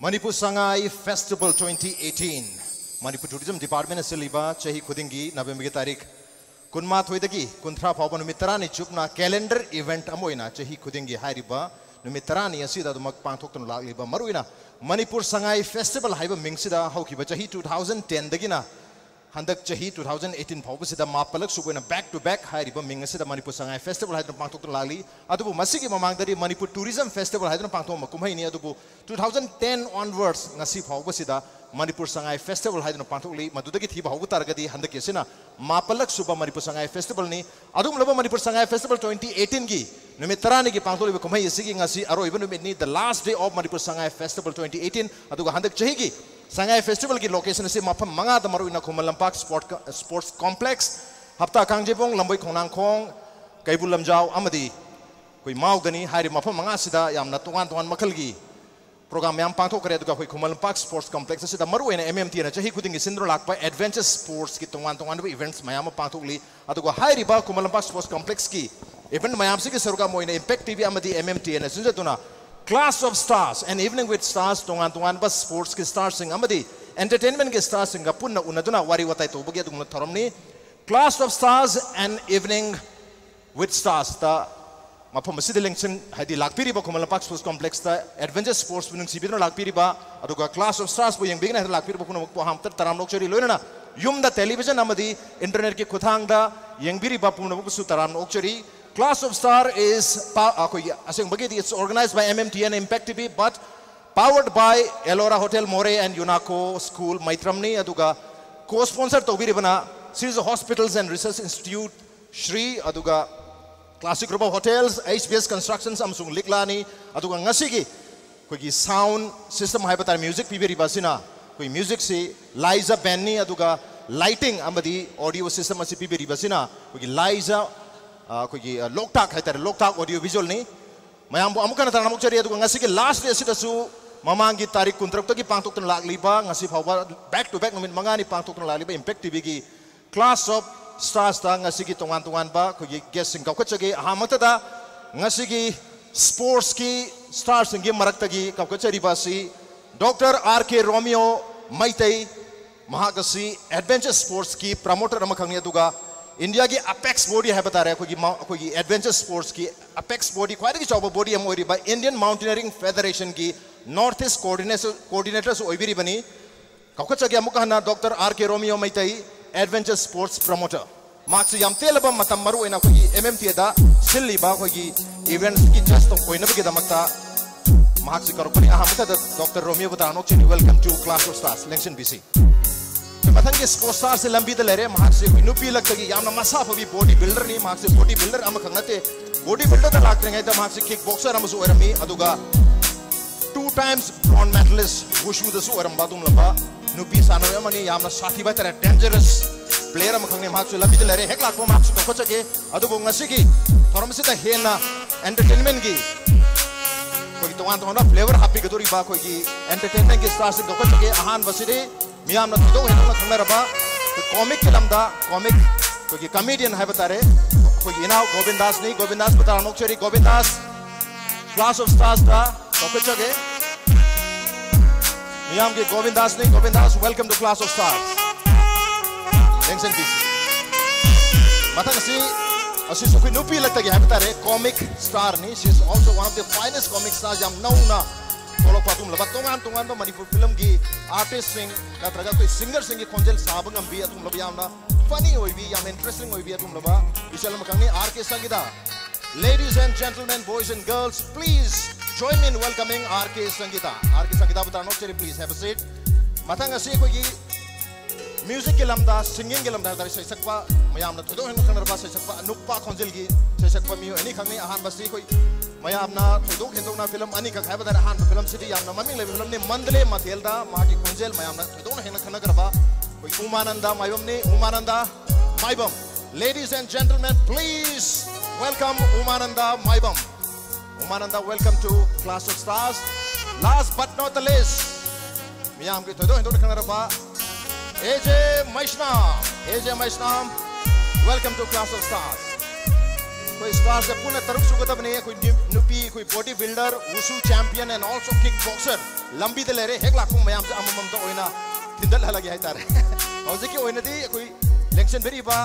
Manipur Sangai Festival 2018 Manipur Tourism Department Siliba Chahi Kudingi November Tarik Kunma Thoidagi Kuntra Papa Numitarani Chupna calendar event Amoina Chahi Kudingi Hariba Numitarani Asida Mak Pantokton Liba Maruina Manipur Sangai Festival Haiba Mingsida Hokiba Chahi 2010 Dagina Handak Chahi 2018 Paubasida Mapalak Subuna back to back Hariba Mingasida Manipur Sangai Festival Hydra Pantokton Lali Adubu Masiki Mamangari Manipur Tourism Festival Hydra Pantom Makumhaini Adubu 2010 onwards Nasi Paubasida Manipur Sangai Festival Hydra Pantoli Madudaki Thiba Hogutargadi Handakesina Mapalak Suba Manipur Sangai Festival ni Adum Laba Manipur Sangai Festival 2018 gi Numitarani ki Pantoli Kumhai Sigi Ngasi Aro even ni the last day of Manipur Sangai Festival 2018 Aduga Handak Chahigi Sangai Festival ki location se Mapam Manga the Maruina Kumalampak Sports Complex Hapta Kangjebong Lamboy Konangkong Kaibulamjao Amadi Kui Maugani Hari Mapam Manga Sida Yam Natuan Tuan Makalgi Program Yam Panto Kareduka Kui Kumalampak Sports Complex Sida Maruina MMT and Chahi Kuding Sindro Lakpa Adventure Sports ki Tuan events Mayama Pantoli Aduga Hari Ba Kumalampak Sports Complex ki event Mayam Siki Saruka Moina Impact TV Amadi MMT and Sinjatuna Class of Stars and Evening with Stars Tongan Bas Sports ki Stars sing Amadi Entertainment ki Stars sing Punna Unaduna Wari Watai Tobugia Dumna Toromni Class of Stars and Evening with Stars ta Mapamasi Lingson Hadi Lakpiri ba Kumalampak Sports Complex ta Adventure Sports Bunung Sibino Lakpiri ba Aduga Class of Stars bu yang bigna Lakpiri ba Kuno Hamter Taram Lokchari Loina Yum da television Amadi Internet ki Kuthang da yang biri ba Puno Busu Taram Lokchari Class of Star is it's organized by MMTN Impact TV but powered by Elora Hotel More and Unaco School Maitramni Aduga co-sponsor Tobiri Bana series of hospitals and research institute Shri Aduga Classic Group of Hotels HBS Constructions Samsung Liklani Aduga Ngasigi Kogi sound system Hypertar music Pibiri Basina Koi music si Liza Benny Aduga lighting Amadi audio system Asi Pibiri Basina Kogi Liza Kogi Loktak Hyper Loktak audio visual ni Mayambo Amukan Taramuk Chari Aduga Ngasigi last day Sidasu Mamangi Tarik Kontrakta ki Pangtokton Lakliba Ngasi Pawa back to back Namin Mangani Pangtokton Lakliba Impact TV ki Class of Stars ta Ngasigi Tongan ba Kogi guest sing Kaukachagi Ahamata da Ngasigi Sports ki Stars sing Maraktagi Kaukachari Basi Dr. R.K. Romeo Maitai Mahagasi Adventure Sports ki promoter Ramakangni Aduga India ki Apex body hai bata raha hai kogi Adventure Sports ki Apex body quite ki chauba body hum ori by Indian Mountaineering Federation ki Northeast coordinators oibiri bani kaukacha ki amuka na Dr. R.K. Romeo Maitai Adventure Sports promoter Max yam telaba matam maru ena kogi MMT da silli ba kogi events ki just to koina bi damakta Max karupani ahamta Dr. Romeo Butano chini welcome to Class of Stars Langshan BC Mathangi sports stars se lambi de lere mahakse nupi lagtagi yamna masa phabi body builder ni mahakse body builder amakhangate body builder da lagtrengai da mahakse kickboxer amasu orami aduga 2 times bronze medalist wushu da su oram badum lamba nupi sanoi amani yamna sathi ba tara dangerous player amakhangne mahakse lambi de lere hek lakko mahakse kochage adugo ngasigi thoramsi da hena entertainment gi koi tongan flavor happy gadori ba koi entertainment gi stars se kochage ahan baside Miyam na tudo henna khangna raba comic film da comic kogi comedian hai batare kogi ina Govindas ni Govindas bata Nokchari Govindas Class of Stars da kochage Miyam ke Govindas ni Govindas welcome to Class of Stars Langshan BC matang asi so nupi lagta hai batare comic star ni she is also one of the finest comic stars jam nauna Kalau patung lebat tongan ba Manipur film ki artist sing na traga koi singer sing ki konjel sabang ambi atum lebi amna funny oi bi yam interesting oi bi atum leba isal makangni RK Sangita ladies and gentlemen boys and girls please join me in welcoming RK Sangita butano cheri please have a seat matang asi koi music ki lamda singing ki lamda dari sai sakwa mayam na thodo hen khangna ba sai sakwa nuppa konjel ki sai sakwa mi ani khangni ahan basi koi Mayamna thuduk hendokna film ani ka khaiba dar han film city yamna maming le film ne mandle mathelda magi konjel mayamna thuduk hena khana garba koi Umananda Maibam ladies and gentlemen please welcome Umananda Maibam welcome to Class of Stars last but not the least miyam ki thuduk hendokna khana garba AJ Maishnam welcome to Class of Stars कोई star से पुनः तरुक सुगतब ने कोई नुपी कोई body builder wushu champion and also kick boxer लंबी दे लेरे हेक लाखों मयाम से अमम तो ओइना थिंदल हलगी है तारे हौजे की ओइना दी कोई लेक्शन भेरी बा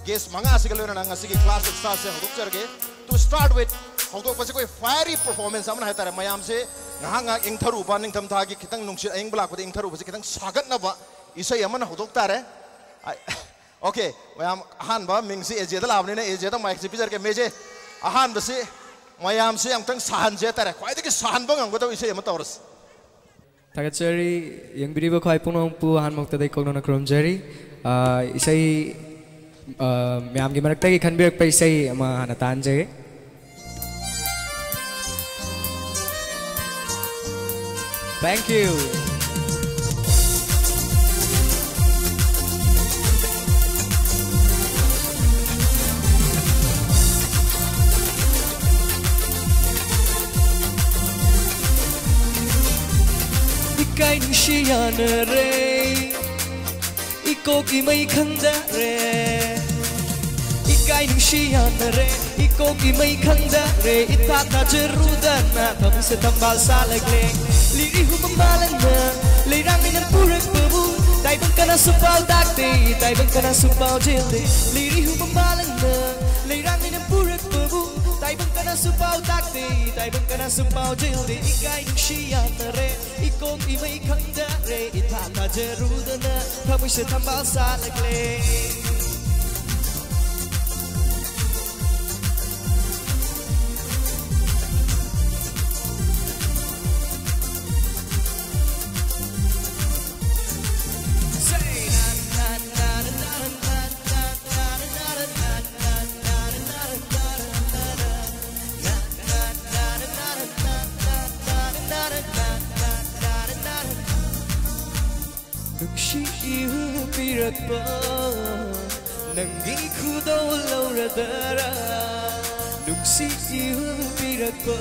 गेस मंगा सिगल ना नंगा सिगी क्लास स्टार से हुक चरगे टू स्टार्ट विद हौतो पसे कोई फायरी परफॉर्मेंस हमना है तारे मयाम से नहांगा इंथरू बा निंथम था की खितंग नुंगसि अयंग ब्लाक को इंथरू पसे खितंग सागत ना बा इसे यमन हुक तारे ओके मयाम अहान बा मिंगसी एजेदा लावने ने एजेदा माइक से पिजर के मेजे अहान बसे मयाम से अंतंग साहन जे तारे क्वाइद की साहन बंग अंगो तो इसे यम तौरस Tagachari yang biri ba khoi punong pu han mok tadai kong na krom jari isai myam gi marak tagi khan birak pa isai ama hana tan je Thank you Ikai nushiana re Iko ki mai khanda re Ikai nushiana re Iko ki mai khanda re Itata jerudana Thabu se thambal salagle Liri humamalan na Leirang minang purak babu Dai bang kana supal dakte Dai bang kana supal jilde Liri humamalan na Leirang minang purak babu Dai bang kana supal dakte Dai bang kana supal jilde Ikai nushiana re Iko ki mai khanda re Itata jerudana Thabu se thambal salagle Pirakpa Nangi kudo lauradara Nuksi ihu pirakpa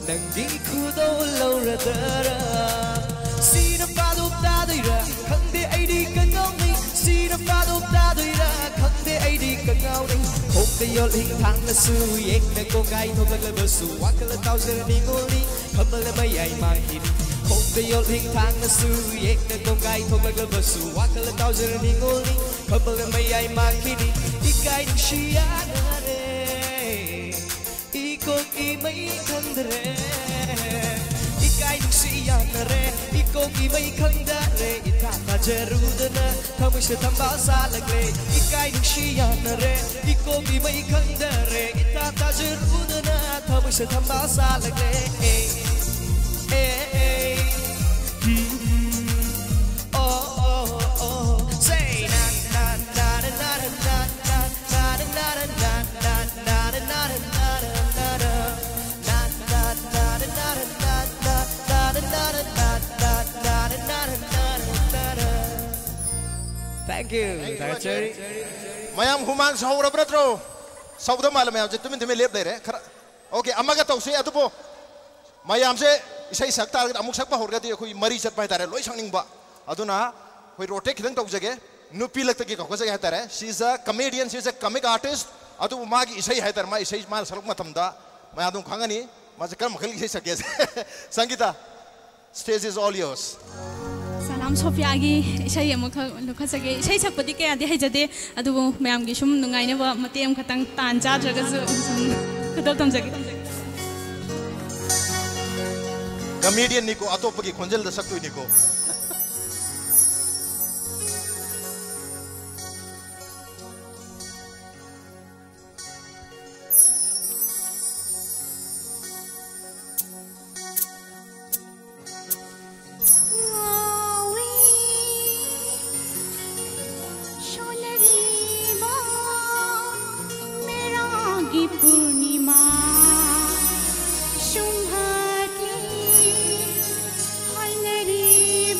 Nangi kudo lauradara Sira paduk dadira Khande aidi kangauni Sira paduk dadira Khande aidi kangauni Hokta yol hing thang na su Yek na ko gai thobak la basu Wakala tau zara ni ngoli Khamal la mayay mahiri Hokta yol hing thang na su Yek na ko gai thobak la basu Wakala tau zara ni ngoli Khamal la mayay mahiri Ikai nushiana re Iko ki may khandre Ikai nushiana re Iko ki may khanda re Itata jerudana Thamay se thambal salagle Ikai nushiana re Iko ki may khanda re Itata jerudana Thamay se thambal salagle Oh oh oh Say na na na na na na na na na na na na na Thank you, Tagachari. Mayam humang sahura bratro. Sauda malam mayam je tumin lep deh re. Okay, amaga tau se atu po. Mayam se isai sakta amuk sakpa horga dia koi mari chat pai tare loi sangning ba. Adu na koi rote khidang tau jage. Nupi lagta ki kau jage tare. She is a comedian, she is a comic artist. Adu magi isai hai tare ma isai mal saluk matam da. Mayam adu khangani. Masih kan makhal isai sakya. Sangeeta, stage is all yours. Salam Sophia agi isai amukha sage isai sakpadi ke adi haijade adu mayam gi sum nungai ne ba matem khatang tan cha jaga su khadal tam jage comedian niko atopagi khonjel da saktu niko Shunghati, Halnari.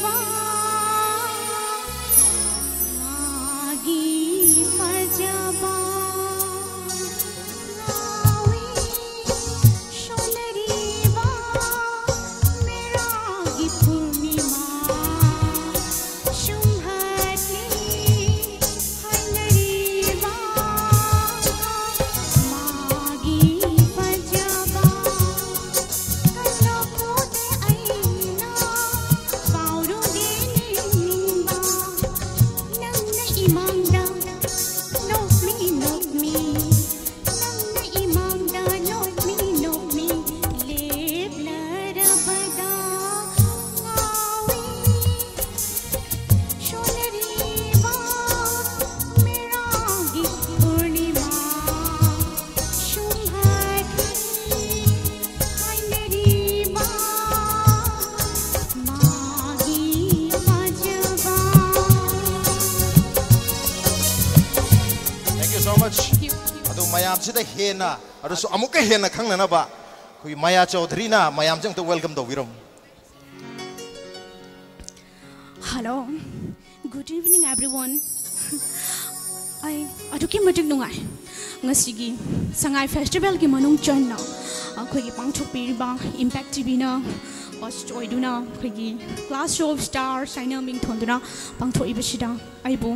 Ma'am से हेना अमुक हेना खंगनब कोई माया चौधरी ना ma'am से welcome तौरम hello good evening everyone आई अदुकी मटिक नुंगाई ngasi sangai festival ki manung chana khoi gi pangthokpiriba impact tv na host oiduna khoi gi class show star saina ming thonduna pangthoibasida aibu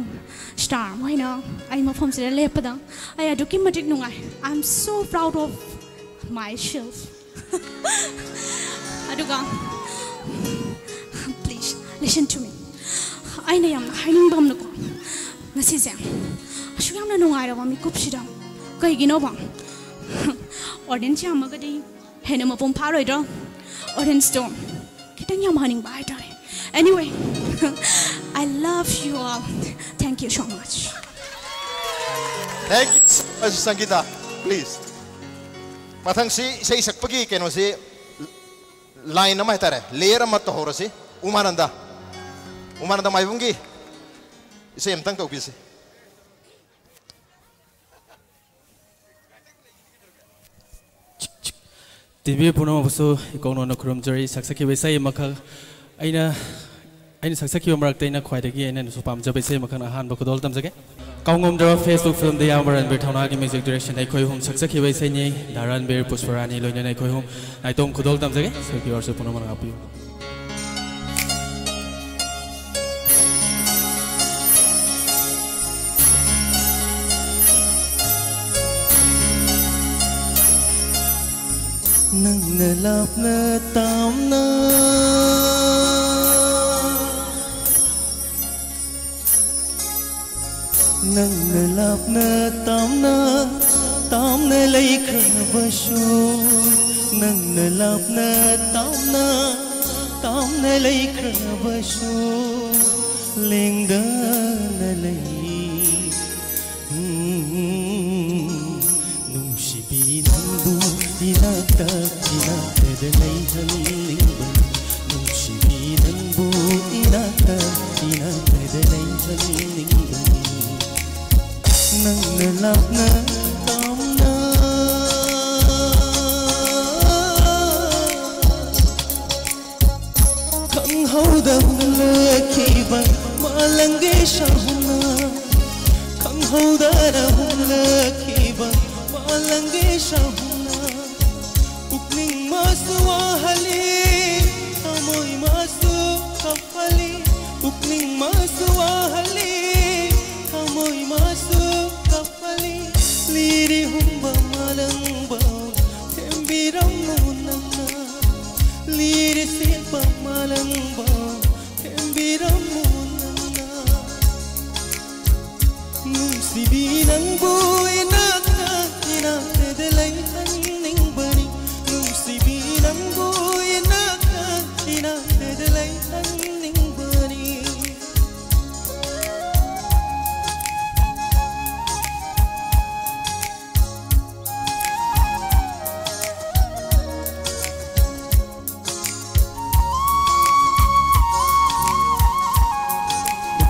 star moina ai mafam sira lepada ai aduki matik nungai I'm so proud of myself aduga please listen to me ai na yam haining bam na ko ngasi se asu yam na nungai ra mi kupsida कहीं बा audience यामगदी हेने मपुम फारोइद्रो audience तो खितंग याम हनिंग बाय तारे anyway I love you all thank you so much Sangeeta please मथंग से सकपगी केनो से लाइन अमा हेतारे लेयर अमा तोहरसी उमानंदा माइबुंगी इसे एमतंग तौबिसे टीवी पुनः बसु इकोनो नखरुम जरी सक्सकी बेसाई मखा आइना सक्सकी मरक्ते आइना ख्वाइदगी आइना सुपाम जबेसे मखा हान बखदोल तमजगे काउंगम दर फेसबुक फिल्म दे यामरन बे थौना की म्यूजिक डायरेक्शन आई खोय हम सक्सकी बेसाई नि दारन बेर पुष्परानी लोइने नै खोय हम आइतोम खुदोल तमजगे सो की और से पुनः मन आपियो nang lapna tamna nang lapna tamna lai khabashu nang lapna tamna lai khabashu lengda lai Inata de lay halinban Nusibi nanbu inata de lay halinban Nang nalapna tamna Kang hauda humlakiba malange shahuna Kang hauda humlakiba malange shahuna Ukning masu wahali, amoy masu kapali. Ukning masu wahali, amoy masu kapali. Liri humba malangba, tembiram munana. Liri silpa malangba, tembiram munana. Nusibi nang buhay naka, inate delay haning bani.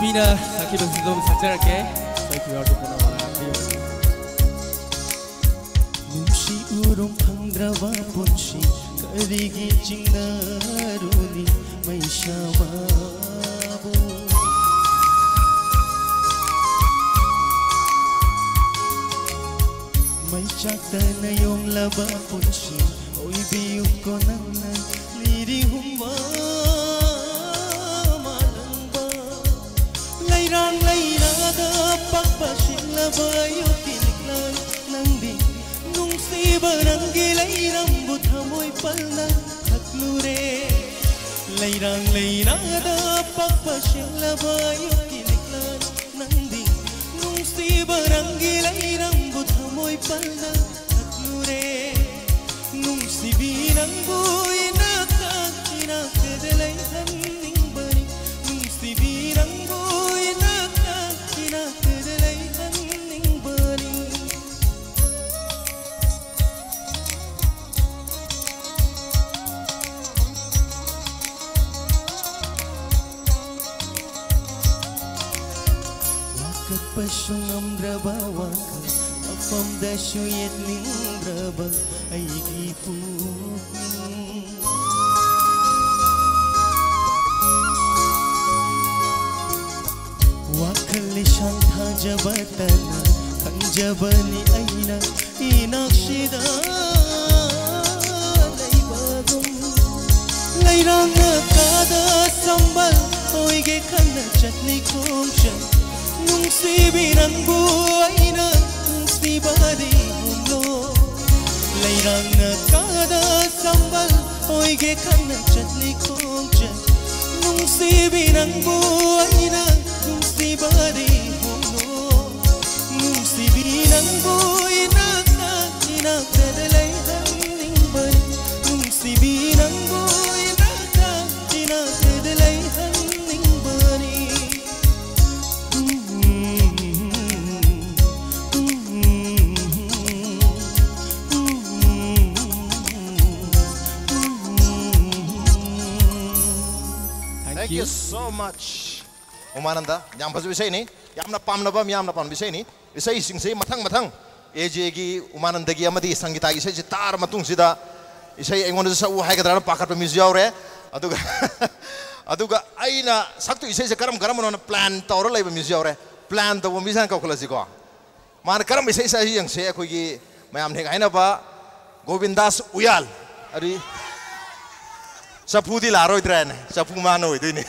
Pina sakit belum sajar ke? Saya kira tu pun orang Nusi urung pangdrawa ponsi karigi cingaruni mai shababu mai chakta na yong laba ponsi oi biu ko nanai liri humba Lairang lairada pagpasin labayo kiniklan nangdi Nung si barangi lairambut hamoy palna haklure Lairang lairada pagpasin labayo kiniklan nangdi Nung si barangi lairambut hamoy palna haklure Nung si binang buhay nakakinakedelay haning bani Nung si binang buhay Pasyong amdrabawa ka ꯃꯐꯝꯗꯁꯨ ꯌꯦꯠꯅꯤꯡꯗ꯭ꯔꯕ ꯑꯩꯒꯤ ꯄꯨꯛꯅꯤꯡ ꯋꯥꯈꯜ ꯂꯤꯁꯥꯡ ꯊꯥꯖꯕꯇꯅ ꯈꯟꯖꯕꯅꯤ ꯑꯩꯅ ꯏꯅꯥꯛꯁꯤꯗ ꯂꯩꯕꯒꯨꯝ ꯂꯩꯔꯥꯡꯅ ꯀꯥꯗ ꯁꯝꯕꯜ ꯑꯣꯏꯒꯦ ꯈꯟꯅ ꯆꯠꯂꯤ ꯈꯣꯡꯆꯠ ꯅꯨꯡꯁꯤꯕꯤ ꯅꯪꯕꯨ ꯑꯩꯅ ꯅꯨꯡꯁꯤꯕꯗꯤ ꯍꯨꯝꯂꯣ ꯂꯩꯔꯥꯡꯅ ꯀꯥꯗ ꯁꯝꯕꯜ ꯑꯣꯏꯒꯦ ꯈꯟꯅ ꯆꯠꯂꯤ ꯈꯣꯡꯆꯠ ꯅꯨꯡꯁꯤꯕꯤ ꯅꯪꯕꯨ ꯑꯩꯅ ꯅꯨꯡꯁꯤꯕꯗꯤ ꯍꯨꯝꯂꯣ ꯅꯨꯡꯁꯤꯕꯤ ꯅꯪꯕꯨ 이나다 leyhanningbay nungsibi nangbu inada leyhanningbani Thank you so much Umananda yam phazu bisai ni yamna pamnaba miyamna pan bisai ni bisai singse mathang AJ gi Umananda gi amadi Sangita gi sei tar matung sida isai engon sa u haigadra pakat pa music yaure aduga aina saktu isai se karam on plan tawra laiba music yaure plan to misan ka kholasi ko man karam isai sa yang se khoi gi mayam ne gaina ba Govindas Uyal ari sapudi la roi tren sapu mano idini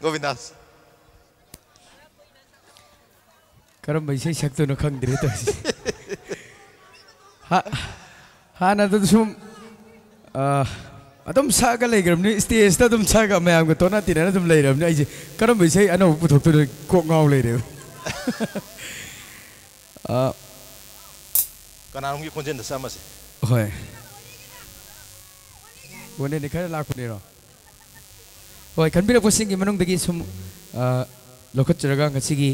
Govindas karam bai sei sakto no khangdre to ha na to sum adum saga legram ni stage ta dum saga mayam ko tona tina dum leiram ni ai karam bai sei ano puthok to ko ngau leire kana ngi konjen da samase hoi wone ni khara lak ni ro hoi khanbira posing gi manung dagi sum lokot charaga ngasi gi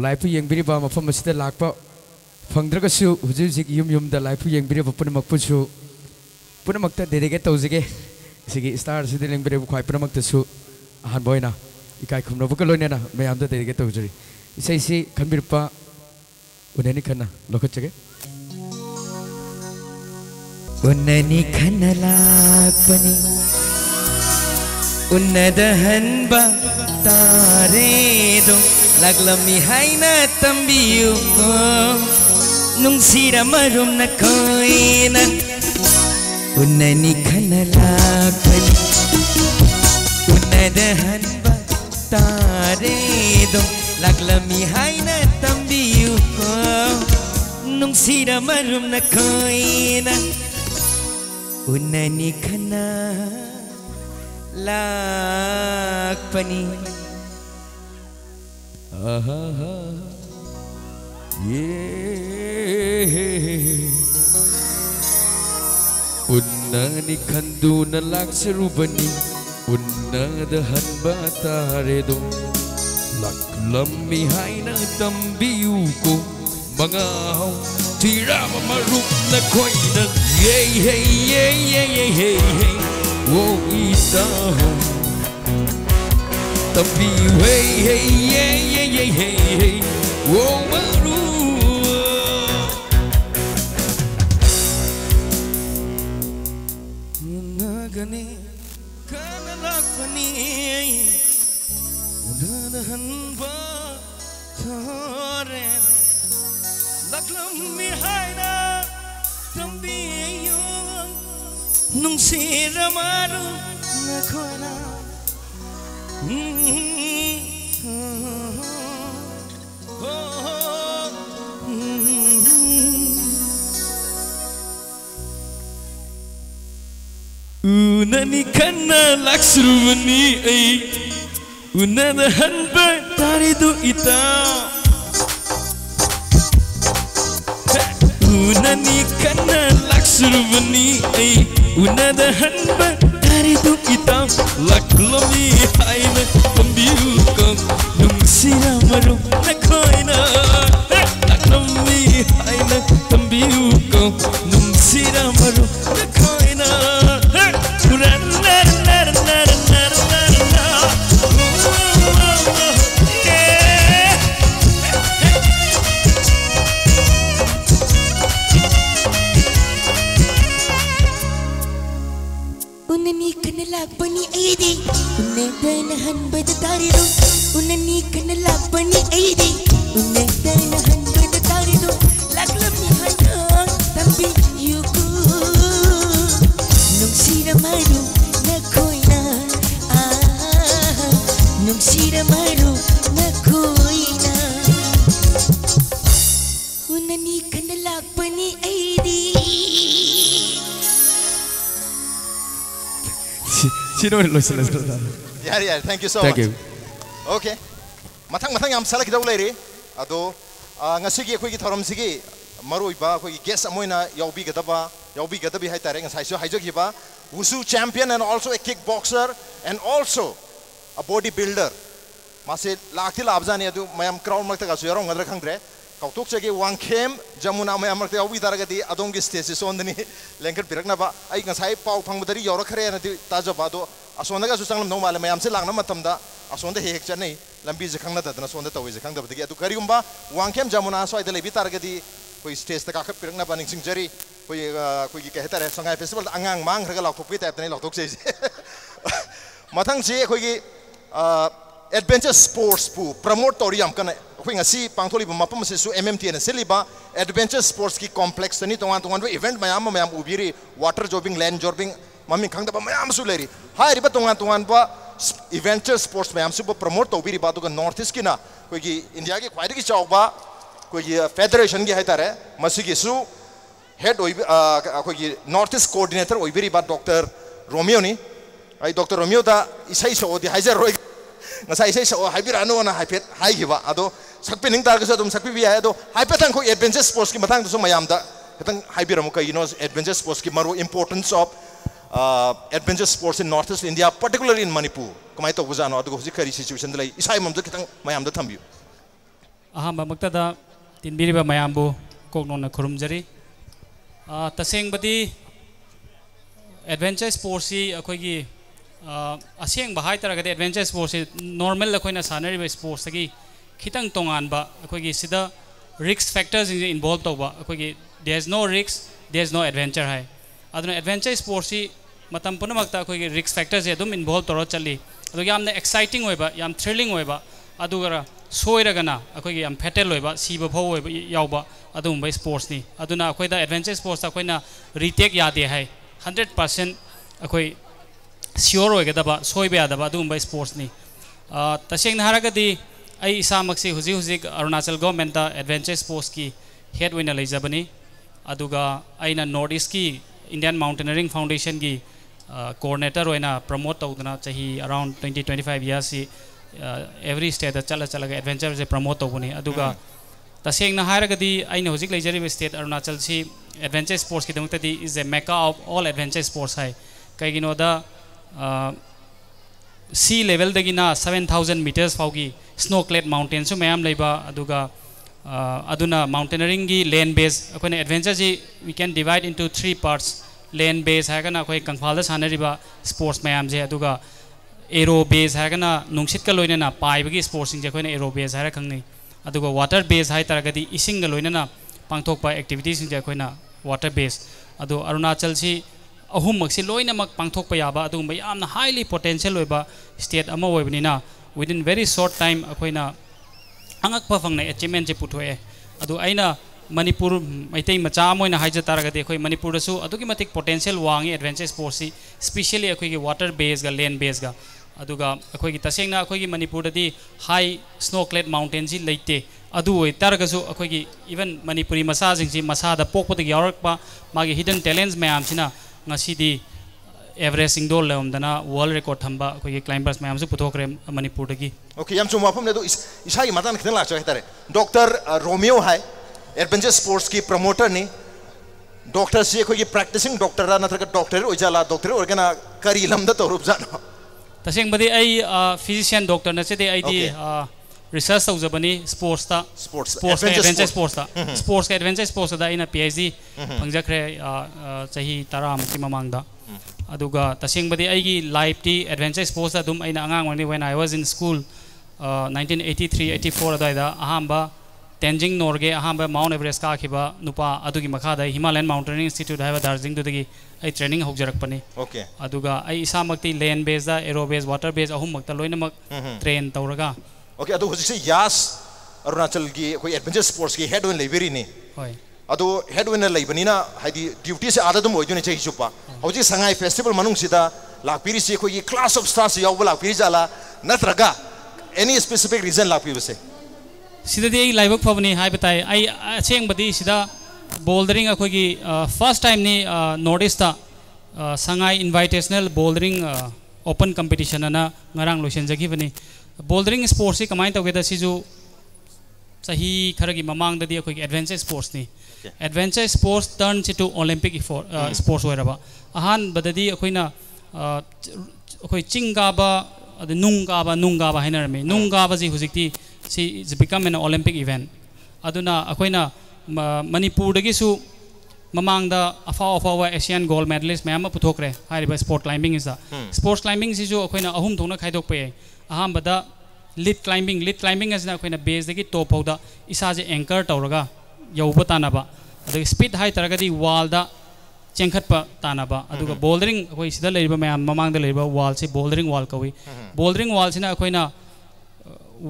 laipu yengbiriba mafam asida lakpa phangdragasu hujik yum da laipu yengbiriba punamakpusu punamakta dedege tawjige sigi star sidi lengbiriba khwai punamakta su ahan boina ikai khumno buka loinena mayam da dedege tawjuri isai si khanbirpa unani khana lokachage unani khana lakpani unnadahanba taredo Laglami haina tambiyu ko Nungsira marum na koina Unani kanalakan Unadahan ba taredo Laglami haina tambiyu ko Nungsira marum na koina Unani kanalakpani Unnani kanduna laksarubani Unnadahan bataredo Laklammi haina tambiyu ko Mga haw tira mamaruk na koina Hey hey hey hey hey hey hey Wo itahaw Tambiyu hey hey hey hey hey hey hey Wo maru Nagani kanalakpani Unadahan ba tare Laklammi haina tambiyu Nungsira maru na koina Unani kana laksrumani ai Unadahan ba taridu ita Unani kana laksrumani ai Unadahan ba taridu ita Laklami haina tambiyu ko Nungsira maru na koina Laklami haina tambiyu ko Nungsira maru na koina unani kanalak bani aidi unne dana hanbad tarido unani kanalak bani aidi unne dana hanbad tarido laglam ni hanan tambi yuku nung sira maru na koina nung sira maru na koina unani kanalak bani aidi Yeah, thank you so much. Okay. Matang yam sala kidaw lairi. Ado ngasigi akoi ki thoram sigi maroi ba akoi guest amoina yaubi gadabi hai tare ngasai so haijo ki ba wushu champion and also a kickboxer and also a bodybuilder. Mase lakti labjani adu mayam crowd makta ga so yarong ngadra khangre. Kautuk chege wangkem jamuna mayam makta yaubi daragadi adong gi stage so ondani lengker pirakna ba ai ngasai pau phangmadari yoro khare na ti taja ba do asonda ga su sanglam no male mayam se langna matamda asonda hek chanei lambi je khangna ta dana sonda tawi je khangda bagi adu karigumba wangkem jamuna so ide lebi taragadi koi stage ta ka pirakna ba ning singjari koi ki kahta re sangai festival angang mang raga lok thokpi ta tani lok thok se mathang je koi ki adventure sports pu promote toriam kana koi ngasi pangtholi ba mapam se su MMT na seliba adventure sports ki complex tani tongan event mayam ubiri water jobbing land jobbing mami khangda ba mayam su leri hai riba tongan ba adventure sports mayam su promote ubiri ba to north east kina koi ki india ki khwai ki chawk ba koi ki federation ki haitare masi ki su head koi ki north east coordinator ubiri ba Dr. Romeo ni ai Dr. Romeo da isai so di haizer roi ngasai isai so haibirano na haipet haigiba ado sakpi ning tar ka dum sakpi bi ado haipetang ko adventure sports ki matang so mayam da ketang haibiramu ka adventure sports ki maru importance of adventure sports in northeast India particularly in Manipur kamai to bujano ado hoji kari situation dai isai mamda ketang mayam da thambiu ahamba makta da tinbiriba mayam bu kokno na khurumjari taseng badi adventure sports si akoi gi aseng bahai taragade adventure sports normal akoina sanari sports gi khitang tongan ba akoi gi sida risk factors involved to ba akoi gi there is no risk there is no adventure hai aduna adventure sports si matam punamakta akoi gi risk factors edum involved to chali adu yamna exciting hoiba yam thrilling hoiba adugara soiragana akoi gi yam fatal hoiba siba phau hoiba yauba adum bai sports ni aduna akoi da adventure sports akoina retake yade hai 100% akoi sure hoigadaba soiba yadaba adum bai sports ni taseng haragadi ai isamak se huji Arunachal government da adventure sports ki head winner leijabani aduga aina north east ki Indian Mountaineering Foundation ki coordinator oina promote tawduna chahi around 20-25 years si every state da chala ga adventure se promote tawbani aduga taseng na haragadi aina huji leijari state Arunachal si adventure sports ki damta di is a mecca of all adventure sports hai kaigino da sea level dagina 7000 meters faugi snow clad mountains so mayam leiba aduga aduna mountaineering gi land base akoina adventure ji we can divide into 3 parts land base hagana akoi kangphal da sanariba sports mayam je aduga aero base hagana nungsit ka loina na paibagi sports sing je akoina aero base hara khangni aduga water base hai taragadi ising ga loina na pangthok pa activities sing je akoina water base adu Arunachal si ahum maksi loina mak pangthok pa yaba adu mai amna highly potential oiba state ama oibnina within very short time akoina angak pa phangna achievement je puthoe adu aina Manipur maitai macha moina haija taragadi akoi Manipur da su adugi matik potential wangi adventure sports si especially akoi gi water base ga land base ga aduga akoi gi tasengna akoi gi Manipur da di high snow clad mountain ji leite adu oi targa su akoi gi even Manipuri masa jing ji masa da pokpa da yarak pa magi hidden talents mayam sina ngasi di Everest Singdol lemdana world record thamba akoi climbers mayam su puthokre Manipur da gi okay yam chuma pham ne do isai matan khitang la chai tare Dr. Romeo hai adventure sports ki promoter ni doctor si akoi practicing doctor ra nathra doctor ojala doctor organa kari lamda to rup jano taseng badi ai physician doctor na chete ai di research tawjabani sports ta sports adventure sports ta sports ka adventure sports da ina PhD phangjakre chahi 10 ki mamangda aduga taseng badi ai gi life ti adventure sports da dum aina angang wani when I was in school 1983-84 da ahamba Tenzing Norgay अहम Mount Everest का नुपा अदुगी मखादा Himalayan mountaineering institute है दार्जिलिंग दुदगी आई training होजरकपनी okay अदुगा आई इसामक्ति लैंड बेस दा एरो बेस वाटर बेस अहुम मक्ता लोइनमक ट्रेन तौरगा ओके अदु हुजिसे यास अरुणाचल की कोई एडवेंचर स्पोर्ट्स की हेड विन लेबेरी ने होय अदु हेड विन लेबनीना हाइदी ड्यूटी से आदा दम होइजुने चही चुपा हौजी संगाई फेस्टिवल मनुंग सिदा लाकपिरी से कोई क्लास ऑफ स्टार्स याव लाकपिरी जाला नत्रगा एनी स्पेसिफिक रीजन लाकपिरी से सिददी आई लाइवक फबनी हाय बताय आई अचेंग बदी सिदा बोल्डरिंग अखोगी फर्स्ट टाइम नि north east Sangai invitational bouldering open competition ना ngarang लोशन जगी बनी बोल्डरिंग स्पोर्ट्स से कमाई तौगे सिजु सही खरगी ममांग ददी अखोगी एडवेंचर स्पोर्ट्स नि adventure sports turn to Olympic sports होरबा अहान बददी अखोइना अखोई चिंगाबा नुंगाबा हाइनरमे नुंगाबा जी हुजिकती सी is become an Olympic event अदुना अखोइना मणिपुरदगिसु ममांगदा अफाव अफाव एशियन गोल्ड मेडलिस्ट मैम पुथोक्रे हाइरिबा sport climbing is sports climbing सिजु अखोइना अहुम थोंना खाइदोकपे अहामबदा लीड क्लाइंबिंग असना अखोइना बेस दगी टॉप होदा इसाजे एंकर तौरगा यौबा तानाबा अदगी स्पीड हाई तरगदी वालदा चेंखटपा तानाबा अदुगा बोल्डरिंग अखोइ सिदा लेरिबा मैम ममांगदा लेरिबा वाल से बोल्डरिंग वाल कवी बोल्डरिंग वाल सिना अखोइना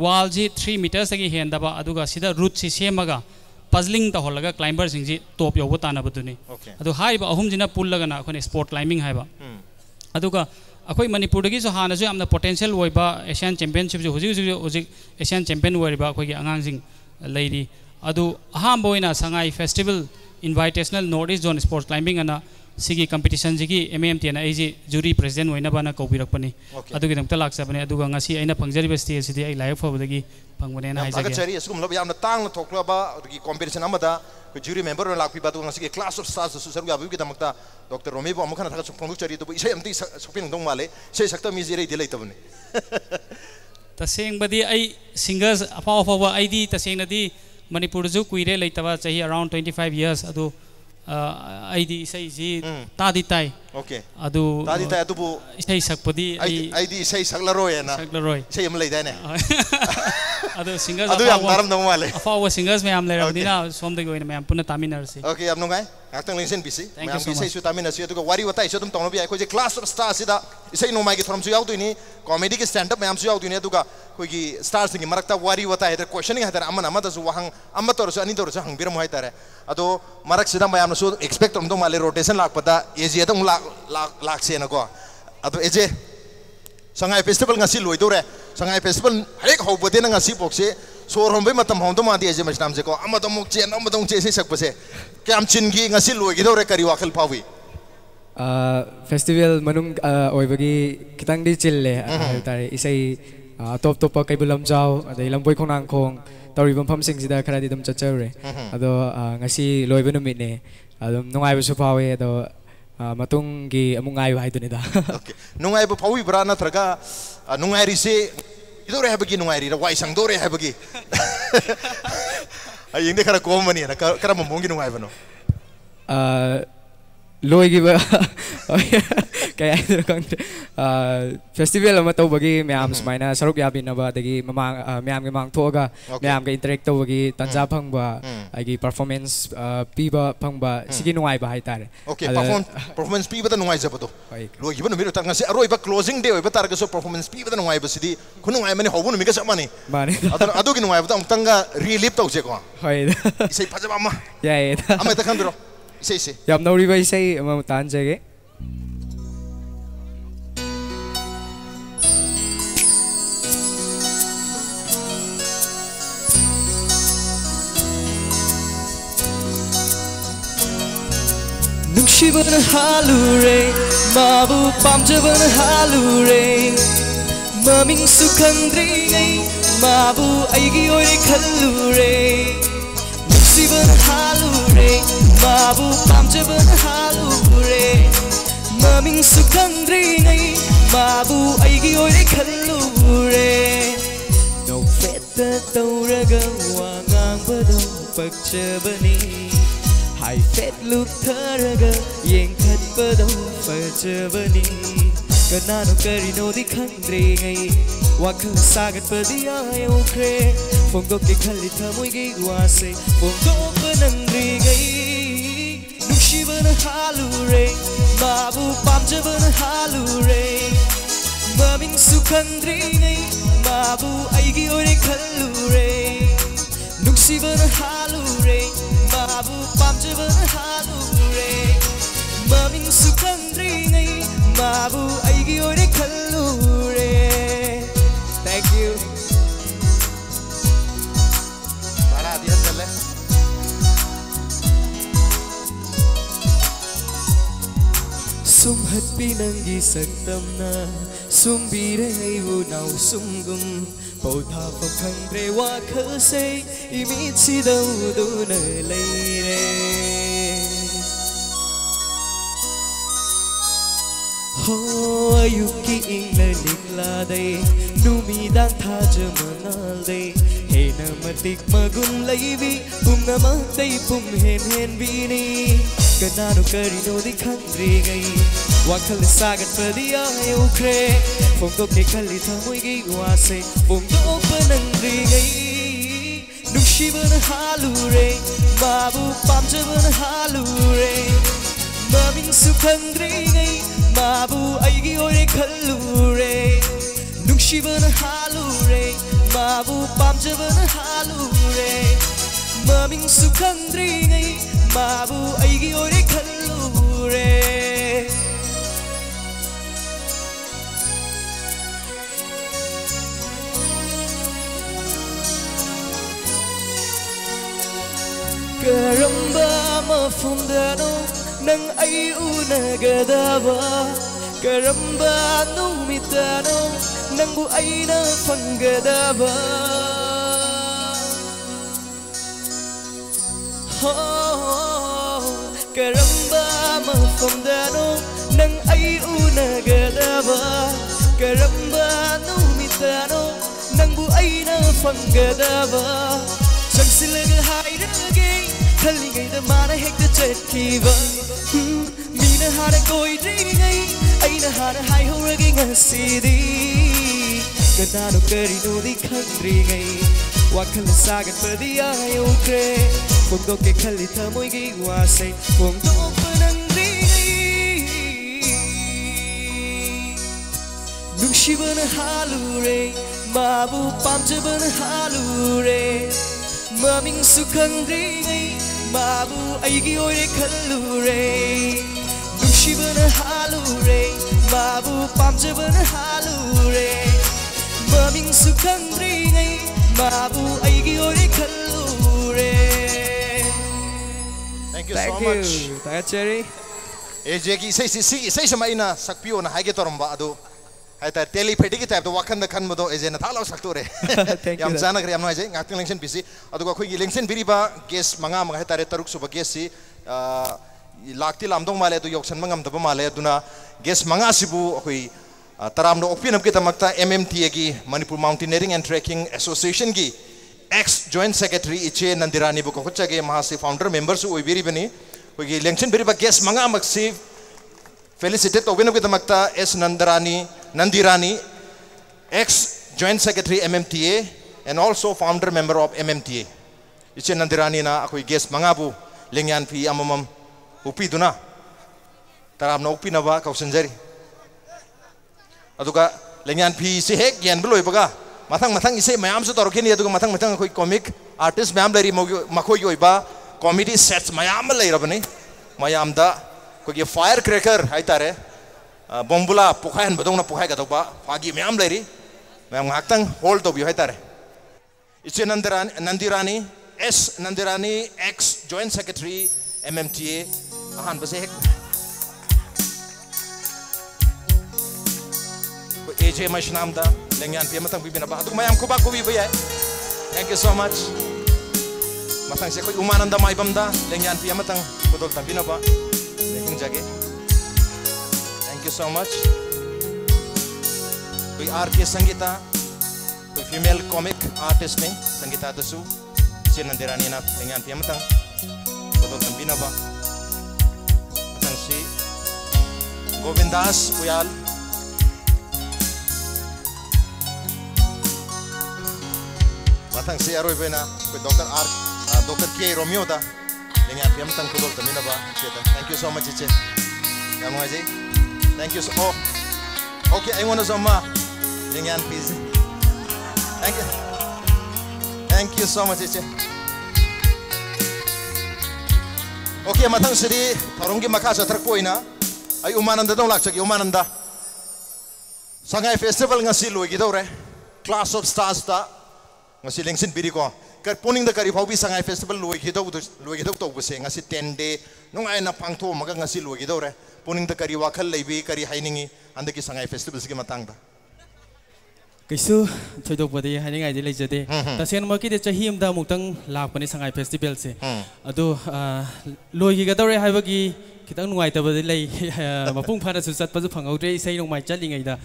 वाल जी 3 मीटर्स तगी हेंदबा अदुगा सिदा रूट से सेमगा पजलिंग तहोलगा क्लाइंबर सिंजी टॉप यौबा तानाबदुनी अदु हाइबा अहुम जिना पुल्लगना अखोइना स्पोर्ट क्लाइंबिंग हाइबा अदुगा अखोइ मणिपुरदगी जो हानाजु यामना पोटेंशियल ओइबा एशियन चैंपियनशिप जो हुजिक एशियन चैंपियन ओइबा अखोइगी आंगांजिंग लेरी अदु अहाम बोइना Sangai festival invitational north east zone sports climbing अना सिगी कंपटीशन जिगी एमएमटी ना एजी जूरी प्रेसिडेंट ओइना बाना कौबिरकपनी अदुगी दमता लाक्सबने अदुगा ngasi aina phangjarib stage sidi ai live fabadagi phangbane na haijage aga chari asum lob yamna tang thoklaba gi competition amada ko jury member na lakpi batu ngasi class of stars su saru yabu gi damakta dr romi bo amukhana thaka phangdu chari to isai amti shopping dong male sei sakta mi jere dilai tabne taseng badi ai singers afa afa ai di taseng na di manipur ju kuire leitaba chahi around 25 years adu ai di isai ji tadi tai okay adu tadi tai adu bu isai sakpadi ai di isai saklaroi na saklaroi isai am leidai ne adu singers adu yam daram dong male afa awa singers me am le radina som de goina me am puna taminar si okay am nongai ngakhtang lingsen bisi me am isai su taminar si adu wari watai so dum tongno bi ai ko je class of stars sida isai no mai gi thoram su yaw tuini comedy ki stand up me am su yaw tuini adu ga ko gi stars ngi marakta wari watai der questioning hadar amana amada su wahang amma tor su ani tor su hang biram hoy tare ado marak sida me am su expect tom dong male rotation lak pada eje dong lak se na ko ado eje sangai festival ngasi loi dore sangai festival harek hobode na ngasi pokse sor hombe matam hom ma di eje masnam je ko amadom chen amadom che se sakpase kam chingi ngasi loi gi dore kari wakhal pawi festival manung oibagi kitang di chille tare isai top top kai bulam jaw adai lamboi khonang khong tawri bam pham sing sida khara di dum chachare ado ngasi loi benu mit ne adum nungai bu su pawe ado matung gi amungai hai tu ni da okay nungai bu pawi bra na traga nungai ri se idore habagi nungai ri wai sang dore habagi ai yeng de khara ko mani na kara mong gi nungai bano loi gi ba kaya ito kang festival ama tau bagi mayam smaina saruk yabi na ba dagi mamang mayam gi mang thoga mayam gi interact tau bagi tanja phang ba agi performance pi ba phang ba sigi nungai ba hai tare okay performance pi ba ta nungai jabato loi gi ba no mi ta ngasi aroi ba closing day oi ba tar ga so performance pi ba ta nungai ba sidi khunungai mani hobu no mi ga samani mani adu gi nungai ba ta tanga relive tau je ko hoi isai phajaba ma ya ama ta khandro isai yam nauri ba isai ama tan jage Nungsiban halure mabu pamjaban halure maming sukhangri ngai mabu aigi oi khallure Nungsiban halure mabu pamjaban halure maming sukhangri ngai mabu aigi oi khallure no feta tauraga wangang badong pagchabani High fat look tharaga yeng khat badong pagchabani Kanano karino di khandre ngai Wakhal sagat padiya ukre Phongdok ke khali thamoi gi wase Phongdok panandri ngai Nuksibana halure Mabu pamjabana halure Maming sukhandri ngai Mabu aigi ore khallure Nuksibana halure Mabu pamjabana halure Maming sukhandri ngai Mabu aigi ore khallure. Thank you. Para dia chale. Sumhat pinangi saktamna sumbire aibu nau sumgum Pautha pham khangre wakhal se imit sidau duna leire Ho ayuki ingla nikla day numidang thajamanal day Hey namatik magun laibi pumnamak day pumhen hen bini Kanano karino di khandre gai Wakhal sagat padiya ukre Phongdok ke khali thamoi gi wase Phongdok panandri gai Nuksibana halure Mabu pamjabana halure Maming sukhandri ngai Mabu aigi ore khallure Nuksibana halure Mabu pamjabana halure Maming sukhandri ngai Mabu aigi ore khallure Karamba mafumdano nang ay unagadaba Karamba numitano nang buay na panggadaba Karamba mafumdano nang ay unagadaba Karamba numitano nang buay na panggadaba Sagsilaga hairage Khalingai da mana hekta chatkiba Mina hara koidringai Aina hara hai horage ngasidi Kanano karino di khandringai Wakhal sagat padiya ukre Phongdok ke khali thamoi gi wase Phongdok panandringai Nuksibana halure Mabu pamjabana halure Maming sukhandri ngai Mabu aigi ore khallure Nuksibana halure Mabu pamjabana halure Maming sukhandri ngai Mabu aigi ore khallure. Thank you so much. Thank you, Cherry. AJ ki sei samaina sakpio na haige toramba adu Haita telepathy ki type to wakan da khan modo AJ na thalo saktore yam jana kare yam AJ ngak lengsen bisi adu ko khoi lengsen biriba guest manga manga haita re taruk suba guest si lakti lamdong male adu yoksan mangam daba male aduna guest manga sibu khoi taram no opin am ki tamakta MMTA ki Manipur Mountaineering and Trekking Association ki ex joint secretary iche Nandirani bu ko khachage mahasi founder members oi biri bani khoi lengsen biriba guest manga maksi felicitate obino ki tamakta S Nandirani, ex-joint secretary MMTA and also founder member of MMTA. Ichi Nandirani na akoi guest mangabu lengyan pi amamam upi duna. Taram na upi na ba kausanjari. Aduga lengyan pi si hek yan beloy baga. Matang isi mayam su torokini aduga matang akoi comic artist mayam lari makoi yoi ba comedy sets mayam lari rabani. Mayam da koi firecracker hai tare. Bombula pukhayan badong na pukhay gato ba pagi mayam lari mayam ngakang hold to biyo tare ichi Nandirani S Nandirani ex joint secretary MMTA ahan base hek ko AJ mashnam da lengyan pi matang bibina ba aduk mayam ko ba ko bi ba thank you so much matang se ko umananda mai bamda lengyan pi matang bodol tabina ba leking jage. Thank you so much. We RK Sangita, we female comic artist ne Sangita Dasu, si Nandirani na dengan piamatang, betul tambina ba, matang si Govindas Puyal, matang si aroy bena ko Dr. K Romeo da lenga piam tang kudol tamina ba cheta thank you so much che yang ngaji thank you so okay I wanna sama lenga please thank you so much che okay matang siri taronggi makasa trakpoina ay umananda dong lakchaki umananda Shanghai Festival ngasi loi gidore Class of Stars ta ngasi lengsin biri ko kar puning da kari phobi Shanghai Festival loi gidau to buse ngasi 10 day nungai na pangtho maga ngasi loi gidore puning da kari wakhal leibi kari hainingi andaki Shanghai Festival sigi matang da kaisu thoidok bodi haningai di leijade tasen mo ki de chahim da mutang lakpani Shanghai Festival se adu loi gi gadore haibagi kitang nuai tabadi lei mapung phana su chat pasu phanghaudre isai nongmai chalingai da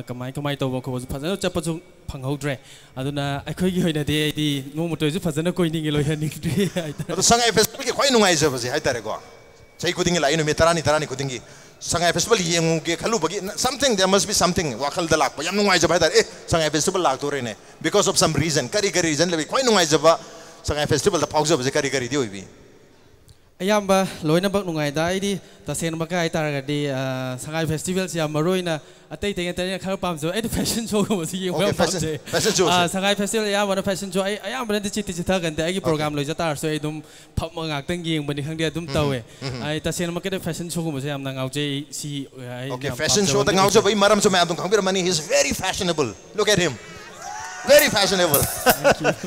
kamai to ko phajana chapasu phanghaudre aduna akhoi gi hoina de di no motoi su phajana koiningi loi hanikri adu Shanghai Festival ki khoi nungai jabasi haitare ko chai kudingi lai no me tarani kudingi Shanghai Festival yengu ge khalu bagi something there must be something wakhal da lakpa yam nungai jaba haitare Shanghai Festival lak to rene because of some reason kari reason lebi khoi nungai jaba Shanghai Festival da phauja base kari di oibi ayamba loina bak nungai dai di tasen maka ai taragadi Shanghai Festival sia maroina atai teng teng khar pam so ai fashion show ko si yeng fashion show Shanghai Festival ya wana fashion show ai ayamba de chiti chita gan de ai program loi jatar so ai dum pham ngak tang yeng bani khang de dum tawe ai tasen maka de fashion show ko sia am nang auche si ai okay fashion show da ngauja bai maram so ma dum khang bir mani he is very fashionable look at him very fashionable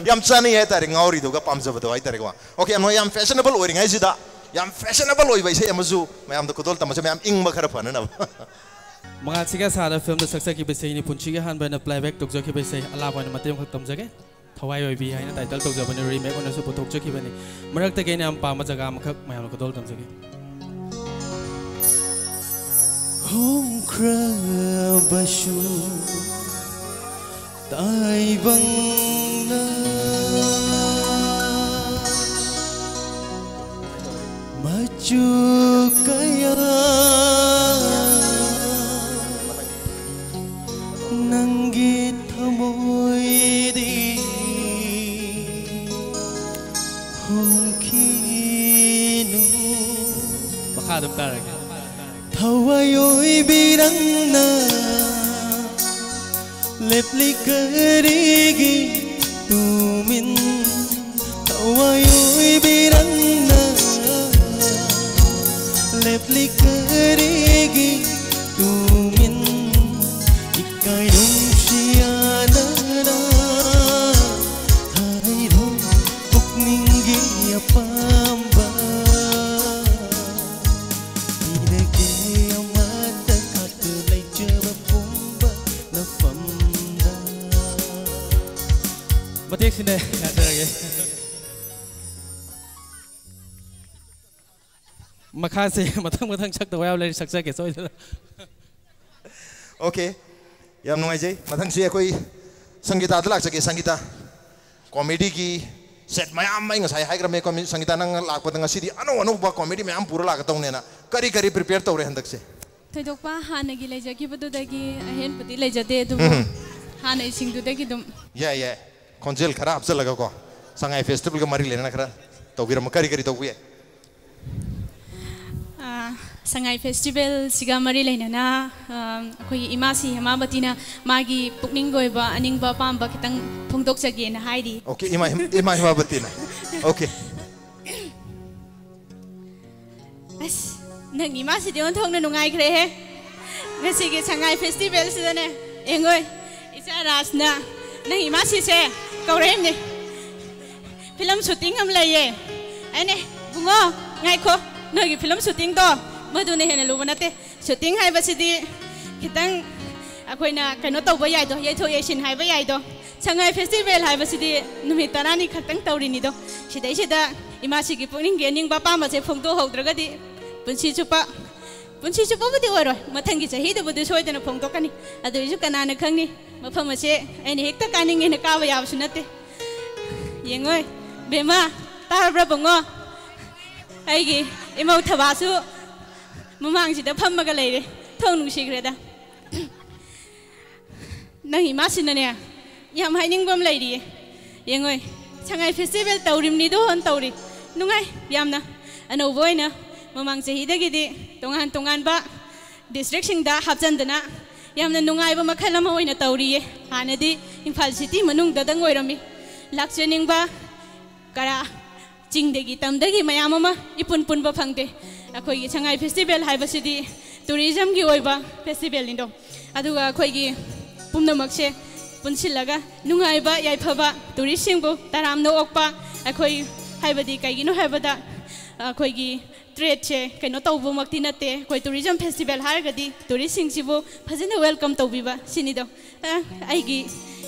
yam chani hai tare ngauri do ga pamja bado ai tare ko okay am yam fashionable oi ngai sida yam fashionable oi bai se amazu mayam da kudol tamase mayam ing ma khara phana na mga siga sa film da saksa ki besai ni punchi ga han bana playback tok joki besai ala bana matem khak tam jage thawai oi bi haina title tok jabani remake ona su putok joki bani marak ta ge ni am pa ma jaga am khak mayam kudol tam jage hong kra bashu tai bang na maju kaya nanggit thamoy di hongkinu makadam tarag thawayoy birang na lepli karigi tumin tawayoy birang na lepli karigi tumin ikay nung siya na na hay dong pukninggi apamba inagay amata katulay jaba pumba na famda batik sine natarage makha se matang chak to wayau lai saksa ke soi okay yam nungai jai mathang si koi sangita da lak chake sangita comedy ki set mayam mai ngasai haigra me comedy sangita nang lak pa ngasi di ano ba comedy mayam pura lak tong ne na kari prepare tawre handak se थोदोक पा हाना गी लेजा की बदो दगी अहेन पति लेजा दे दु हाना इसिंग दु दगी दुम या konjel khara apsa laga ko Shanghai Festival ka mari lena khara tawgira ma kari tawbi Shanghai Festival siga mari lena na koi imasi hamabati na magi pukning goi ba aning ba pam ba kitang phongdok jage na haidi okay ima hamabati na okay as nang imasi de on thong na nungai khre he ngasi ge Shanghai Festival si ne engoi isa rasna nang imasi se kaurem ne film shooting am laye ane bungo ngai ko nogi film shooting to madu ne hena lu banate shooting hai basidi kitang akoina kaino tawba yai do yai tho yai sin hai ba yai do Shanghai Festival hai basidi numit tarani khaktang tawri ni do sidai sida imasi gi pungning ge ning ba pa ma se phongdo hodraga di punsi chupa budi oro mathangi chahi de budi soidana phongdo kani adu ju kanana khangni mafam ase ani hekta kaning ene ka ba yaw sunate yengoi bema tarbra bongo aigi imau thabasu mamang sida phammaga leire thong nung sigreda nang imasi na ne yam haining bam leiri yengoi sangai festival taurimni do hon tauri nungai yamna ano boina mamang chahi dagi di tongan ba district singda hapchandana yamna nungai ba makhalama hoina tauri hanadi Imphal city manung dadang oirami lakchening ba kara chingdagi tamdagi mayam ama ipun pun ba phangde akhoi gi sangai festival haibasidi tourism gi oiba festival indo aduga akhoi gi pumnamakse punsilaga nungai ba yaifaba tourism go taramno okpa akhoi haibadi kaigino haibada akhoi gi trade che kaino tawbu makti nate koi tourism festival hargadi tourism sibu phajana welcome tawbiba sinido aigi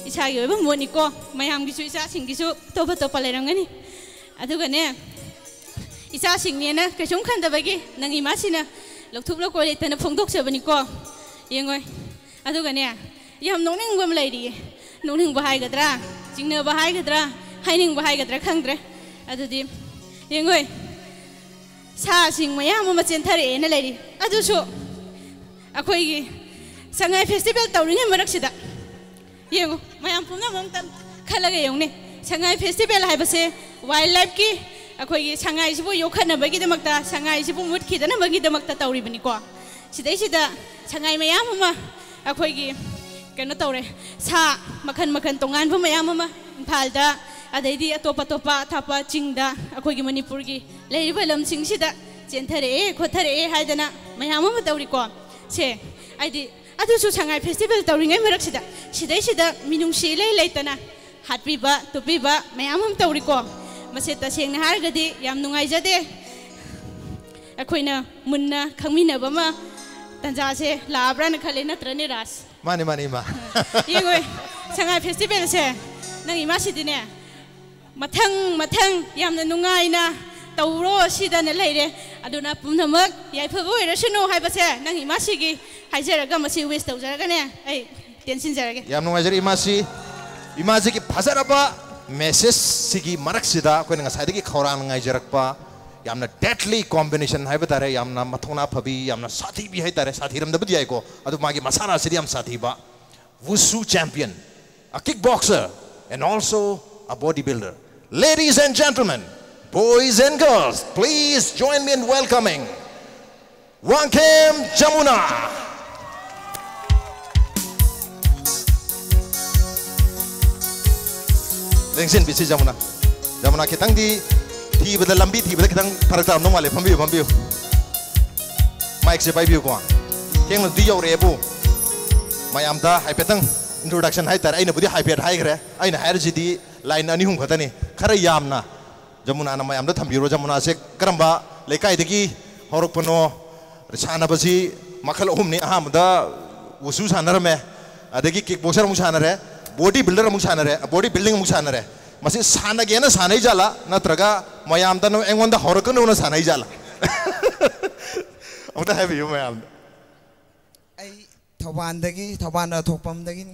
isagi oiba moniko mayam gi su isa singi su toba topa lerangani aduga ne isa singni na kaisum khandabagi nangi masina lokthuk lo ko letana phongdok sabani ko yengoi aduga ne yam nongning bam lairi nongning ba haigadra jingna ba haigadra haining ba haigadra khangdre adudi yengoi sa sing mayam ma chenthare na lairi adu so akoi gi sangai festival tawringe maraksida yengo mayam pumna mong tam khalaga yongne sangai festival haibase wildlife ki akoi gi sangai sibu yokhana bagi damakta sangai sibu mut khidana bagi damakta tawri bani ko sidai sida sangai mayam ma akoi gi kena tawre sa makan tongan ba mayam ma Imphal da adaidi atopa thapa chingda akoi gi Manipur gi leiriba lamsing sida chenthare khothare haidana mayam ma tawri ko se aidi adu su sangai festival tawringai marak sida sidai sida minung silai leitana hatpiba tupiba mayam ma tawri ko maseta sengna hargadi yam nungai jade akoina munna khangmina bama tanja se labra na khale natrane ras mani ma yengoi sangai festival se nang ima sidine mathang yamna nungai na tawro sida na leire aduna pumnamak yaiphago irasunu haibase nang ima sigi haijaraga masi wish tawjaraga ne ai tension jarage yam nungai jari imasi ki phazaraba message sigi marak sida ko nga saidi ki khorang ngai jarakpa yamna deadly combination haibetare yamna mathona phabi yamna sathi bi haitare sathiram da budi ai ko adu magi masana sidi yam sathi ba wushu champion a kickboxer and also a bodybuilder. Ladies and gentlemen, boys and girls, please join me in welcoming Wangkem Jamuna. Lengsin bisi Jamuna kitang di beda lambi beda kitang parakta nong wale pambiu Mike se paibiu ko keng di yo rebu mayam da hai petang introduction hai tar aina budi hai pet hai gre aina hai jidi line ani hum khatani khara yamna Jamuna na mayam da thambiro Jamuna se karamba lekai degi horok pano sana basi makhal hum ni aham da wusu sanarame adegi kickboxer mu sanare body builder mu sanare body building mu sanare masih sana gena sanai jala natraga mayam da no engon da horok no sanai jala amda have you mayam ai thoban thokpam dagi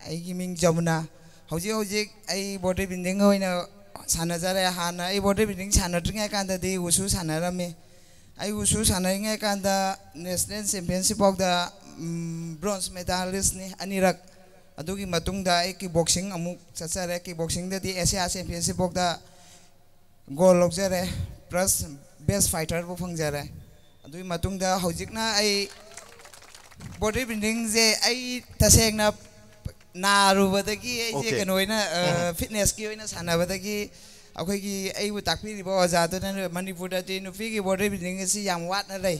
ai gi ming Jamuna hojik ai body building hoina sanajare hana ai body building sanatringa kanda di wusu sanarame ai wusu sanaringa kanda national championship of the bronze medalist ni anirak adugi matungda ai kickboxing amuk chachare kickboxing da di Asia championship of the gold logjare plus best fighter bo phangjare adugi matungda hojikna ai body building je ai tasengna narubadagi ai je kanoina fitness ki oina sanabadagi akhoi gi ai bu takpi ri bo ajadu na Manipur da ti nupi gi body building si yam wat na lei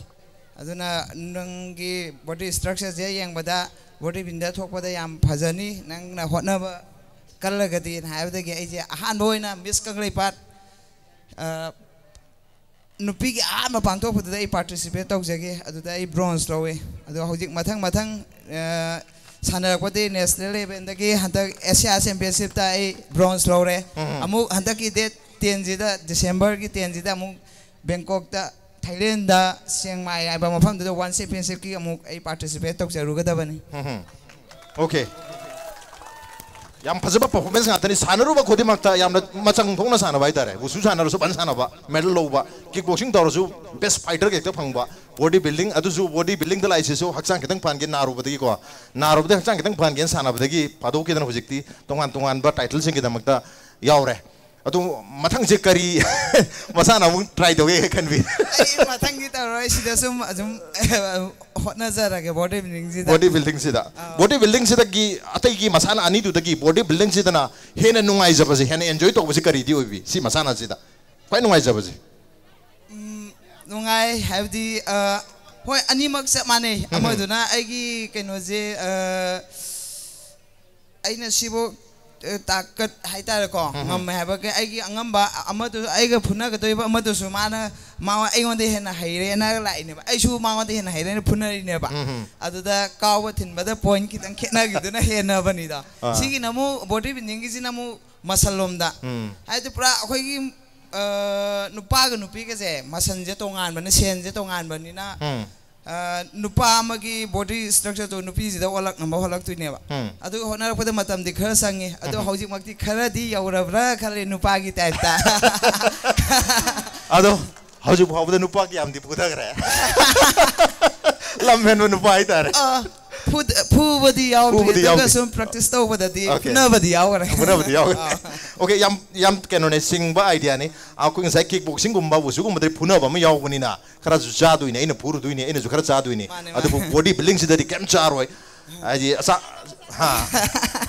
aduna nangi body structure je yang bada body builder thokpada yam phajani nang na hotna ba kallagati haibadagi ai je ahan boina miss kanglei pat nupi gi ama pangtok pada ai participate tok jage aduda ai bronze lowe adu hojik mathang Sanarapati national level dagi hantak Asia championship ta ai bronze lore amuk hantak ki date 10 jida December ki 10 jida amuk Bangkok ta Thailand da Chiang Mai ai ba mafam da one championship ki amuk ai participate tok jaruga da bani okay yam phajaba performance ngatani sanaru ba khodi makta yam machang thongna sana bai tare wusu sanaru su ban sana ba medal lo ba kickboxing tor su best fighter ke ta phangba body building adu su body building da lai se su hakchang kitang phan ge naru ba dagi ko naru ba hakchang kitang phan ge sana ba dagi pado ke dan hojikti tongan ba title sing ke damakta यावरे अदु मथंग जे करी मसाना मु try दोगे खनबी ai mathang gi taroi sida sum azum hotna jara ge body building sida body building sida gi atai gi masana ani du dagi body building sida na hena nungai jabaje hena enjoy to basi kari di obi si masana sida kwai nungai jabaje nungai have the hoi ani mak sa mane amaduna ai gi keno je aina sibo ताकत हाइतार को ngam haba ke ai angam ba amadu ai ga phuna ga toiba amadu su mana ma ai ngonde hena haire na lai ne ba ai su ma ngonde hena haire ne phuna ne ba adu da kawa thin ba da point ki tang khena gi du na hena ba ni da sigi namu body building gi namu masalom da ai tu pura khoi gi nupa ga nupi ke je masan je tongan ba ne sen je tongan ba ni na nupa amagi body structure to nupi ji da olak ngam holak tu ne ba adu honar pada matam di khara sangi adu hauji makti khara di yaurabra khare nupa gi type ta adu hauji bhawda nupa gi am di puda gre lamhen nupa ai tare fu badi yaw ga sum practice to bada di na badi yaw gre na badi yaw okay yam kenone sing ba idea ni aku ngai kickboxing gumba busu gumba de phuna ba ma yaw bani na khara ju ja du ni ina puru du ni ina ju khara cha du ni adu body building si da di kem cha roi ai asa ha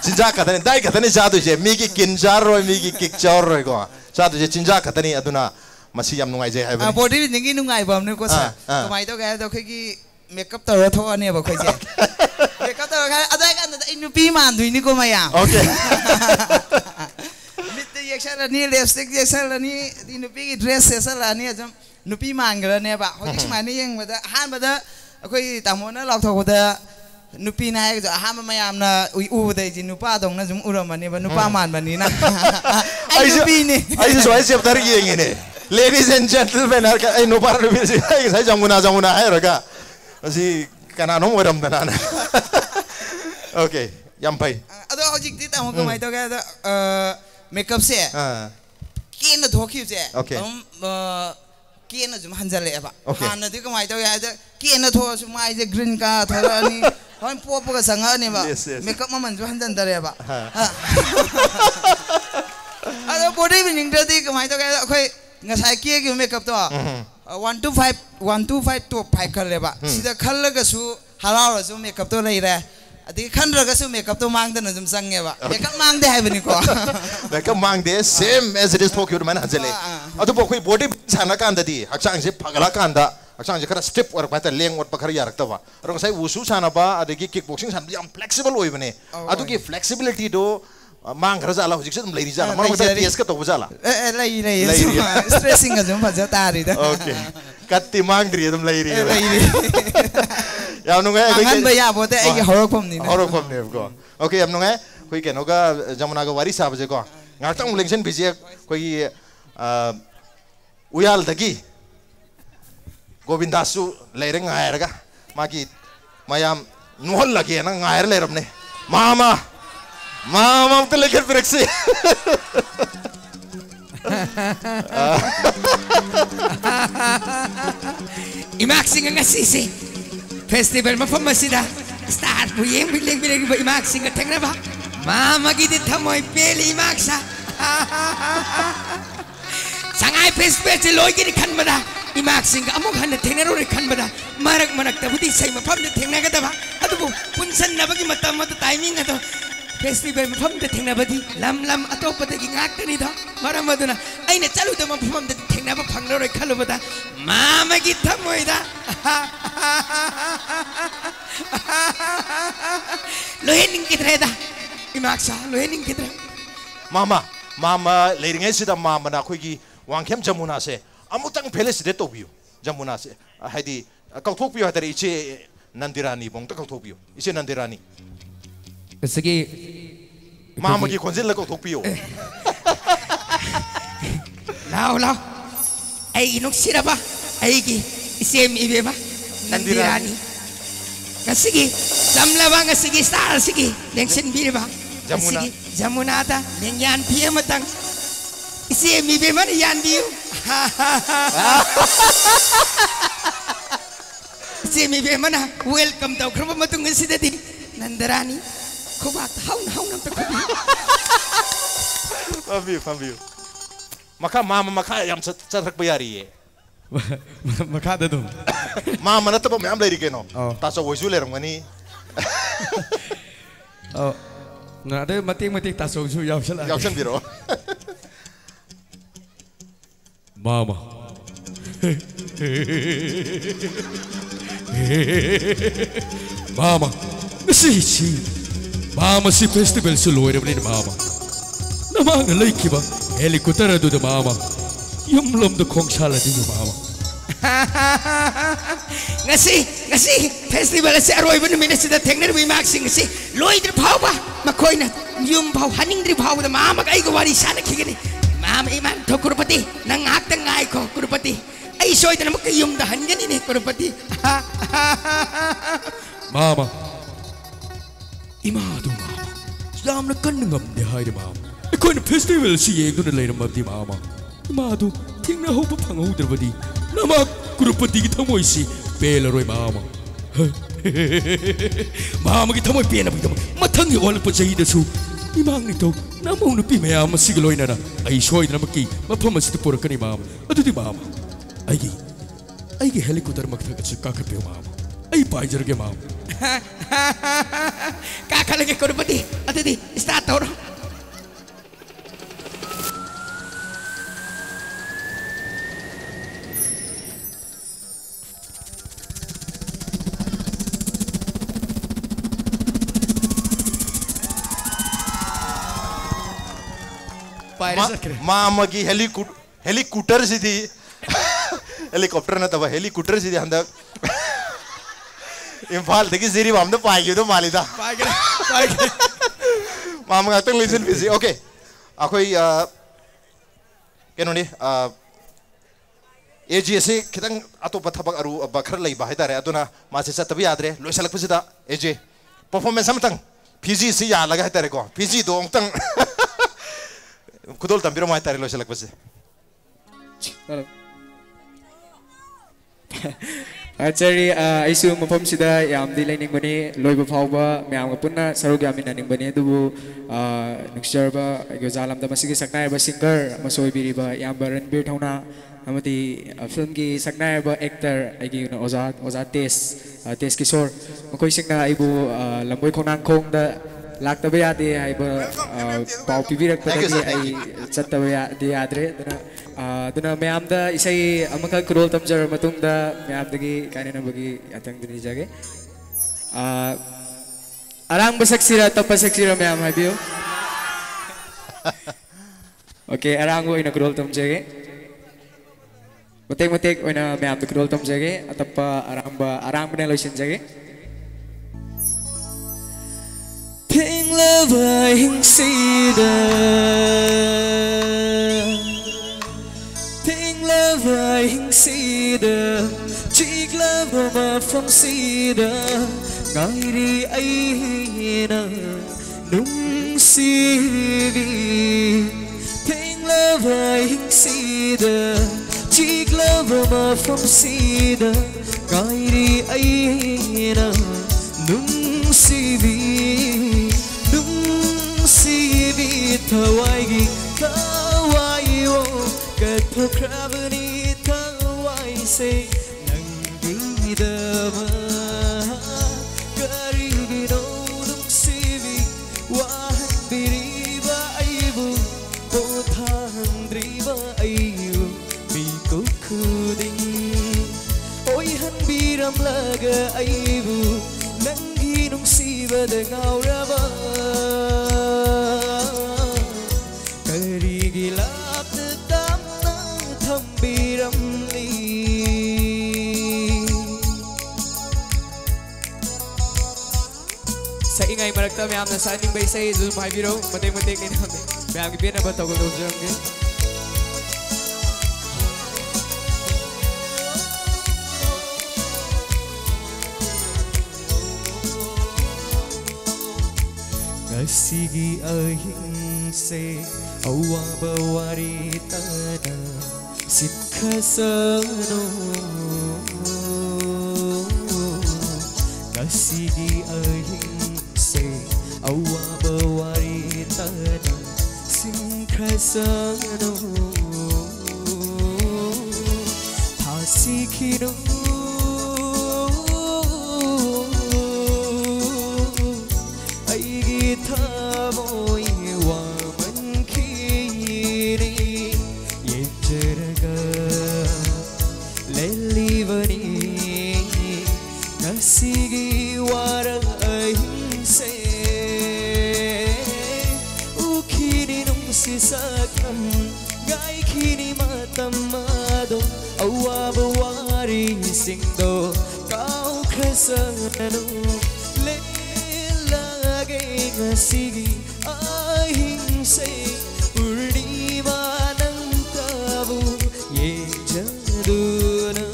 jinja ka da dai ka da ni ja du je mi ki kin ja roi mi ki kick cha roi ko cha du je jinja ka da ni aduna masi yam nungai je hai ba body building gi nungai ba ne ko sa kamai to ga to khoi gi makeup to tho ne ba khoi je makeup to ga adai kan da inu pi man du ni ko ma ya okay ni lipstick yesala ni inu pi gi dress yesala ni ajam nupi mangra ne ba hoi smani yeng ba da han ba da akoi tamona lok tho da nupi na ai ha ma mayam na u da ji nupa dong na jum uram ni ba nupa man ba ni na ai nupi ni ai so ai sep tar yeng ni ladies and gentlemen ai nupa nupi sai jamuna hai raga asi kana no uram da na okay yam pai ado hojik ti tamo ko mai to ga makeup se kena thoki je kena jum hanjale ba han di ko mai to ya kena tho su mai je green ka thora ni hon pop ga sanga ni ba makeup ma man ju hanjan dare ba ado body building di ko mai to ga khoi ngasai ke gi makeup to 125 to 5 khal le ba sida khal ga su halal su makeup to lai ra adi khandra ga su makeup to mang da na jum sang nge ba makeup mang de hai bani ko makeup mang de same as it is talk you man hanjale adu bo khoi body chana kan da di hakchang je phagala kan da hakchang je khara step work ba ta leng wat pa khara yarak ta ba ro sai wusu chana ba adagi kickboxing san yam flexible oi bane adu ki flexibility do mang khara jala hojik se dum lei ri jala mar ta ts ka to jala lei stressing ga jum bhaja ta ri da okay katti mang dri dum lei ri yam nu ngai angan ba ya bo te ai horok phom ni ko okay yam nu ngai koi ke no ga jamuna ga wari sa ba je ko ngar tang lengsen bije koi uyal dagi govindasu leireng ngai ga magi mayam nuhol lagi na ngai leiram ne mama te leker breksi imaksing nga sisi festival mafam masida start bu yeng biling ba imaksing nga tengna ba mama gidit thamoy peli imaksa sangai festival se loy gidi khan bada imaksing ga amok han tengna ro khan bada marak ta budi sai mafam de tengna ga da ba adu punsan na bagi matam mat timing ga to festival mafam de tengna badi lam atop da gi ngak ni da maram maduna aina chalu da mafam de tengna ba phang ro khalu bada mama gi thamoy da lohening kitreda imaksa lohening kitra mama leiringai sida mama na khoi gi wangkhem jamuna se amutang felicity to biu jamuna se haidi kauthok biu hatari iche nandirani bong ta kauthok biu iche nandirani Segi mama gi konjil la kauthok biu lao ai inok siraba ai gi isem ibe ba nandirani kasigi jamlaba ngasigi star sigi lengsen birba jamuna ta lengyan pie matang isem ibe man yan diu isem ibe mana welcome to khroba matung sidadi nandarani khobak haun nam ta khobi Fambiu. Maka mama maka yang cetak bayari. Maka ada dong. Mama nata pa mayam lagi keno. Taso voice uler mani. Oh, nggak ada mati taso su yau sala. Yau sen biro. Mama. Mama. Si. Mama si festival suluir ni mama. Nama ngalai kiba helikopter adu de mama. Yumlom de kong sala di mama. Ngasi festival si aroy ban mina sida thengner bi mak sing si loi dir phau ba makoi na yum phau haning dir phau da mama kai ko wari sana khigani mama iman to kurupati nang hak tang ngai ko kurupati ai soi da mak yum da han gani ne kurupati mama ima du mama yam na kan ngam de hai de mama ko na festival si ye ko na le na di mama ima du ting na ho pa phang ho der badi nama kurupati ki thamoi si pelaroi mama mama ki thamoi pena bi mathang ol pa chahi da su imang ni to namau nu pi mayam sigloi na ai soi na maki mafam si pura kani mama adu di mama ai ki helicopter makta ka ka ka pe mama ai paijar ge mama ka lagi kurupati adu di start or Mama ki helicopter si thi helicopter na taba helicopter si thi handa Imphal degi ziri bam da pai gyu do malida mama ngatang listen busy okay akoi kenoni AGC kitang atopa thabak aru bakhar lei ba haidare aduna ma se satabi adre loisalak pusida AJ performance samtang PG si ya laga haidare ko PG do ongtang Kudol tampiro mai tari lo selak pasi. Actually, isu mapam sida yam di lining bani loy bafauba mayam punna sarog yamin naning bani dubu nixture ba gozalam da masigi saknai ba singer masoi biri ba yam baran bir thona amati film ki saknai ba actor agi no oza tes kishor makoi singna aibu lamboi khonang khong da Lakta baya di ay ba pau pibirak pa di ay chatta baya di adre duna mayam da isay amaka kurol tamjar matung da mayam dagi kanina bagi atang dini jage arang basaksira tapasaksira mayam habiyo okay arang wo ina kurol tamjage matek ina mayam da kurol tamjage atapa arang ba loisin jage Ping love hing sida Ping love hing sida Cheek love ma from sida Ngairi aina nung sivi Ping love hing sida Cheek love ma from sida Ngairi aina nung sivi Tawai wo kat krabani tawai se nangi dama karibi no dum sivi wahan biriba aibu pothan driba aibu biko kuding oi han biram laga aibu nangi nung siva dengau raba Sa ingay marakta mayam na sa aning baysay zoom hai biro matik ni namin mayam gibin na ba tawag daw dyan gin Kasigi ahing se awa bawari tana sitkasano Kasigi ahing se awa bawari tana sano Thasi khino Aigi thamoi wa man khini Yecheraga lelivani Nasigi wara ahimse Ukini nung sisakam Gai kini matamado Awaba wari singdo Kau kresano Lelage ngasigi ahimse Purnima nang tabu Yejaduna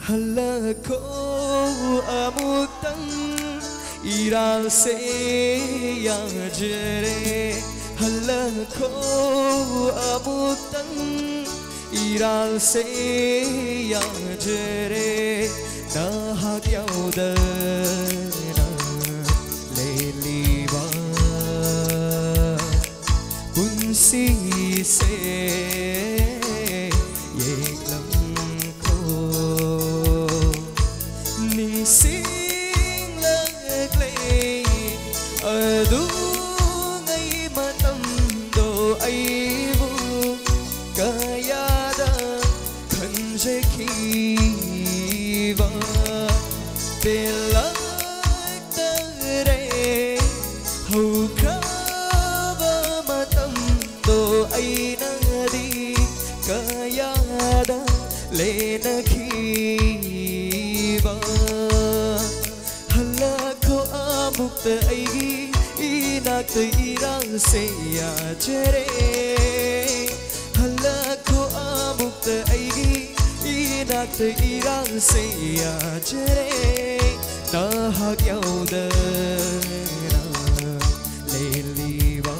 Halako amutang iral se yajere Halako amutang iral se yajere Nahag yaudana leliba Unsi se yeklam ko Nising lagle adu ngay matamdo aibu Kayada kanje kiva Belak tare hukaba matamdo ay nadi Kayada lena kiva Halako amukta aigi inakta irang seya jere Halako amukta aigi inakta irang seya jere Nahag yaudana leliba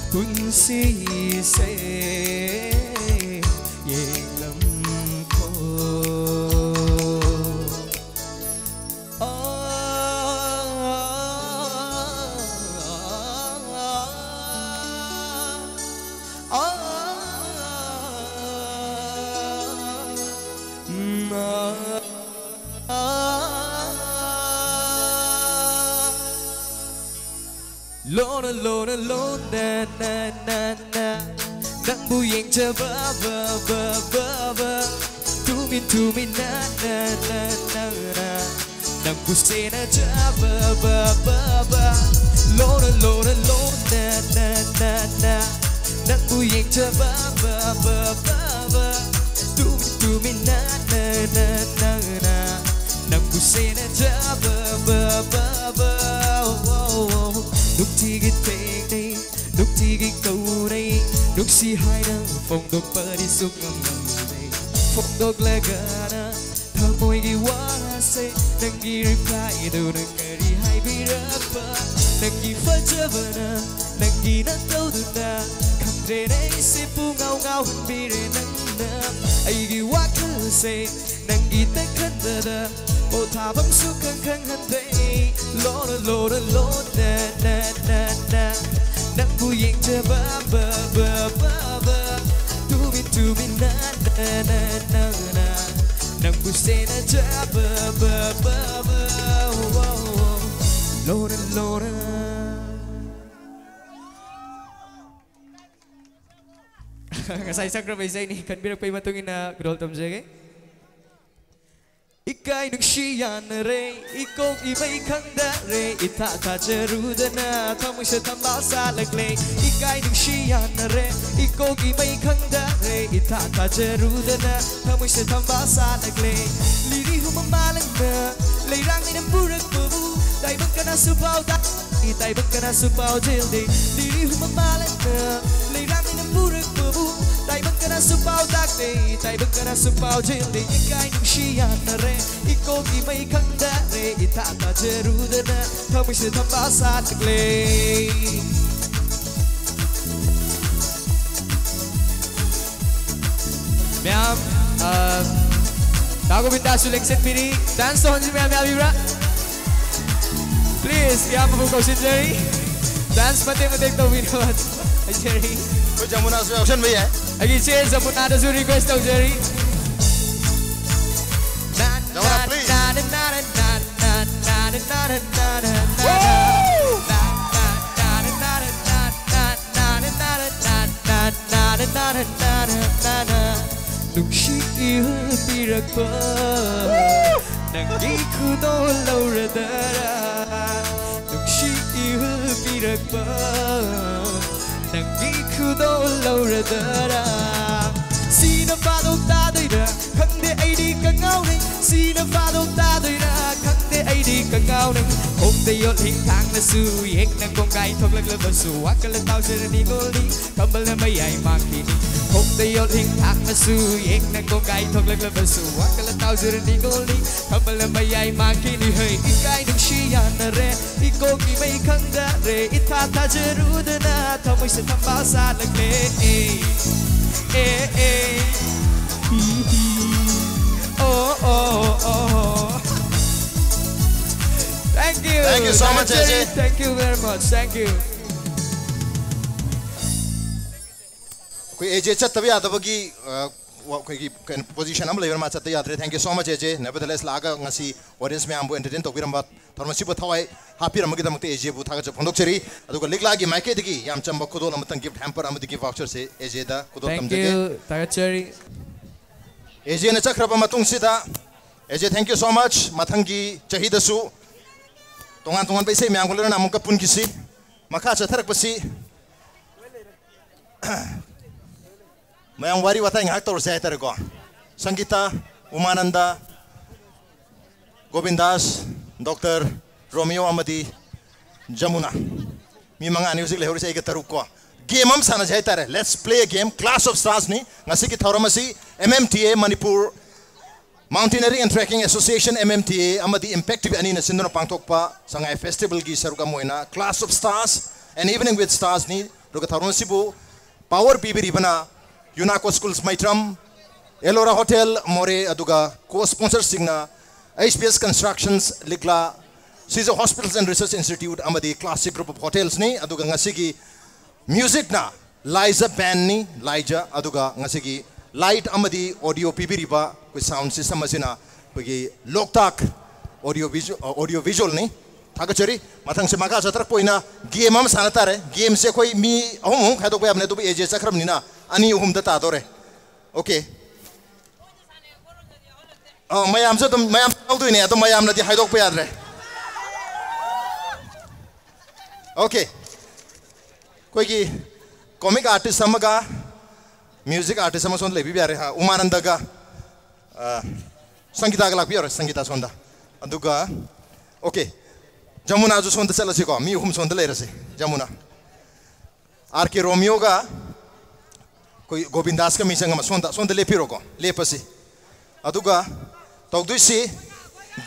Kunsi se yeklam ko Lona lona lona na na na Nang buyeng cha ba ba ba ba ba Tumin na na na na na Nang busena cha ba ba ba ba Lona lona lona na na na Nang buyeng cha ba ba ba ba ba Tumin na na na na na Nang busena cha ba ba ba ba Lúc tigit peng này, lúc tigit câu này, lúc si hai đang phong độc bờ đi sụp ngầm ngầm này, phong độc là gana, thao môi ghi quá say, nang ghi reply đâu nang đi hai bi rapper, nang ghi phơi chơi vợ na, nang ghi nát đâu được na, khăm re này si pu ngao ngao hơn bi re nang na, ai ghi quá khơi say, nang ghi tay khăn đờ đờ. Ô thả bấm xuống khăn khăn hân thế Lô na na na na Nắng vui yên chờ ba ba ba ba ba Tu min na na na na na Nắng vui xe na chờ ba ba ba ba Lô na Ngasay sacrifice ni kan bilang pay matungin na kudol tamjege Ikay nung siya na re, ikaw iba'y kanda re Itakacharuda na, tamoy sa tambal sa lagle Ikay nung siya na re, ikaw iba'y kanda re Itakacharuda na, tamoy sa tambal sa lagle Liri humamalang na, layrang ay ng burak babu Tay bang ka na supaw da, tay bang ka na supaw jildi Liri humamalang na, layrang ay ng burak babu Tay bang ka na supaw dakte, tay bang ka na supaw jildi Ikay nung siya na re Ikaw iba'y kanda re Itakacharuda na Tamoy sa tambal sa lagle Govinda Suling Senpiri dance to Hanji Ma'am Yabibra. Please, kaya mo po Jerry. Dance mati-mati to Vinod. Jerry. Ko Jamuna से option भी है. Again, say Jamuna does request to Jerry. Jamuna, please. Nungshi pirakpa nangi kudo lauradara Nungshi pirakpa nangi kudo lauradara Sina fado tadoira khangde aidi kangauni Sina fado tadoira khangde aidi kangauni Omde yol hing thang na su yek na kong kai thok lag laba su wakala tau sirani goldi kambal na mayai makini Omde yol hing thang na su yek na kong kai thok lag laba su wakala tau sirani goldi kambal na mayai makini Hey ikai nung shiya na re iko ki may khangda re itata jarudana thamai se thambal sa lagle Oh. Thank you. Thank you so much, AJ. Thank you very much. Thank you. कोई AJ चट तभी आता बगी कोई position हम लेवर माच चट यात्रे. Thank you so much AJ. Nevertheless लागा ngasi audience में आम्बो entertain तो बिरम बात थर्मसी बथावाई happy रमगी तमकते AJ बु थाका चपंदोक चरी. अदुको लिख लागी माइके दिगी याम चंबा कुदो नमतंग gift hamper आम दिगी voucher से AJ दा कुदो तम Thank जगे. you. थाका चरी. AJ ने चक्रपा मतुंग सिदा. AJ thank you so much. Matangi चही दसु. तोंगान पैसे म्यांग बोलना नामुक पुन किसी. मखा चथरक पसी. मैं वारी वाता इंगाक तोर से है तेरे को संगीता उमानंदा गोविंदास डॉक्टर रोमियो अमदी जमुना मी मंगा म्यूजिक लेहर से एक तरुक को गेम हम साना जाए तेरे let's play a game class of stars नी ngasi की थौरमसी MMTA Manipur mountaineering and trekking association MMTA अमदी इम्पैक्टिव अनि न सिंदुना पांगथोकपा संगाई फेस्टिवल की सरुका मोइना class of stars and evening with stars नी रुका थौरमसी बु पावर पीबी बना UNACO Schools Maitram, Elora Hotel, More Aduga, co-sponsor Signa, HPS Constructions, Ligla, Caesar Hospitals and Research Institute, Amadi Classic Group of Hotels ni, Aduga Ngasigi, Music na, Liza Band ni, Lija, Aduga Ngasigi, Light Amadi Audio Pibiriba, with sound system Masina, Pigi Loktak, audio visual ni, Takachari, Matang Semaka Satrak Poina, Game Am Sanatare, Game Sekoi, me, Home, Hadobe Abnetu AJ Sakram Nina. Ani uhum data adore, okay. Oh, mayam se tum mayam tahu tu ini, atau mayam nanti haidok payah re. Okay. Koi ki comic artist sama ka, music artist sama sonda lebih biar ha. Umananda ka, Sangeeta ka lagi biar Sangeeta sonda. Aduga, okay. Jamuna aja sonda cela sih ko, mi uhum sonda le rasa Jamuna. RK Romeo ka. कोई गोविंदास का mission हम सोंदा ले फिरो को ले पसी अदुगा तो दुसी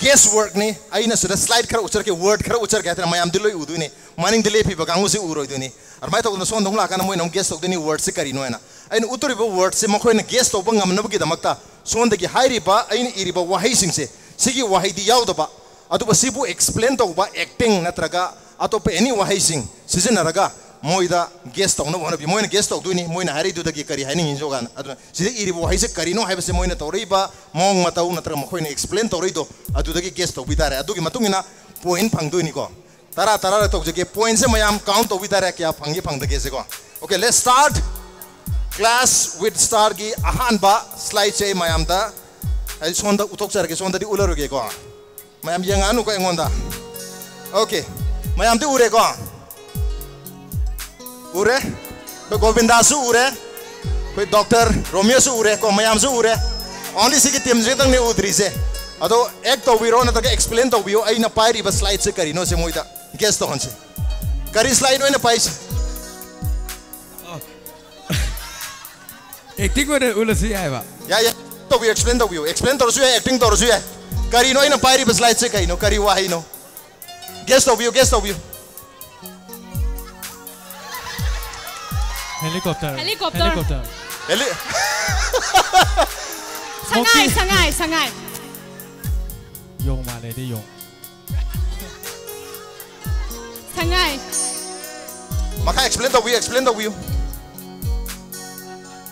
guess work ने आई ना सुधा स्लाइड कर उचर के वर्ड कर उचर कहते हैं मैं आमदिलो उदु ने मानिंग दिले फिर बगांगो से उरो इदु ने और मैं तो सोंदा मुला का ना मैं नम गेस तो देनी वर्ड से करी नो है ना आई न उतरी बो वर्ड से मखोई ने गेस तो बंगम नब की दमकता सोंदा की हाई रिबा आई न इरिबा वाही सिंग से सिगी वाही दी याव दबा अदुबा सिबु एक्सप्लेन तो बा एक्टिंग नत्रगा अतोपे एनी वाही सिंग सीजन नरगा मोइदा गेस्ट तौन बहन भी मोइन गेस्ट तौदुनी मोइन हारी दुदगी करी हाइनिंग इंजोगान अदु सिदे इरिबो हाइसे करिनो हाइबसे मोइन तौरैबा मोंग मतौ नत्र मखोइन एक्सप्लेन तौरैदो अदुदगी गेस्ट तौबि तारे अदुगी मतुंगिना पॉइंट फंगदुनी को तरा तरा तौजगे पॉइंट से मयाम काउंट तौबि तारे क्या फंगी फंगदगे से को okay let's start class with star की अहानबा स्लाइड से मयाम दा आई सोंदा उथोकचरगे सोंदा दि उलरुगे को मयाम यंगानु को एंगोंदा ओके मयाम दि उरे को उरे कोई गोविंदासु उरे कोई डॉक्टर रोमियो सु उरे को मयाम सु उरे ओनली सी की टीम जे तंग ने उतरी से अदो एक तो विरो न तक एक्सप्लेन तो बियो आई न पाइरी बस स्लाइड से करी नो से मोइदा गेस तो हंसे करी स्लाइड न पाइस एक्टिंग को उलसी आए बा या तो भी एक्सप्लेन तो रसु है एक्टिंग तो रसु है करी नो न पाइरी बस स्लाइड से करी नो करी वाही नो गेस तो बियो Helicopter. Sangai, sangai, sangai. Yong male di yong. Sangai. Maka explain the view.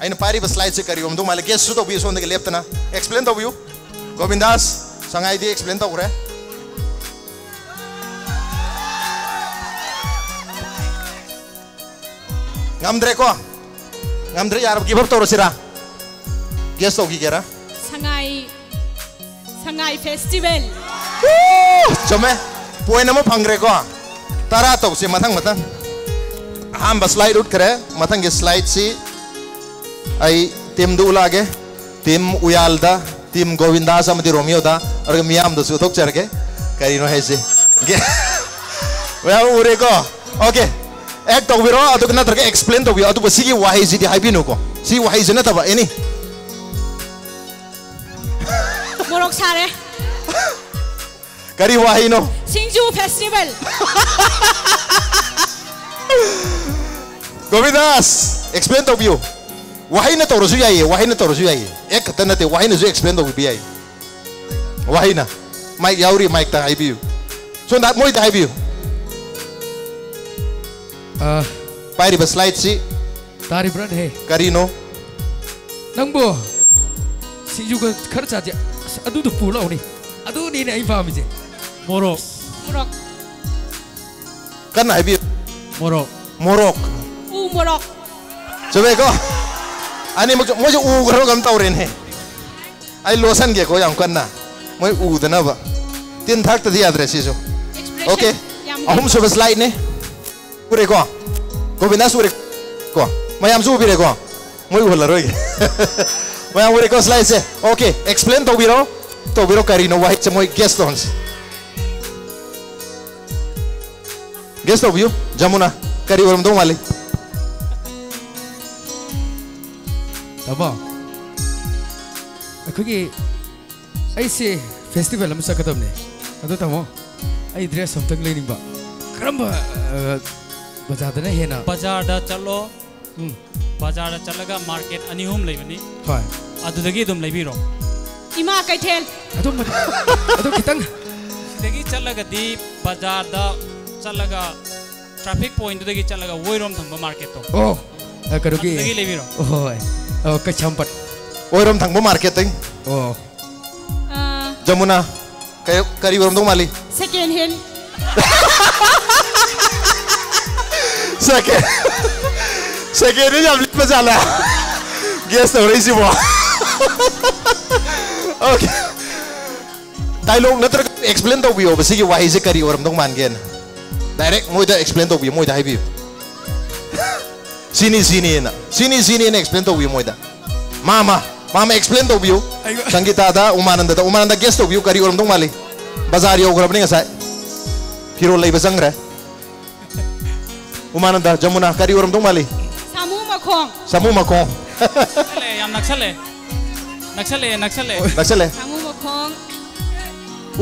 Aina pari bas slide se kari om do male guess su to view sonde ke left na. Explain the view. Govindas, sangai di explain the ure. Ngamdre ko. Ngamdre yar give up to rosira. Guess to ki kera. Sangai festival. Chome. Point mo phangre ko. Tara to se mathang. हम बस slide उठ करे मथंग के slide सी आई team दो लागे team उयालदा team Govindas अमदी Romeo दा और मियाम दो सुतोक चढ़ के करीनो है से वह उरे को ओके एक तो बिरो अतुक ना तरके एक्सप्लेन तो बिरो अतुक सी की वाही जी दी हाइबी नो को सी वाही जी ना तब एनी मोरोक सारे करी वाही नो सिंजू फेस्टिवल गोविंदास एक्सप्लेन तो बियो वाही ना तो रसुया ये एक तना ते वाही ना जो एक्सप्लेन तो बिया ये वाही ना माइक याउरी माइक ता हाइबियो सो ना मोई ता हाइबियो पायरी बस स्लाइड सी तारी ब्रड है करीनो नंबो सिजु को खर्चा जे अदु तो पूरा होनी अदु नी नहीं फामी जे मोरोक करना हाइबियो मोरोक मोरोक चुबे को अनि मुझे ऊ करो गम तौरेन है आई लोसन के को याम करना मुझे ऊ दना बा तीन थाक तदी एड्रेस जो ओके अहम सुबह स्लाइड ने पूरे को गोविंदास पूरे को मैं हम सुबह को मुझे बोला रोई मैं पूरे को स्लाइड से ओके एक्सप्लेन तो बिरो करीनो वाही से मुझे गेस्ट होंस गेस्ट हो बियो जमुना करी वरम दो वाले तबा अखोगी ऐसे फेस्टिवल हम सकतम ने अदो तमो आई ड्रेस हम तक लेनिंग बा करम बाजार दने हेना बाजार दा चलो बाजार दा चलगा मार्केट अनिहुम लेबनी हाय अदुदगी दुम लेबिरो इमा कैथेल अदो खितंग सिदगी चलगा दी बाजार दा चलगा ट्रैफिक पॉइंट दगी चलगा वोइरोम थंबा मार्केट तो ओ करोगी दगी लेबिरो ओय ओ कचंपट वोइरोम थंबा मार्केटिंग ओ जमुना करी वरम दो माली सेकंड हैंड सेकंड हैंड हम लिप जाला गेस्ट हो रही सी वो ओके डायलॉग नतर एक्सप्लेन तो बियो बस की वाही से करी वरम दो मान गेन डायरेक्ट मोइदा एक्सप्लेन तो बियो मोइदा हाइबियो सीनी ना एक्सप्लेन तो बियो मोइदा मामा एक्सप्लेन तो बियो संगीता दा उमानंदा गेस्ट तो बियो करी वरम दो माली बाजार यो गरबनी गसाय फिरो लई बसंग रे उमानंदा जमुना करी वरम दो माली सामू मखों ले याम नक्सले सामू मखों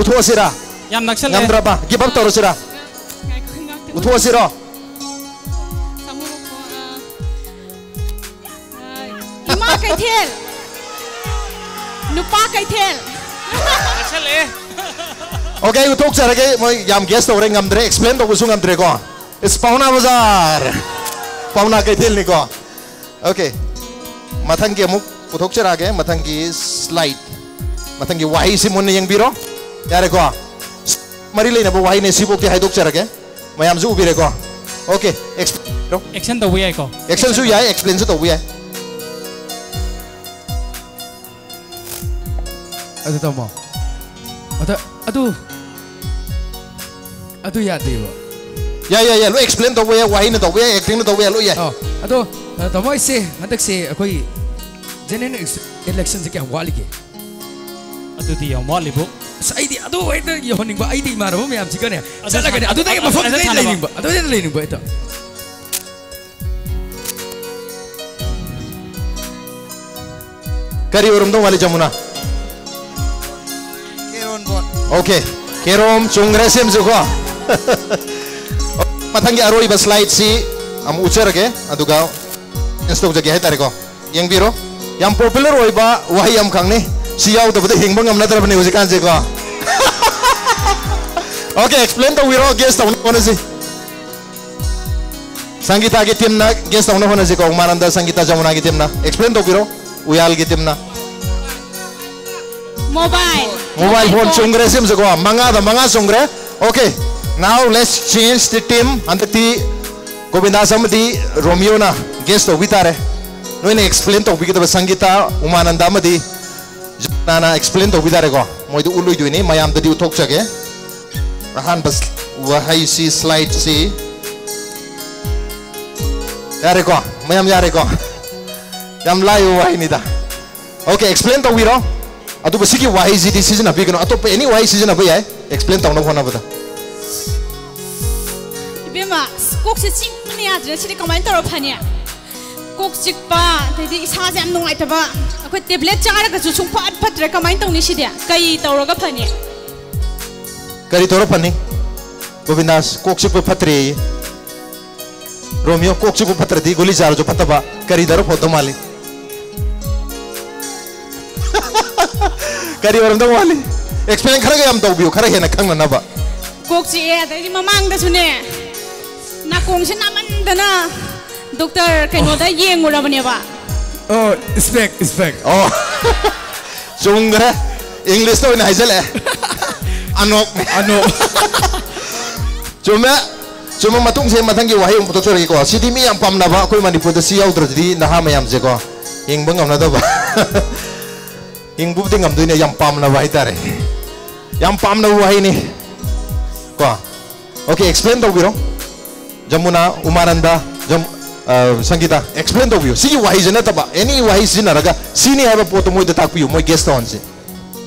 उठो सिरा याम नक्सले नंद्रबा गिव अप तो सिरा उठो सिरा सामू मखों इमा कैथेल नुपा कैथेल नक्सले ओके उठोक चरगे मैं याम गेस्ट हो रहे ngамdre एक्सप्लेन तो बुसुंग ngамdre को इट्स पाउना बाजार पाउना कैथेल नि को ओके मथंग के मुक उठोक चरागे मथंग की स्लाइड मथंग की वाही से मुन्ने यंगबिरो यारे को मरी लेना वो वाही ने सिबोक के हाइदोक चरगे मैं हम जो उबिरे को ओके एक्शन तो हुआ को एक्शन सु याय एक्सप्लेन तो हुआ अदो तमो अदो याद देव या लो एक्सप्लेन तो हुआ वाही ने तो हुआ एक्टिंग तो हुआ लो या अदो तमो इसे हदक से कोई जनरल इलेक्शन से क्या वाली के अदो दी वाली बो साइडी अदो वेट यो होनिंग बा आईडी मारो मैं आम चिकन है चला गए अदो दे मफक नहीं लेनिंग बा अदो दे लेनिंग बा इतो करी वरम दो वाली जमुना ओके केरोम चुंगरे सेम जुको मथंगी अरोई बस स्लाइड सी हम उचरगे अदुगा इंस्टॉक जगे है तारे को यंग बिरो यम पॉपुलर होइबा वही हम खंगने si yaw da bada hingba ngam na dra bani uji kan je ko okay explain to wiro guest taw na si Sangeeta ki team na guest taw na si ko Umananda Sangeeta Jamuna ki team na explain to wiro uyal ki team na mobile phone chungre sim je ko manga chungre okay now let's change the team andati Govinda samadi Romeo na guest to vitare no ne explain to bigida Sangeeta Umananda madi Nana explain to vidare ko moi du ului du ni mayam da di uthok chage ahan bas wahai si slide si yare ko mayam yare ko yam lai wahai ni da okay explain to wiro atu basiki wahai si di season abi kono atop any wahai season abi ai explain to no khona bada ibema kok se ching ni adre si comment to phania kok chikpa tedi isa jam nungai taba akoi tablet chara ka chu chung phat phat re comment to ni si dia kai tawraga phania kari toro phani Govindas kok chikpa phatre Romeo kok chikpa phatre di goli jar jo phataba kari daro photo mali kari waram do mali explain khara ga am to biu khara hena khang na ba kok chi e tedi mamang da sune na kong se naman dana Doctor kaino da yeng ura bane ba oh spec oh chungre English to na haisele ano cuma matung se matang ki wahai um to chori ko sidi mi am pam na ba koi Manipur da si yaw dra di na ha mayam je ko ing bangam na da ba ing bu ding am du ne yam pam na ba itare yam pam na wahai ni ko okay explain to biro Jamuna Umananda Sangeeta explain to you see wahai jana taba any wahai sina raga sini have poto moi da takpiu moi guest on si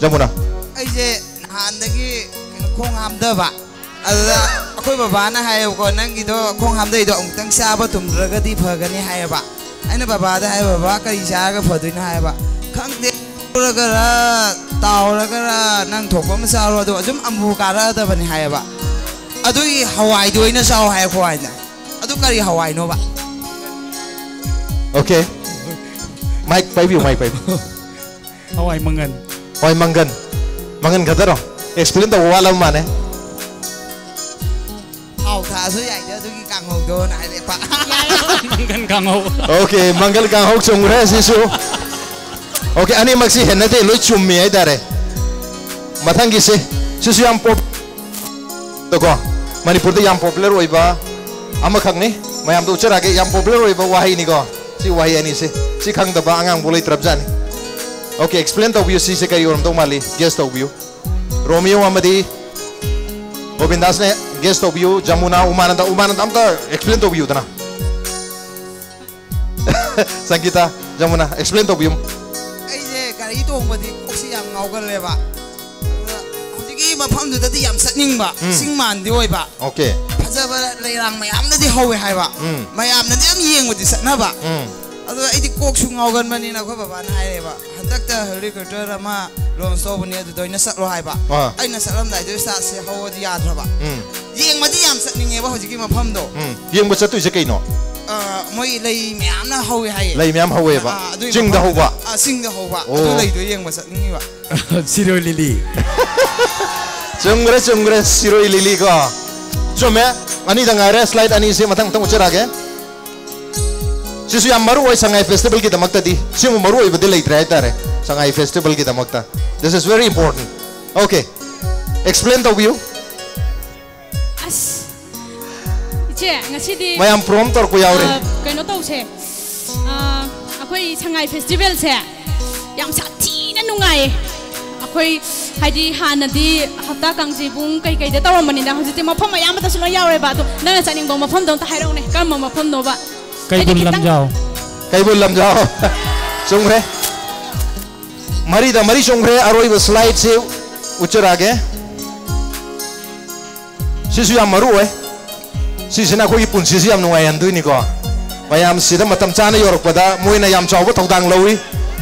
Jamuna ai je han dagi khong ham da ba ada akoi baba na hai ko nang gi do khong ham dai do ong tang sa ba tum raga di phagani hai ba aina baba da hai baba kai sa ga phadui na hai ba khang de raga ra taw raga ra nang thok ba ma sa ro do ajum ambu ka ra da bani hai ba adui hawai do ina sa hai khwai na adu kari hawai no ba okay mic pipe Hawai mangan mangan kadaro explain to wala mane hau tha su yai da du ki kang ho do na le pa mangan kang ho okay mangal kang ho chungre sisu okay ani maxi henna de loi chummi ai dare mathangi se sisu yam pop to ko Manipur de yam popular oiba ama khangni mayam do chara ge yam popular oiba wahai ni ko si wahai ani se si khang da ba angang bolai trap jani okay explain to you si se kai oram to mali guest of you Romeo amadi Govindas ne guest of you Jamuna Umananda amta explain to you dana Sangeeta Jamuna explain to you ai je kari to ngodi oksi yam ngau ga le ba hojiki ma pham du da di yam satning ba sing man di oi ba okay phaja ba leirang mayam na di howe hai ba mayam na di am yeng di satna ba ado ai di kok su ngau gan mani na ko baba na hai ba handak ta helicopter ama ron so bani adu doina sat ro hai ba ai na salam dai do sta se ho di ya dra ba yeng ma di yam satning e ba hojiki ma pham do yeng ba satu je kai no moi lei mayam na howe hai lei mayam howe ba jing da ho ba sing da ho ba adu lei do yeng ma satning ba Siro Lili chungre siroi lili ko chome ani da ngare slide ani se mathang tang uchara ge sisu yam maru oi sangai festival ki damakta di simu maru oi bade lei trai tare sangai festival ki damakta this is very important okay explain the view as che ngasi di mayam prompter ko yaure kaino to se akoi sangai festival se yam sathi na nungai akoi haidi hanadi hafta kangji bung kai kai da tawamani da hojiti mafam mayam da sulo yaure ba to nana chaning bo mafam dong ta hairau ne kam mafam no ba kai bul lam jao chungre mari chungre aroi ba slide se uchara ge sisu yam maru oi sisina ko ipun sisi yam nuai andui ni ko mayam sida matam chana yorok pada moina yam chawba thodang lowi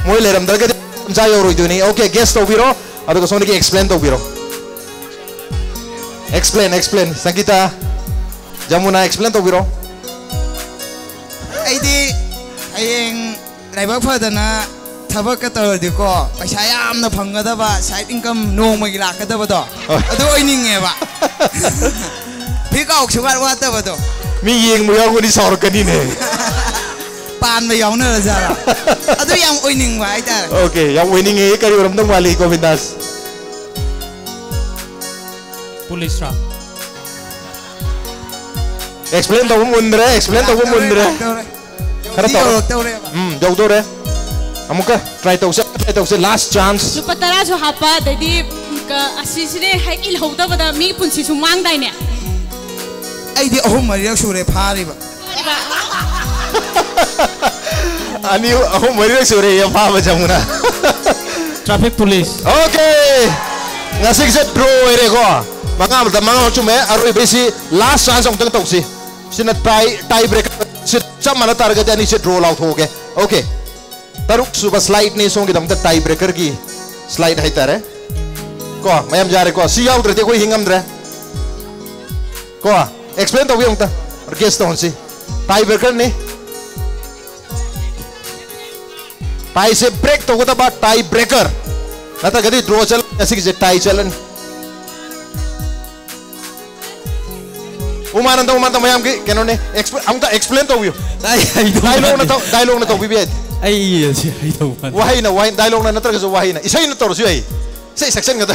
moi leram da ge cha yoroi du ni okay guest obiro adu ko soni ki explain to biro explain Sangeeta Jamuna explain to biro ai di ayeng lai ba pha da na थबक तौरदीको पैसा यामना फंगदबा side income नोंमगी लाकदबदो अदो ओइनिंगेबा फिकाउ sugar वातबदो मी Young मु यावगनि सावरकनी ने पान में यावना रजारा अदो याम ओइनिंगबा आइतार okay याम ओइनिंगे करी ओरमदं वाली Govindas police रा एक्सप्लेन तो मुंद्रे खरतो जौदोरे अमुका ट्राई तौसे लास्ट चांस सुपतरा जो हापा ददी असिसने हाइकिल होदबदा मी पुंसी सु मांगदाइने आइदी अहुम मरिया सुरे फारिबा अनि अहुम मरिया सुरे या फाबा जमुना traffic police okay ngasik se draw ere ko mangam ta mangam chume aroi besi last chance ong tang tausi sina tie break sit chamana target ani se draw laut hoge okay taruk suba slide ni song gidam ta tie breaker gi slide hai tare ko mayam jare ko si yaudre te ko hingam dre ko explain to yong ta guess to si tie breaker ni tie se break to ko ta ba tie breaker nata gadi draw chal ऐसे किसे tie चलन उमानंद मयाम की क्या ने हमका explain तो हुई dialogue ना तो भी है वही ना डायलॉग ना नतर के जो वही ना इसे ही ना तो रही सही सेक्शन का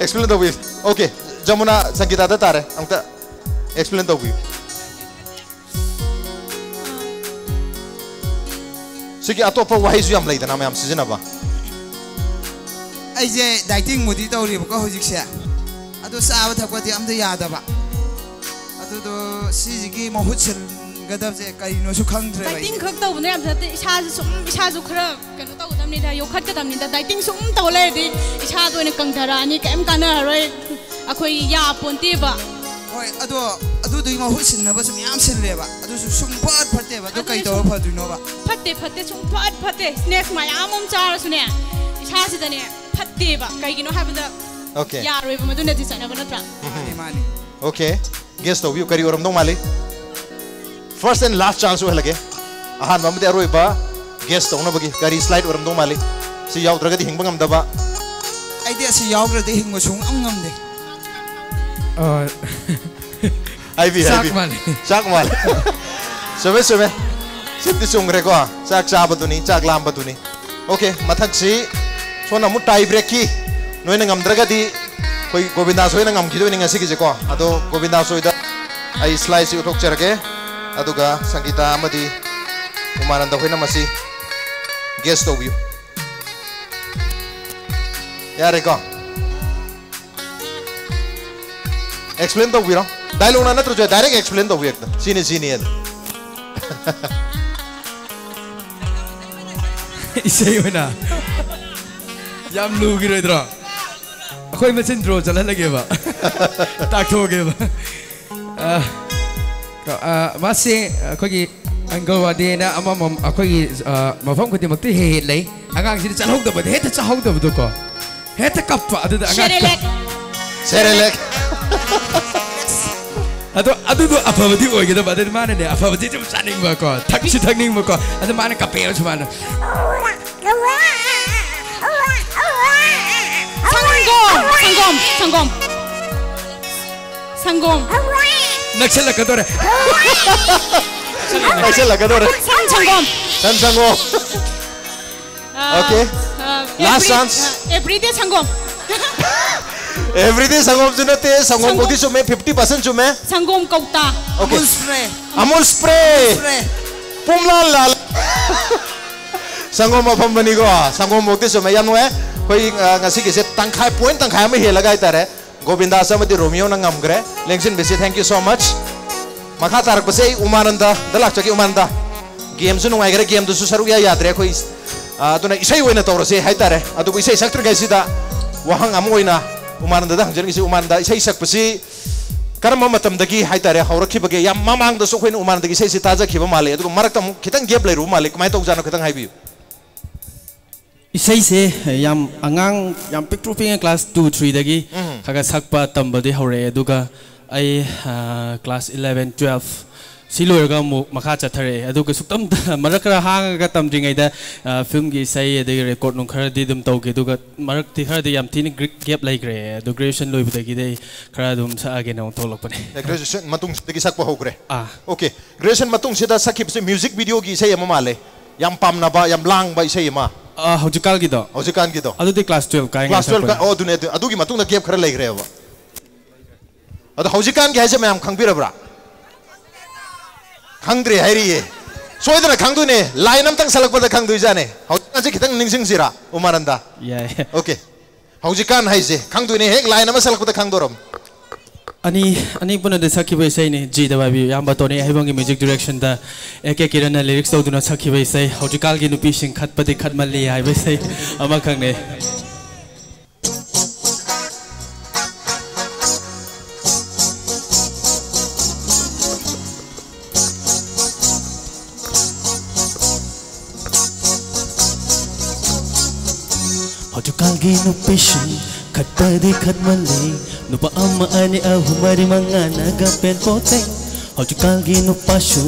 एक्सप्लेन तो हुई ओके जमुना संगीता था तारे हमका एक्सप्लेन तो हुई सिकी अतोपा वही जो हम लेते ना मैं हम सीजन अबा ऐसे डाइटिंग मुदी तो रिब को होजिक से अदो साब थकवती हम तो याद अबा अदो तो सीजी बहुत सल गदब से कई नो सु खंग रे डाइटिंग खक तो बने अब इसा जो खरा कनो तो उदम नि दा यो खट दम नि दा डाइटिंग सुम तो ले दी इसा तो ने कंधरा नि केम काना हरोय अखोई या पोंतीबा ओय अदो दुई बहुत सिन्नबा सुम याम सिनलेबा अदो सुम फट फटेबा तो कई तो फदुनोबा फटे सुम फटे स्नैक्स मयाम हम चार सुने इसा सिदने फटेबा कईगिनो हाबदा ओके यारोयबा मदुना दि सनाबा नत्रा मानी ओके गेस तो व्यू करी ओरम दो माली फर्स्ट एंड लास्ट चांस हो लगे आहान ममदे अरोयबा गेस तो नबगी करी स्लाइड ओरम दो माली सि यावद्रगदि हिंबा ngam आइडिया सि यावग्रदि हिंगो सुम ngam de Sak mal. Sume. Siti sungre ko. Sak sabatuni, sak lambatuni. Okay, mathak si. So namu tie break ki. Noi na ngam draga di. Koi Govinda soi na ngam kido ni ngasi kije ko. Ado Govinda soi da. Ai slice utok charake. Ado ga Sangeeta amadi. Umananda hoi na masi. Guest of you. Yare ko. Explain to you. Dialogue na natro jo direct explain to व्यक्त sini है इसे ही ना याम लोग ही रहते रहा कोई machine draw चला लगे बा ताक हो गए बा मासे कोई अंगल वादे ना अम्म कोई मफम को दिमाग ते हे ले अंगांग सिर्फ चलाऊं तो बदे तो चलाऊं तो बदो को हे तो कप्पा अदु Serelek Aduh apa budi oh gitu pada mana deh apa budi cuma saning bako takning bako ada mana kapel cuma Sanggom naksel lakadore Sanggom okay last chance everyday sanggom Everyday sanggom sunate sanggom bodi sume 50% sume sanggom kauta okay amul spray pumla lal sanggom apam bani ko sanggom bodi sume yanu koi ngasi kise tangkai point tangkai me hela gai tare Govinda samadi Romeo na ngamgre lengsin besi thank you so much makha tarak pase Umananda dalak chaki Umananda game su nungai gare game du su saru ya yadre koi aduna isai hoina tawrase hai tare adu isai saktre gai sida wahang amoina Umananda dah jadi Umananda isai sakpasi karena matam dagi hai tare hauraki bagi yang mamang da sokhoin Umananda isai si taja khiba male adu marak tam kitang gap lai ru male kamai tau jana kitang hai bi isai se yam angang yam picture ping class 2 3 dagi khaga sakpa tambadi hore aduga ai class 11 12 सिलोरगा मखा चथरे अदुग सुक्तम मरक हांगा तमद्रिङैदा film की सही अदि record नु खरदि दुम तौगे दुगा मरक ति खरदि याम thin gap लैग्रे अदु ग्रेजुएशन लोइबदगी दे खरा दुम सागे न थोलकपने ग्रेजुएशन मतुंग दगी सकप होग्रे ओके ग्रेजुएशन मतुंग सिदा सखिबसे म्यूजिक वीडियो की सही अमा माले याम पामनाबा याम लांगबा सही अमा हौजिकाल गिदो अदुदि क्लास 12 काय क्लास 12 का ओ दुने अदुगी मतुंग गैप खरा लैग्रे अब अदु हौजिकान के हाइसे मैम खंगबिरबरा खंग्रे हाइरिये सोइदना खंगदुने लाइन अमतंग सलकपदा खंगदुइ जाने हौजिकान से खितंग निंगसिंग सिरा उमारंदा याय ओके हौजिकान हाइसे खंगदुने हेक लाइन अमा सलकपदा खंगदोरम अनि पुनः द सखिबै सै ने जी दबाबी याम बतोने हैबंगी म्यूजिक डायरेक्शन दा एके किरण लिरिक्स तौदुना सखिबै सै हौजिकाल गी नुपी सिंग खतपदि खतमल्ली हाइबै सै अमा खंगने हौजिकाल गी नुपी सिंग खतपदि खतमल्ली nupa ama ani ahumari mga nagapen pote haujical gi nupasu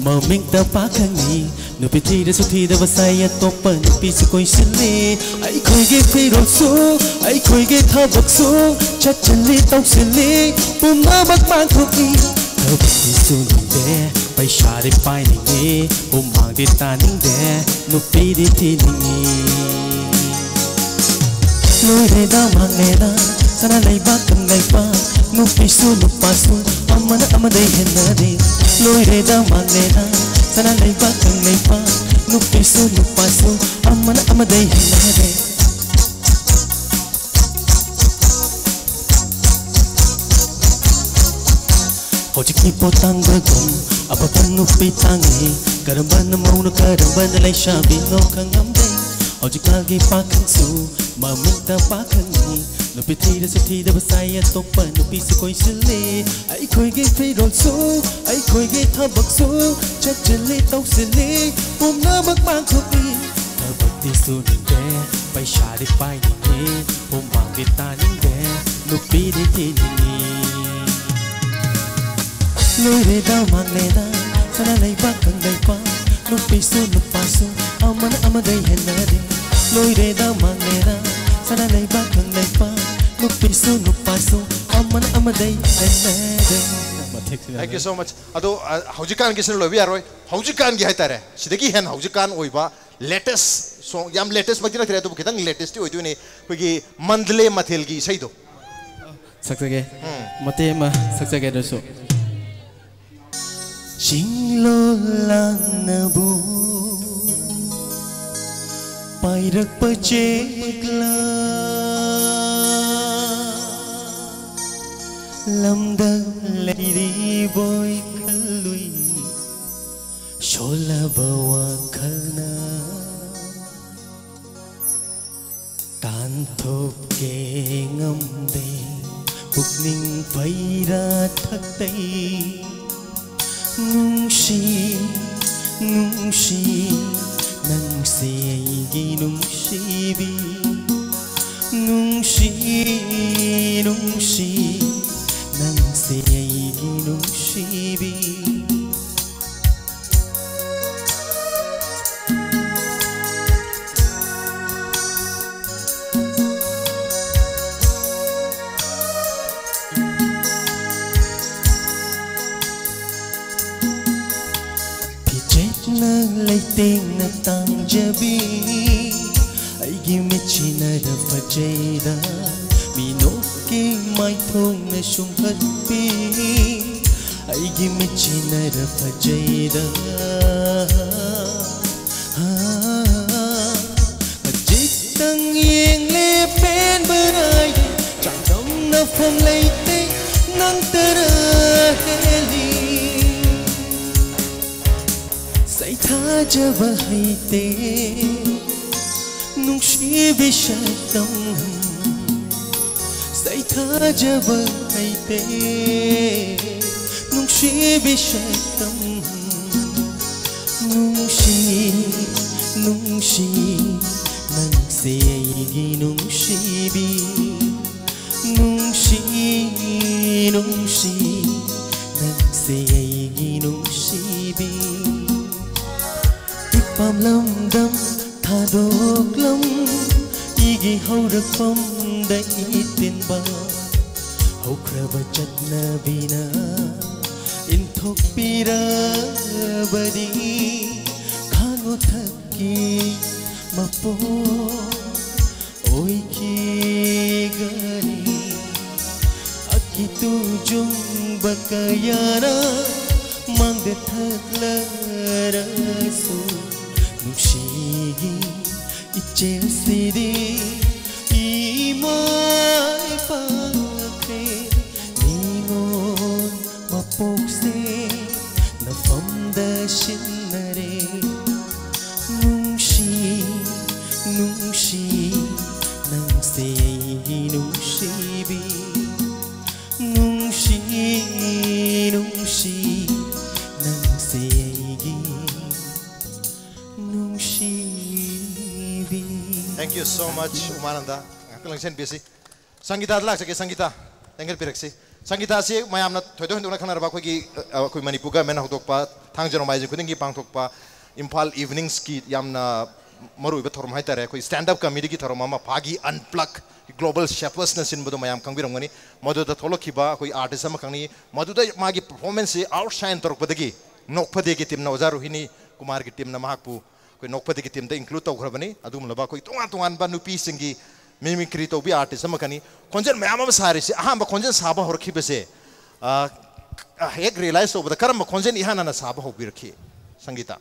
maming ta pakangi nupitida sutida basaya topa nupi sikoi sili ai khoi ge phiro su ai khoi ge thabak su chachali tau sili pumna bak bang thuki thobti su de pai share pai ni pumang di taning de nupi di tini loi re da mangena sana lay ba kan lay pa nupi su amana amadai henade loi re da manena sana lay ba kan lay pa nupi su amana amadai henade hojiki potang bagum apa pan nupi tangi karamban mauna karamban lay shabi no kangam dai hojikal gi pakan su mamita pakangi nupi tida sutida basaya topa nupi sikoi sili ai khoi ge phirol su ai khoi ge thabak su chachali tau sili pumna bak bang khopi thabak ti su de pai shari pai ni pumang di taning de nupi di tini loi re da mangne da sana lai ba kang lai pa nupi su amana amadai henade loi re da mangne da sana lai ba kang lai pa nupi su amana amadai henade thank you so much ado haujikan gi sel lobi aroi haujikan gi haitare sidagi hen haujikan oiba latest song yam latest magina thre to kitang latest ti oidu ne kogi mandle mathel gi saido saksage mate ma saksage do so Chinglo lang na bu pairak pachekla lamda lady boy kalui shola bawa khalna tan thop ke ngamde pukning paira thaktai nungshi nang seigi nungshi bi nungshi nang seigi nungshi bi lay ting na tang jabi ai gi me china da fajeda mino ki mai thong na shung khat pi ai gi me china da fajeda jik tang yeng le pen berai chang dom na phong lay ting nang tera heli tha jab haite nungshi bishatam sai tha jab haite nungshi bishatam nungshi nang seigi nungshi bi nungshi nang seigi nungshi pamlamdam thadoklam igi haurakpam da itinba haukraba chatnabina inthokpira badi khano thakki mapo oi ki gani akitu jung bakayana mangde thaklara Nushigi ichesidi imai pakre ningon mapokse na famda shinare nungshi nang sei nungshibi nungshi nang sei Thank you so much, Umananda. Aku langsung busy. Sanggita adalah sebagai sanggita. Tengger pireksi. Sanggita sih, mayamna thoido hendak nak naraba koi Manipuga mena hotok pa, thang jero mai jekudengi pang tok pa, Impal evening ski yamna maru ibat thorum hai tare koi stand up comedy ki thorum mama pagi unplug global shepherds na sin bodo mayam kang birong ngani, madu da tholok kiba koi artist sama kang ni, madu da magi performance se outshine torok padagi, nok padagi tim na Oza Rohini Kumar ki tim na mahakpu. Koi nokpati ki team da include tau khrabani adu mulaba koi tungan ba nupi singi mimicry to bi artist amakani konjen mayama sari se ahamba konjen saba horki bese ek realize over the karam konjen ihana na saba hobirki Sangeeta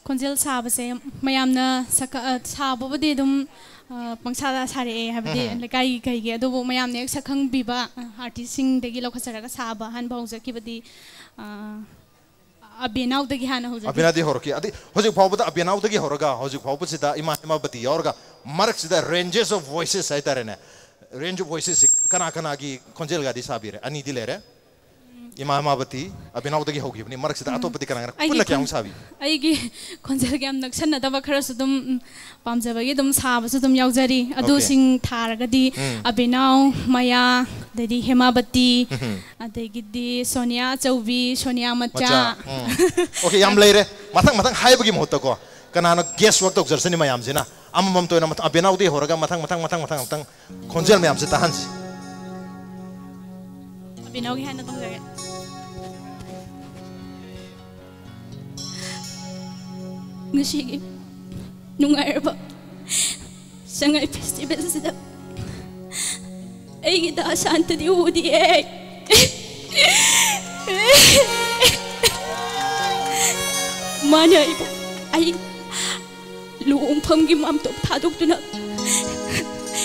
konjel saba se mayamna saba bodi dum pangsada sare habdi lekai kai ge adu mayamne ek sakhang biba artist sing degi lokhasara saba han bauza ki bodi Abhinav dagi hana ho Abhinav di horki adi hoji phawba da Abhinav dagi horaga hoji phawba sida Himabati yorga mark sida ranges of voices ai tarene range of voices kana gi konjel ga di sabire ani dilere Himabati Abhinav dagi hogi ni mark sida atopati kana punna kya sabi ai gi konjel ga am naksan da ba khara sudum pamjaba gi dum saba sudum yaujari adu sing tharaga di Abhinav Maya Dadi Himabati adagi di Sonia Chaubi Sonia Macha Okay yam leire matang hai bagi mohta ko kana guest work tok jarsani mayam jina amam to na Abhinav di horaga matang konjel mayam se tahan si Abhinav gi hana tong jage ngasi nungai ba sangai festival sida ai da santa di udi mana ibu ai luong pham gi mam tok thaduk tuna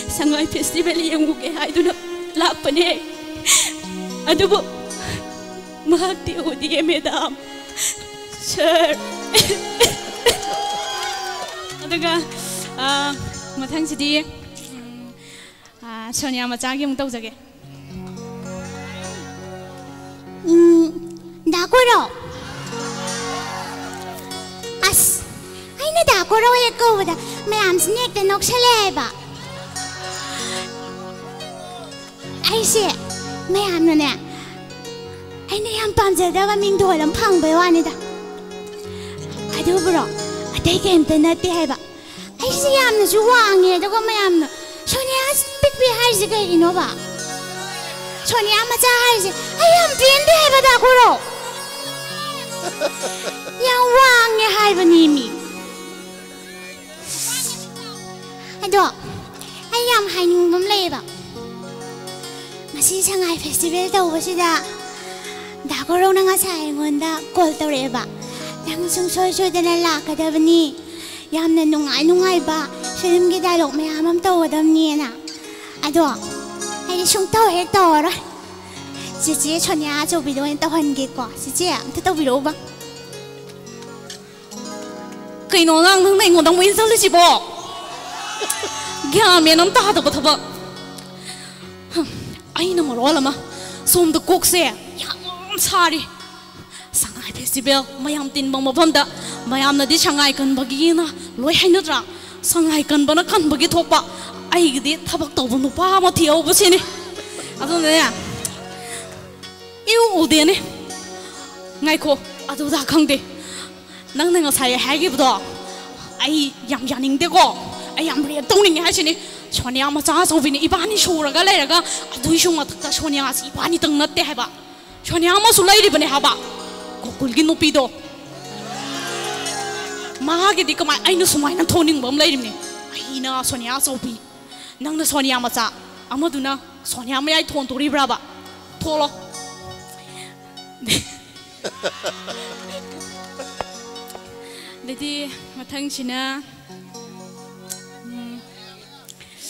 sangai festival yengu ge hai tuna lapane adubu mahakti udi madam sir adaga mathang sidi Sonia Macha gi mung tau jage Dakoro as aina dakoro ye ko da mayam snack de nok chale ba ai se mayam na aina yam pamja da ba ming do lam phang bai wa ni da adu bro atai ke em na te hai ba ai se yam na ju wang ye da ko mayam na Sonia speak be hai se ga ino ba Sonia Macha hai se ai am pin de ba dakoro yang wang ye hai ba ni mi ado ai yam hai ning bam le ba ngasi Shanghai festival da ba si da dakoro na nga sai ngonda call tore ba yang sung soy da na la ka da ba ni yam na nungai ba film gi dialogue me amam to da ni na ado ai sung to he to ra chị chọn nhà cho video em tao hình cái quả chị ạ thế tao video ba cái nó ngang thằng này ngồi đang muốn sao lấy chị bỏ cái nắm ta đâu có thằng ai nó mà lo lắm à xôm được cốc xe sorry Shanghai festival mayam tin bang mapam da mayam na di Shanghai kan bagi na loi hai na tra Shanghai kan bana kan bagi thok pa ai gi di thabak to bu nu pa ma thiau bu si ni adu ne yêu ủ tiền này ngay cô à tôi đã không đi nang nang saya hai gi bdo ai yam yaning de ko ai yam re tong ning ha chini Sonia ma cha so vini ibani shura ga le ga adui shung ma thak ta Sonia si ibani tang natte ha ba Sonia ma su lai ri bane ha ba kokul gi no pi do ma gi di ka mai ai no sumai na thoning bam lai ri ni ai na Sonia so pi nang na Sonia ma cha amaduna Sonia ma ai thon to ri bra ba tholo Jadi mathang china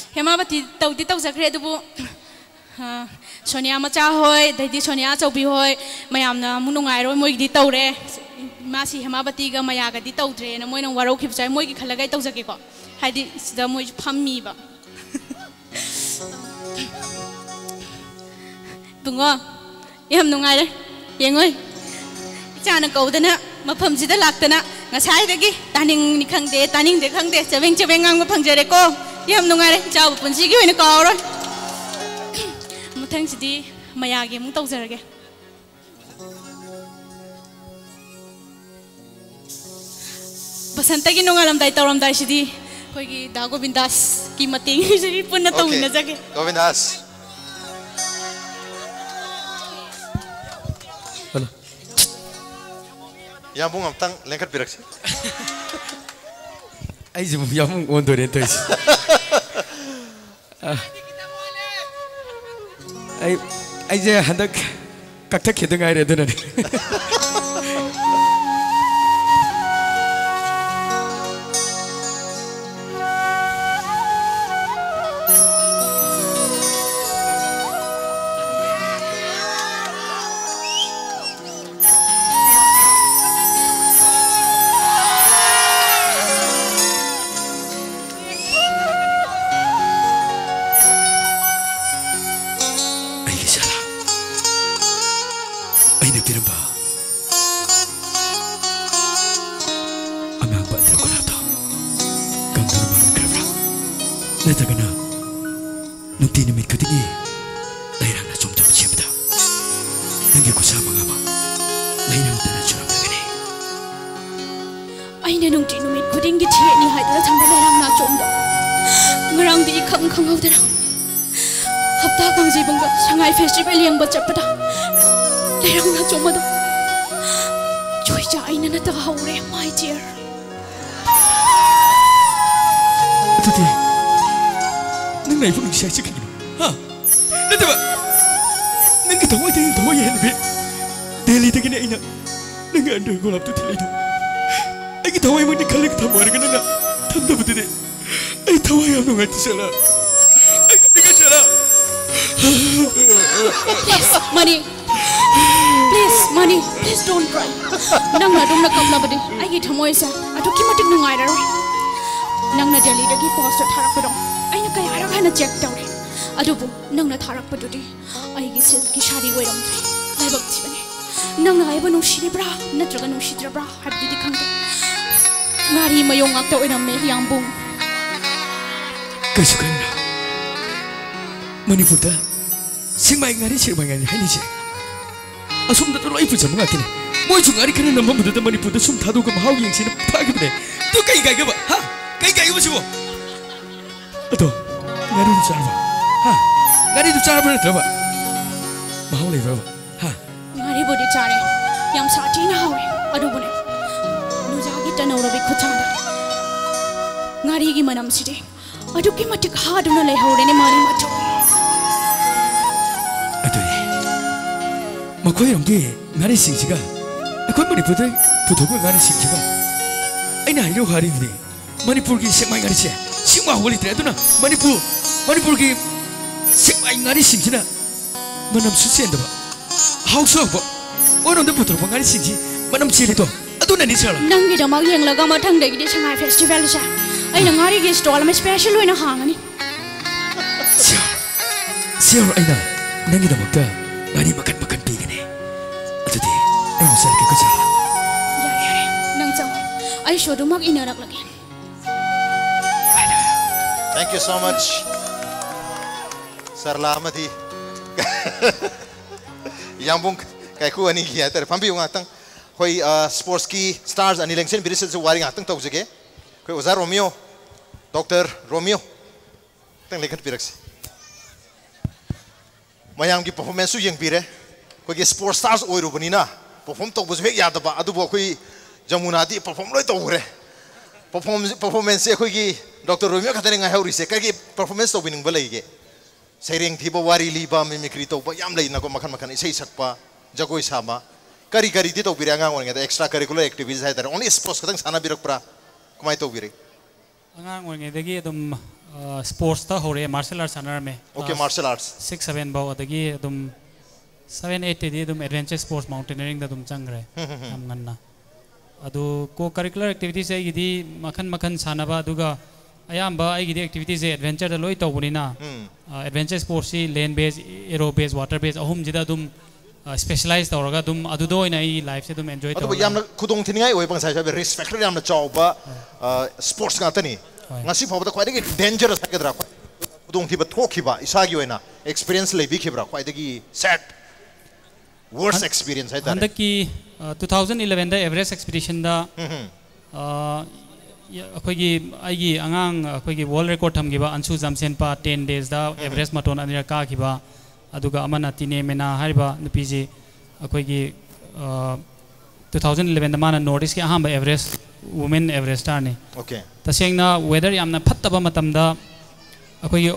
Hemabati tauti tau sakre dubu Sonia macha hoi dadi Sonia chaubi hoi mayamna munungai roi moi di taure masi Hemabati ga maya ga di tautre na moi nang waro khip chai moi gi khalagai tau jake ko haidi sida moi phammi ba bungo yam nungai re yengoi chana kaudana mafam sida laktana ngasai dagi taning ni khangde taning de khangde chabeng chabeng ang phangjare ko yam nungai re chau punsi gi hoina kaw ro muthang sidi maya gi mung tawjarage basanta gi nungalam dai tawram dai sidi koi gi da Govindas ki mating sidi punna tawina jage Govindas Yambung amtang lengkat pirak sih. Ai jum yambung ondo re tois. Ai je handak kakta khedung ai re dona. Festival yang baca pada lerang na cuma tu cuy cai nana tak haure my dear itu dia neng naik pun saya cakap ni ha nanti apa neng kita tahu ada yang tahu yang lebih Delhi tak kena ina neng anda golap tu tidak itu ay kita tahu yang mana kalau kita tahu orang kena tanda betul deh ay tahu yang nong itu salah ay kau salah Please, money. Please don't cry. Nang na dum na kam na bade. Ai gi thamoi sa. Atu ki matik nungai ra roi. Nang na Delhi dagi poster tharak padong. Ai na kaya ra khana check tawre. Adu bu nang na tharak padudi. Ai gi silk ki shari wai ram thai. Lai bak thi bane. Nang na ai ba nung shiri bra. Natraga nung shidra bra. Habdi di khangde. Ngari mayong ak taw inam me yambung. Kasukana. Manipur da singmai ngari singmai ngari hai ni je asum da to loi pujam nga kine moi chu ngari kana namam da Manipur da sum thadu ka mahau yeng sin phagi bne tu kai ga ba ha kai ga ba sibo ato ngari du charba ha ngari du charba ne ba mahau le ba ha ngari bodi chare yam sati na hawe adu bune nu jagi tanau ra bi khuchada ngari gi manam side adu ki matik ha du na le haure ne mari mato Makoi orang ke ngari sing juga, aku Manipur tu putuku ngari sing juga. Aina hidup hari ini Manipur ki semai ngari sih, semua holi terus tu na Manipur ki semai ngari sing cina, manam susen tu, house of, orang tu putur ngari sing sih, manam ciri tu, atu nani salah. Nang kita mag yang laga matang degi di Shanghai Festival sah, aina ngari ki stall me special loina hang ni. Siapa aina, nang kita mag ngari makan pigi ni. Atu di, aku saya ke kerja. Ya, nang jauh. Ayo show mak ini orang lagi. Thank you so much. Sarlamati. Yambung kayak ku ani kia ter pampi unga tang कोई sports की stars Anil लेंसेन बिरिस से वारिंग आतंक तो उसे कोई ओजा Romeo doctor Romeo तंग लेखन पिरक्स मयाम की परफॉर्मेंस यंग पिरे कोई स्पोर्ट्स स्टार्स ओइ रुबनी ना परफॉर्म तो बुझे याद बा अदु बो कोई जमुना दी परफॉर्म लोय तो उरे परफॉर्मेंस से कोई डॉक्टर रोमियो खतरे ngai hauri se kai performance to winning balai ge saireng thiba wari liba mimicry to ba yam lai na ko makhan makhan isei sakpa jagoi sama kari kari ti to bira ngang on ge extra curricular activities hai tar only sports kadang sana birak pra kumai to bire angang on ge dagi dum sports ta hore martial arts sanar me okay martial arts 6 7 ba dagi dum 7 8 di dum adventure sports mountaineering da dum changre am nganna adu co curricular activities ai gidi makhan makhan sanaba aduga ayamba ai gidi activities adventure da loi tawbunina adventure sports si land based aero based water based ahum jida dum specialized tawraga dum adu do ina ai life se dum enjoy tawra adu yamna khudong thingai oi bang sai sa respect yamna chawba sports nga tani ngasi phawda khwai dagi dangerous hakadra khudong thiba thokhiba isagi oina experience leibi khibra khwai dagi sad worst experience hai tare andaki 2011 da Everest expedition da अखोगी आइगी आंगांग अखोगी world record थमगिबा Anshu Jamsenpa 10 days da Everest maton anira ka khiba aduga amana tine mena hariba nupiji अखोगी 2011 da mana northeast ki ahamba Everest women Everestar ne okay tasengna weather yamna phattaba matamda अखोगी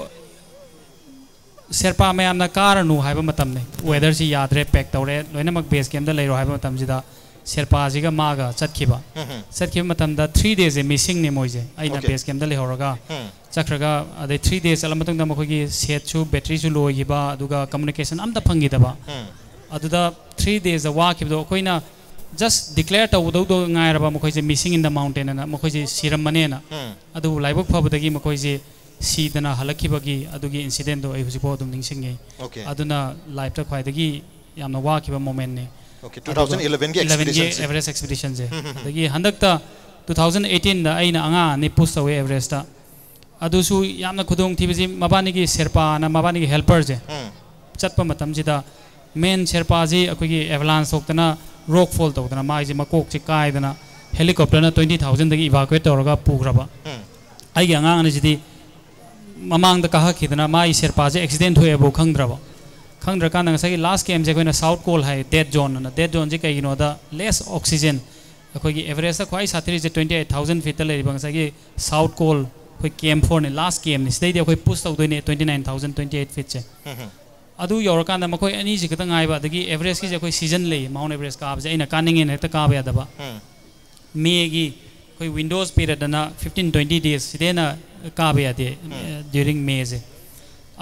serpa me amna karanu haiba matam ne weather si yadre pack tawre loina mak base camp da leiro haiba matam jida serpa jiga maga chatkhiba chatkhiba matam da 3 days e missing ne moije aina base camp da lehoraga chakraga ade 3 days alamatang da makogi set chu battery chu loigiba aduga communication amta phangi daba aduda 3 days a walk ibdo koina just declare ta udo do ngairaba makoije missing in the mountain na makoije siram manena adu laibok phabadagi makoije सीदना हलखिबगी अदुगी incident दो आई हुजिपो दुम निंगसिंगे अदुना life ता ख्वाइदगी यामना वाखिबा moment ने okay 2011 के Everest expedition जे दगी हंदकता 2018 दा आइना अंगा ने पुश तवे एवरेस्ट ता अदुसु यामना खुदोंग थिबजी मबानी की शेरपा ना मबानी की हेल्पर जे चटपा मतम जिदा main Sherpa ji अखोगी avalanche होक्तना rock fall तोदना माइ जी मकोक छि काइदना हेलीकॉप्टर ना 20000 दगी इवाकुएट तोरगा पुग्रबा आइगे अंगा ने जिदी ममांग द कहा खिदना माई शेरपा जे एक्सीडेंट हुए बो खंगद्रबा खंगद्रकान नगसगी लास्ट केम जे कोइना साउथ कोल है डेड जोन ना डेड जोन जे कइनो दा लेस ऑक्सीजन अखोगी एवरेस्ट ख्वाई साथरी जे 28000 फीट ले बंगसगी साउथ कोल कोइ केम 4 ने लास्ट केम नि सदै दे कोइ पुश तौदोइने 29028 फीट जे अदु योरकान दा मखोइ अनि जे खतंग आइबा दगी एवरेस्ट की जे कोइ सीजन ले माउंट एवरेस्ट का जे इना कानिंगे ने त का बया दबा मे गी कोइ विंडोज पीरियड ना 15-20 डेज सिदेना काबे आते ड्यूरिंग मे से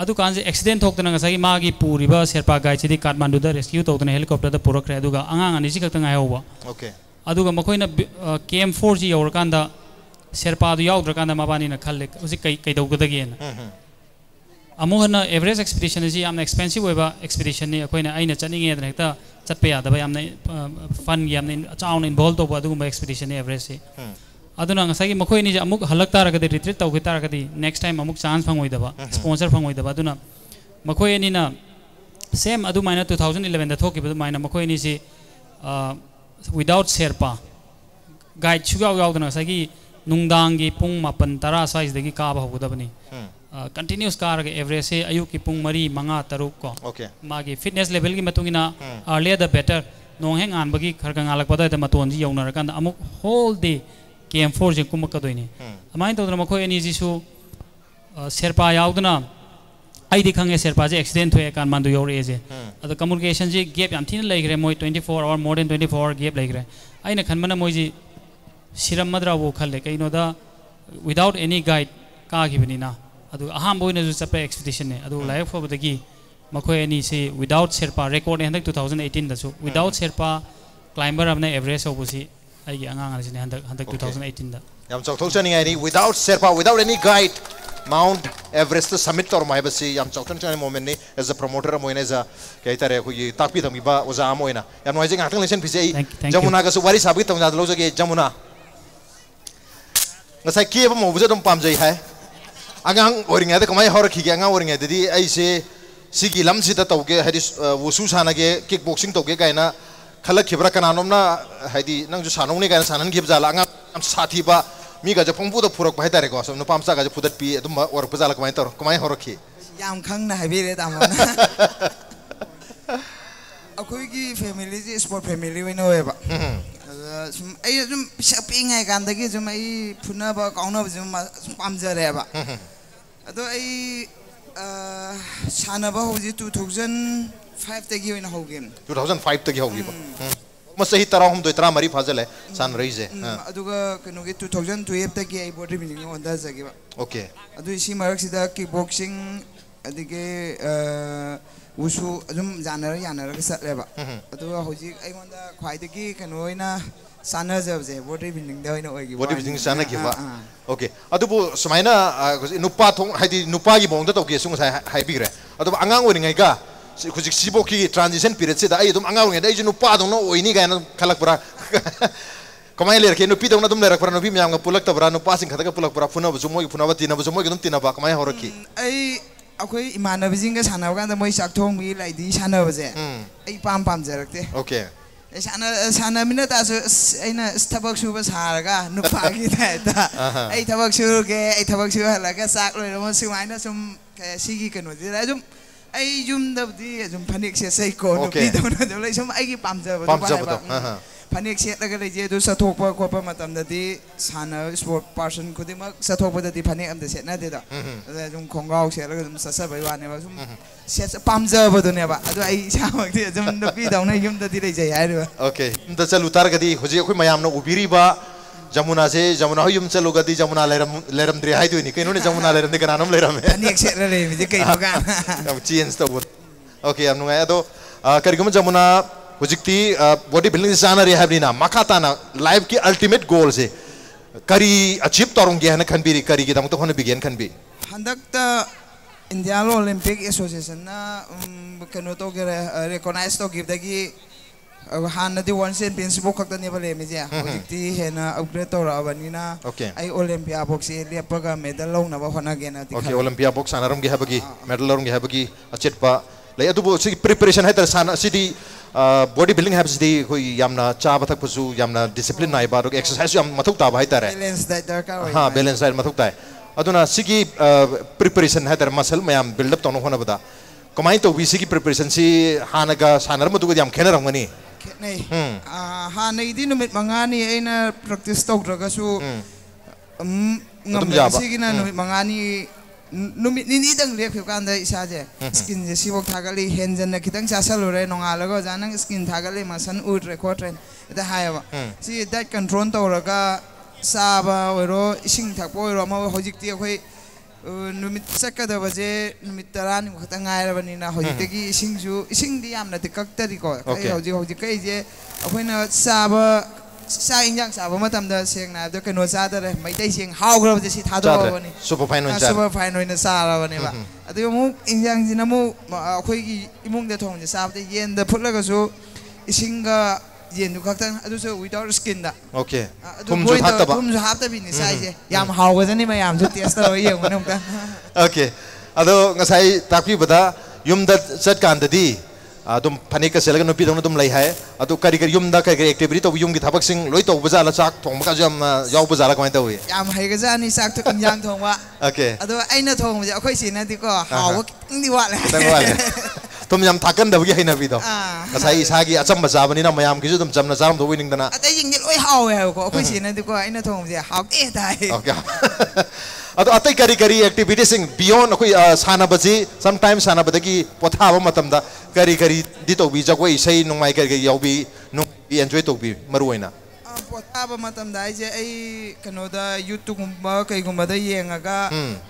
अदु कान से एक्सीडेंट थोकतना ngасagi मागी पूरीबा शेरपा गाइ छिदि काठमांडू दा रेस्क्यू तौदना हेलीकॉप्टर दा पुरखरे अदुगा अंगांग अनि सि खतंग आयौबा ओके अदुगा मखोइना KM4 जी यौरकांदा शेरपा दु याउद्रकांदा मबानी ना खल्ले उसी कई दौगदगेन अमोहना एवरेस्ट एक्सपीडिशन जी यामना एक्सपेंसिव होइबा एक्सपीडिशन नि अखोइना आइना चनिंगे दन हेक्ता चटपे यादबा यामना फन यामना चाउन इन्वॉल्व तौबा अदुगुम एक्सपीडिशन एवरेस्ट से अदुना ngасagi मखोइ नि अमुक हलक तारगदि रिट्रीट तौगे तारगदि नेक्स्ट टाइम अमुक चांस फंगोइदबा स्पॉन्सर फंगोइदबा अदुना मखोइ नि ना सेम अदु माइना 2011 दा थोकिबदु माइना मखोइ नि सि विदाउट शेरपा गाइड छुगाव यावदना ngасagi नुंगदांगी पुंग 9-10 साइज दगी काबा होगदबनी कंटिन्यूस कारगे एवरेज से अयु की पुंग 3-5 तरुक को मागी फिटनेस लेवल की मतुंगिना earlier the better नोंहेंग आनबगी Kharga ngaलकपदा the मतोन जी यौनरकान अमुक होल डे KM4 जे कुमकदोइने अमाइन तौदना मखोइ अनि जिसु शेरपा यावदना आइदि खंगे शेरपा जे एक्सीडेंट होए कान मांदु योरे जे अद कम्युनिकेशन जी गैप याम थिन लैग्रे मोय 24 hour more than 24 hour gap लैग्रे आइना खनमना मोय जी सिरम मद्रा वो खले कइनो दा विदाउट एनी गाइड का गिबनिना अदु अहाम बोइना जु चपे एक्सपीडिशन ने अदु लाइफ फबदगी मखोइ अनि से विदाउट शेरपा रिकॉर्ड हंदक 2018 दसु विदाउट शेरपा क्लाइंबर अपने एवरेस्ट होबुसी आइगे अंगांग ने हंदक 2018 दा याम चौथोल चनिंगाइ नि without Sherpa without any guide mount Everest submit तौर माइबसी याम चौथोल चनि मोमेंट नि एज अ प्रमोटर मोइना जा कइ तारे खुगी ताकपि थमिबा ओजा मोइना याम नोइजे गाथं लेसन फिजे जमुना गा सु वारी साबि तंजा लोजगे Jamuna ngasai kieba mo buja dom pamjai hai angang oringa de kamai hor khige angang oringa de di ai se sigi lam sita tauge hadis wusu sana ge kickboxing tauge gaina खलक खिब्रा कनानोमना हाइदी नंग जो सानोंने गायन सानन खिब जाला अंगा साथीबा मी गाजे पंगपुद फुरक बाय तारे को सम नुपा मसा गाजे फुदत पी अदुम और पजाला कमाय तोर कमाय हरखी याम खंगना हाइबेरे तामना अखोई की फैमिली जी स्पोर्ट फैमिली वे नोएबा सुम आई जुम शॉपिंग है कांदगी जुम आई फुनाबा काउना जुम पामजरेबा अदो आई सानबा होजी 2005 तगी होइना होगेम 2005 तगी होगी मसही तरह हम दो इतना मरी फाजल है सान रही से अदुगा कनोगे 2012 तगी आई बॉडी बिल्डिंग ओंदा जगेबा ओके अदु इसी मरक सिदा किक बॉक्सिंग अदिगे उशु अजुम जानर यानर के सलेबा अदुगा होजी आइगोंदा ख्वाइदगी कनोइना साना जबजे बॉडी बिल्डिंग दा होइना ओगी बॉडी बिल्डिंग साना गिबा ओके अदुबो समाइना नुपा थोंग हाइदी नुपा गी बोंग तो के सुंग हाइबिग्रे अदुबो अंगांग ओरिंगाइ का खुजिक सिबो की ट्रांजिशन पीरियड से आई तुम अंगांग ओरिंगाइ दा नुपा दोनो ओइनी गायना खलक पुरा कमाय लेर के नुपी दोना तुम लेरक पुरा नुपी म्याम पुलक तबरा नुपा सिंग खतक पुलक पुरा फुना बजु मोइ फुना बति न बजु मोइ तुम तिना बा कमाय हरकी आई अखोई इमानबजिंग का सानाव कांदा मोइ चाक थोंग बि लाइदी सानाबजे आई पाम पाम जरकते ओके साना मिना तासु ऐना थबक सुबा सारगा नुपागी थायता आई थबक सुगे आई थबक सु हलागा साक लोइरम सुमाइना सुम सिगी कनो दिरा जुम आई जुम दबदी जुम फनिक से सै को नुपी दौना दलै सुम आइगी पामजबो फनिक से लगा लेजे दु सथोकपा कोपा मतमददी साना स्पोर्ट पर्सन खुदिमक सथोकपददी फनिक अमद सेना देदा जुम खोंगाव से लगा जुम ससा भइ वानेबा जुम से पामजबदुनेबा अदु आई सामकदि जुम नुपी दौना युमददी लेजे हाइरबा ओके द चलु तारगदी हुजे अखोय मयामनो उबिरिबा जमुना से जमुना हुयुम चलुगदी जमुना लेरम द्रे हाइदुनी कैनो ने जमुना लेरम दे कनानम लेरमे फनिक से ले मिजे कैनो गा अब चेंज तो ओके हम नुगाय अदो करिगम जमुना हुजिकती बॉडी बिल्डिंग जाना रे हाबनिना मखाताना लाइफ की अल्टीमेट गोल से करी अचीव तोरंगे हन खनबिरी करी की दमतो होने बिगेन खनबी हंदकता इंडिया ओलंपिक एसोसिएशन ना कनो तो के रिकॉग्नाइज तो गिवदगी हानदी वन चैंपियनशिप खक्तने बले मिजे हुजिकती हेना अपग्रेड तोराबनिना आई ओलंपिया बॉक्स लेपगा मेडल लौनबा होनागेना ओके ओलंपिया बॉक्स सानारम गे हाबगी मेडल लौरम गे हाबगी अचेटपा ले अदुबो सी प्रिपरेशन है तर साना सिदी बॉडी बिल्डिंग हैब्स दी कोई यामना चाबा तक पसु यामना डिसिप्लिन नाइबा रो एक्सरसाइज याम मथुक ता भाई तारे बैलेंस डाइट दरकार हां बैलेंस डाइट मथुक ता अदुना सिगी प्रिपरेशन है तर मसल में याम बिल्ड अप तोनो होना बता कमाई तो वी सिगी प्रिपरेशन सी हानगा सानर मदुग याम खेना रंगनी नहीं हानै दी नुमित मंगानी एना प्रैक्टिस तौद्रगसु सिगिना नुमित मंगानी नुमित निनी दंग लेखिव कांदा इसाजे स्किन जे सिबोक थागली हेंजन खितंग चासलुरे नोंगालगो जानंग स्किन थागली मसन उड रेकॉर्ड ट्रेन दा हायबा सी डाइट कंट्रोल तौरगा साबा ओरो इसिंग थाकपो ओरो मा होजिकती अखोय नुमित सकदबजे नुमित तरानि खतंग आयरबनिना होजिकगी इसिंगदी यामना तिकक्तरिको कई होजिक कई जे अखोयना साबा सा इंजांग साबा मतमदा सेंगना द कनो सादरे मैतै सेंग हाउग्रबजे सि थादोबनी सुपर फाइन ओइना साराबनेबा अदु मु इंजांग जिना मु अखोयगी इमुंगदे थोंजे साबदे येनदा फुटलगसु इसिंगा येनु खक्तंग अदुसु विदाउट स्किन दा ओके तुमजु हातबा तुमजु हातबिनी साइजे याम हाउगजनी मयामजु टेस्ट तरो येंगने उका ओके अदो ngasai ताकि बदा युमदा चटकांददी तुम फनेक सेलग नुपी दौन तुम लै है अदु करी करी युमदा करी एक्टिविटी तो युम की थबक सिंग लोई तो बजाला चाक थोंग का जम याव बजाला कमाय तवे याम हैगजानी चाक तो इंजांग थोंवा ओके अदु आइना थोंबजे अखोय सिनादि को हाव किंदी वाले तुम यम थाकन दबगी हैना बिदो ngasai isagi acham bajabani na mayam kisu tum chamna charam do wining dana atai jing loi hawe ha ko akhoi sinadi ko aina thongje haw ke dai okay ado atai kari kari activity sing beyond akhoi sana baji sometimes sana badagi potha ba matam da kari kari di to bi jagoi sei nongmai kari yaubi no enjoy to bi maruina potha ba matam da je ai kano da youtube gumba kai gumba da yengaga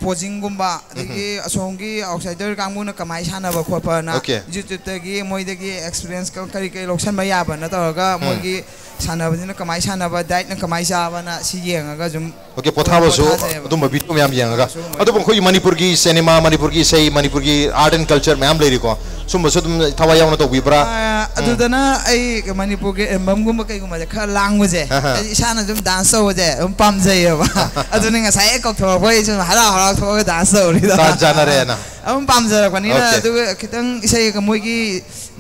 posing gumba dagi asongi outsider kangmuna kamai sana ba khopa na youtube dagi moi dagi experience kari kai loksan ba ya ba na to ga moi gi sana ba na kamai sana ba diet na kamai sa ba na si yengaga jum okay potha ba so dum bi to myam yengaga adu bon khoi manipur gi cinema manipur gi sei manipur gi art and culture myam leiri ko sum ba so dum thawa yaw na to bi bra adu dana ai manipur gi embam gumba kai gumba kha language isana jum dance hoje pam jai ba adu ni nga sai ko thor boi jum hala hala thor dance ori da jana re na am pam jara pani na adu kitang isai ka moi gi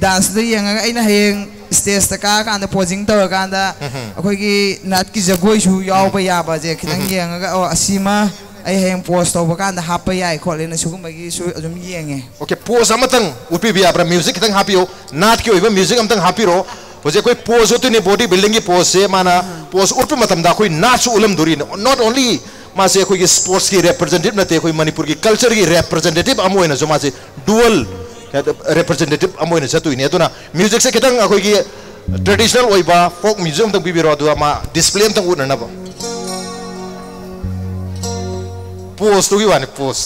dance du yang ai na heng stage का कांदा posing तौर कांदा अखोगी नाट की जगोई सु याव पे याबा जे खितंग येंगा असीमा आई हेंग post तौर कांदा हाप याय खोलेना सुगुमगी सु अदुम येंगे ओके पोज अमतंग उपी भी आपरा म्यूजिक खितंग हापियो नाट की ओइबा म्यूजिक अमतंग हापिरो होजे कोई पोज होते ने बॉडी बिल्डिंग की पोज से माना पोज उप मतम दा कोई नाच उलम दुरी नॉट ओनली मासे कोई स्पोर्ट्स की रिप्रेजेंटेटिव नते कोई मणिपुर की कल्चर की रिप्रेजेंटेटिव अमोइना जो मासे डुअल रिप्रेजेंटेटिव अमोइना चतुइने अदुना म्यूजिक से खितंग अखोई की ट्रेडिशनल ओइबा फोक म्यूजिक तंग बिबिरो अदुआ मा डिस्प्ले तंग उननबो पोज तो की वाने पोज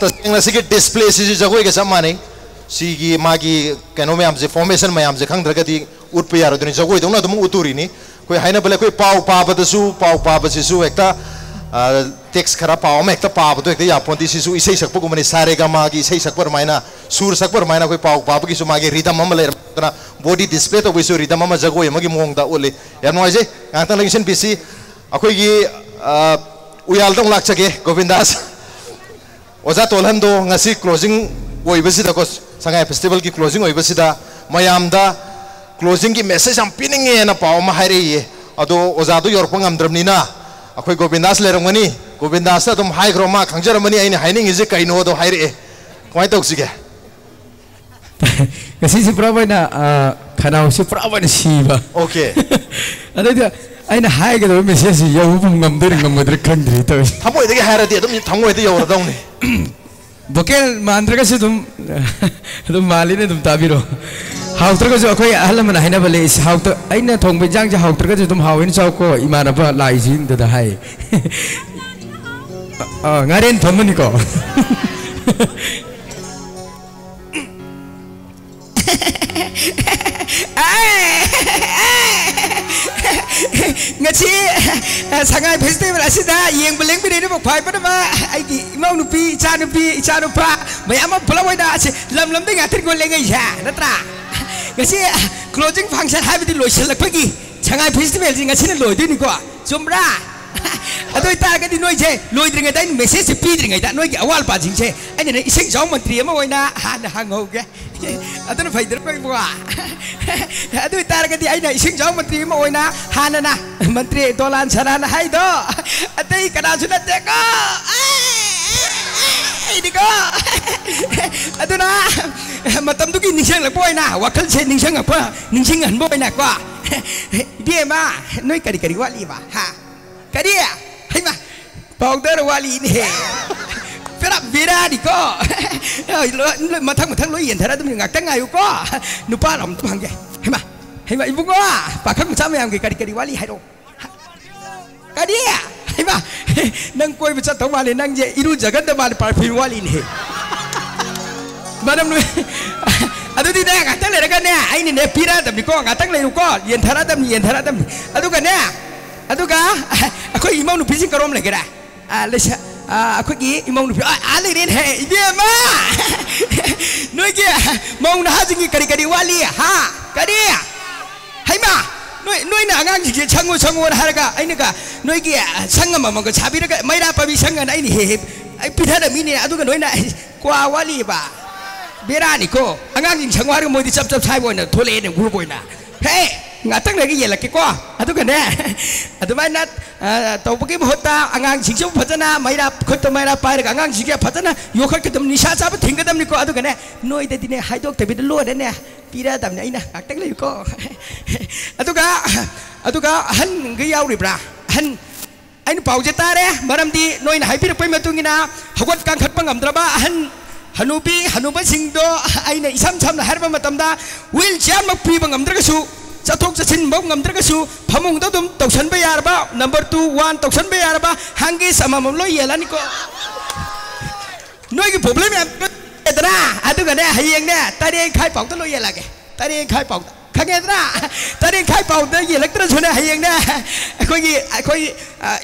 तसिंग डिस्प्ले से जगह के सब माने सिगी मागी कनो में हमसे फॉर्मेशन में हमसे खंग धरगती उठ पे यार जगह दो ना तुम उतुरी नहीं कोई है ना बोले कोई पाव पाबदसु एकता टेक्स्ट खरा पाव में एकता पाबदो एकता यापोंती सिसु इसे सकप को मने सारे गा मागी इसे सकपर मायना सुर सकपर मायना कोई पाव पाब की सु मागी रिदम मम ले तना बॉडी डिस्प्ले तो विसु रिदम मम जगह मगी मोंग दा ओले यार नोइजे गांता लगिसन बिसी अखोई की उयाल दंग लाक्चगे गोविंदास ओजा तोलहंदो ngasi closing ओइबसिदा को संगाई फेस्टिवल की closing ओइबसिदा मयामदा closing की message am pininge na paw ma haire ye ado oza do yor pangam dramnina akhoi govindas lerangani govindas ta tum hai groma khangjaramani aini haining is kaino do haire koi tok sige ngasi si pravana khanau si pravana siba okay adai aina hai ga do message yo bum ngamdir ngamdir khangri to thamoi de haira de dum thamoi de yor dawni Bokel mantra ka sidum mali ne dum tabiro hautra ka jo akoi ahla mana haina bale is hautra aina thong be jang ja hautra ka dum hawin chaw ko imana ba lai jin da hai ngaren thomani ko ngasi sangai festival asida yeng beleng bide ne bok phai pa ma ai ki imau nupi icha nupa mayam phlawai da ase lam lam de ngathir ko lengai ya natra ngasi closing function habidi loisalak pagi sangai festival ji ngasi ne loi dui ni ko chumra adoi ta ga di noi je loi dring dai message pi dring da noi ki awal pa jing che ai ne iseng jaw mantri ma oina han hang ho ge adon phaider pa bwa adoi ta ga di ai na iseng jaw mantri ma oina han na mantri dolan saran hai do adai kana su na te ko ai di ko aduna matam tu ki ningsang la boina wakal che ningsang apa ningsing han boina ko dia ma noi kari kari wali ba ha kariya hai ma powder wali ni he pera bira di ko mathang loi yen thara dum ngak tang ayu ko nupa lam tu hangge hai ma ibu ko pakhang cha mayam ge kari kari wali hai ro kariya hai ma nang koi bcha thau male nang je iru jagat da male perfume wali ni he madam nu adu di da ngak tang le ga ne ai ni ne pira dam ni ko ngak tang le ko yen thara dam adu ga ne aduga aku imam nu pising karom lagi dah lesha aku ki imam nu ale ren he dia ma noi ki mau na hajing kari kari wali ha kari hai ma noi na ngang ki changu harga ai ni ka noi ki sangam ma ko chabi ra mai ra pa bi sangan ai ni he ai pitha da mi ni aduga noi na kwa wali ba bera ni ko angang ki changu har mo di chap sai boy na thole ne guru boy na he ngatang lagi ye laki ko adu kan ne adu mai nat tau pagi mohta angang singsu phajana maira khot maira pai ga angang singya phajana yokha ke dam nisha cha ba thinga dam ni ko adu kan ne noi de dine haidok te bi lo de ne pira dam ne ina ngatang lai ko adu ga han ge yaw ri bra han अन पाजे तारे मरमदी नोइन हाइपिरपै मतुंगिना हगत कांखटपा ngamdraba अहन हनुबी हनुबा सिंगदो आइना इसम समना हरबा मतमदा wheel chair मा पीबा ngamdragasu चथोक चसिन बौ ngamdragasu famungda dum tawsanba yarba number 2 1 tawsanba yarba hangi samamam lo yelani ko नोई problem है इतना अदुगा ने हयेंग ने तारे खाई पाउता लो ये लगे तारे खाई पाउता खगे इतना तारे खाई पाउता ये लगता सुने हयेंग ने कोई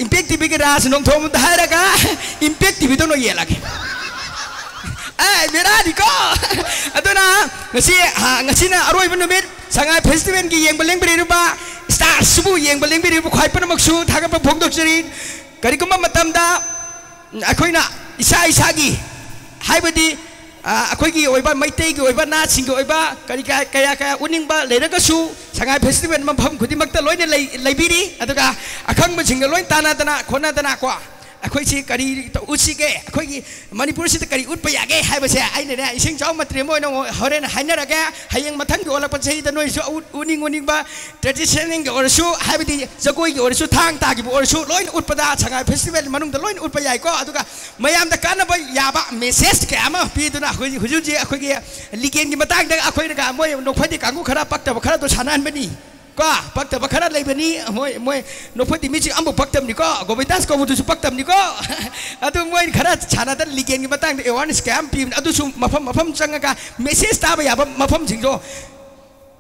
इम्पैक्ट टीवी के रास नोंग थोम दायरा का इम्पैक्ट टीवी तो नो ये लगे मेरा दिको अदुना ngasi na aroi benumit sangai festival ki yeng beleng beri rupa star subu yeng beleng beri rupa khoi pan maksu thaga pa phok dok jeri kari kuma matam da akoi na isa isagi हाइबदी अखोगी ओइबा Meitei की ओइबा ना सिंग ओइबा करी कया कया उनिंगबा लेरगसु Sangai festival मफम खुदिमक्ता लोइने लैबिरी अदुगा अखंग मसिंग lion तानादना खोनादना को अखोइसी करी उसिगे अखोगी मणिपुर सित करी उठप यागे हाइबसे आइने ने इसिंग चाउ मत्रे मोइन हरेन हाइनरगे हयंग मथंग की ओलप सही द नोइसु उनिंगबा ट्रेडिशनल के ओरसु हाइबदी जगोई के ओरसु थांग तागी ओरसु लोइन उठपदा संगाई फेस्टिवल मनुंग द लोइन उठप याइको अदुगा मयाम द कानबा याबा मेसेज के आमा पीदुना हुजुजी अखोगी लिकेन की मतांग द अखोइनगा मोय नोखदि कांगु खरा पक्तब खरा तो सानान बनी को पक्तब खरा लेबनी मोय नोखदि मिची अम्बु पक्तब नि को गोविंदास को मुदुसु पक्तब नि को अदु मोय खरा छाना द लिकेन की मतांग द अवेयरनेस कैंप पी अदुसु मफम चंगगा मेसेज ताबा याबा मफम सिंगो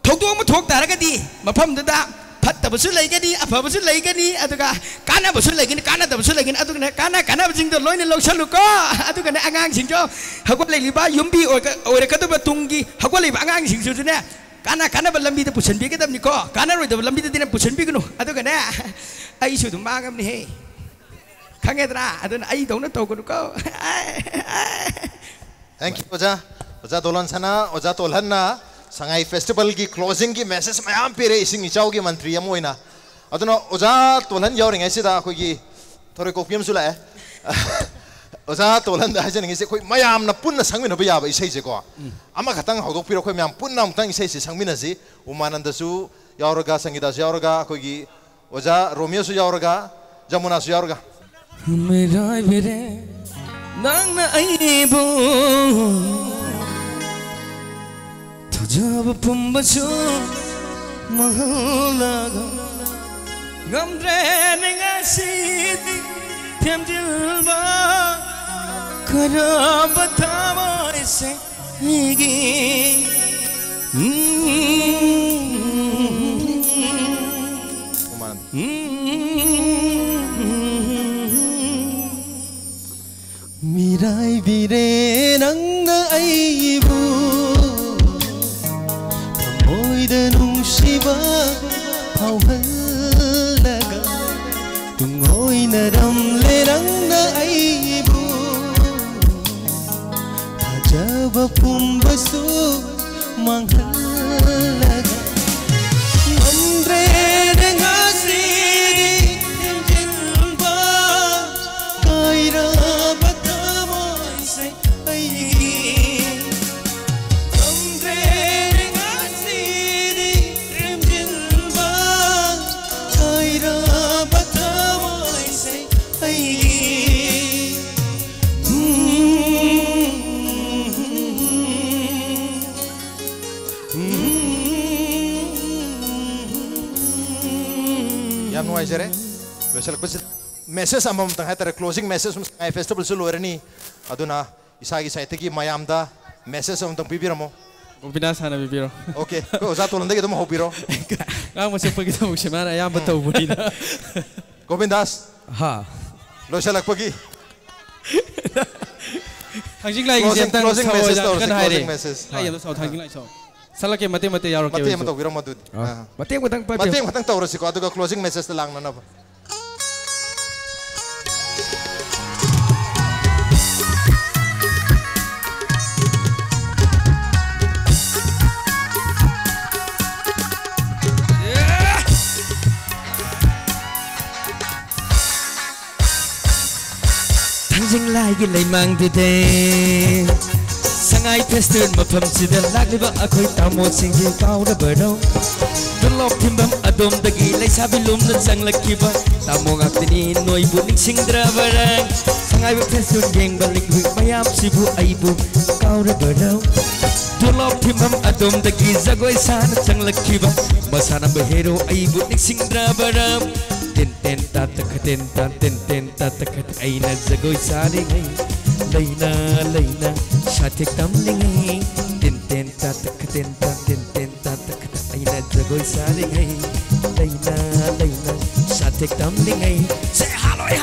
थौदोम थोक तारगदी मफम ददा फत्तबसु लैगनी अफबसु लैगनी अदुगा कानाबसु लैगनी कानादबसु लैगनी अदुगा कानाबसिंग लोइन लौसलुको अदुगा आंगांग सिंजो हगो लैलिबा युम्बी ओरकदब तुंगी हगो लैबा आंगांग सिंजुने कानाब लंबी द पुछनबिगदबनिको कानारोइदब लंबी द पुछनबिगनु अदुगा ने आइसु दुम मागमनि हे खंगेदरा अदुन आई दौना तौगनुको थैंक यू ओजा दोलन सना ओजा तोलहन्ना संगाई फेस्टिवल की क्लोजिंग की मैसेज मैम पीरे इसिंग इचाव की मंत्री अमोइना अदुना ओजा तोलन यावरिंग ऐसिदा अखोगी थोरे कोपियम सुला है ओजा तोलन दा हजन इसे कोई मैम न पुन्न संगमिन बया बा इसे जे को अमा खतंग हगो पिरो कोई मैम पुन्न अमतंग इसे संगमिन जी उमानंदसु यावरगा संगीता यावरगा अखोगी ओजा रोमियो सु यावरगा जमुना सु यावरगा मेरा बिरे नंग आइबो जब पुम्बसु mahalaga ngamdre ngasidi temjilba karabatama ise igi mirai bire nangna aibu da nungsiba pauhalaga tungoy na ramlerang na aibu tajaba pumbasu manghalaga andre dengasidi temjilba kaira batamo isai aigi जरे लोसल कुछ मैसेज अमम तंग है तेरे क्लोजिंग मैसेज संगाई फेस्टिवल से लोरनी अदुना इसागी site की मयाम दा message अमम तंग पिबिरमो गोविंदास हाना पिबिरो okay को जा तोलन दे तुम होपिरो गांग मसे पगी तो मुक्षमाना या बतो बुनीना गोविंदास हां लोसल पगी थांजिंग लाइक जेम तंग क्लोजिंग मैसेज तो क्लोजिंग मैसेज हाय यम सौ थांजिंग लाइक सौ सला के मते मते यारो के मते विरो मदुद मते मतंग तौरसिको अदुगा क्लोजिंग मैसेज त लांगना न थांजिंग लाइक लेमंग दिदे संगाई फेस्टिवल मफम सिदा लागलिबा अखोई तामो सिंगि काउदा बडो Dunlop timbam adom dagi leisabi lumna changlakkiba tamo ngakni noibu ningsingdra barang sangai bu fesun geng balik wi mayam sibu aibu kaura barau Dunlop timbam adom dagi jagoi san changlakkiba masana behero aibu ningsingdra barang ten ten tatak aina jagoi sari ngai leina leina sathik tam ningai ten ten tatak aina jagoi sari ngai leina leina sathik tam ningai se haloi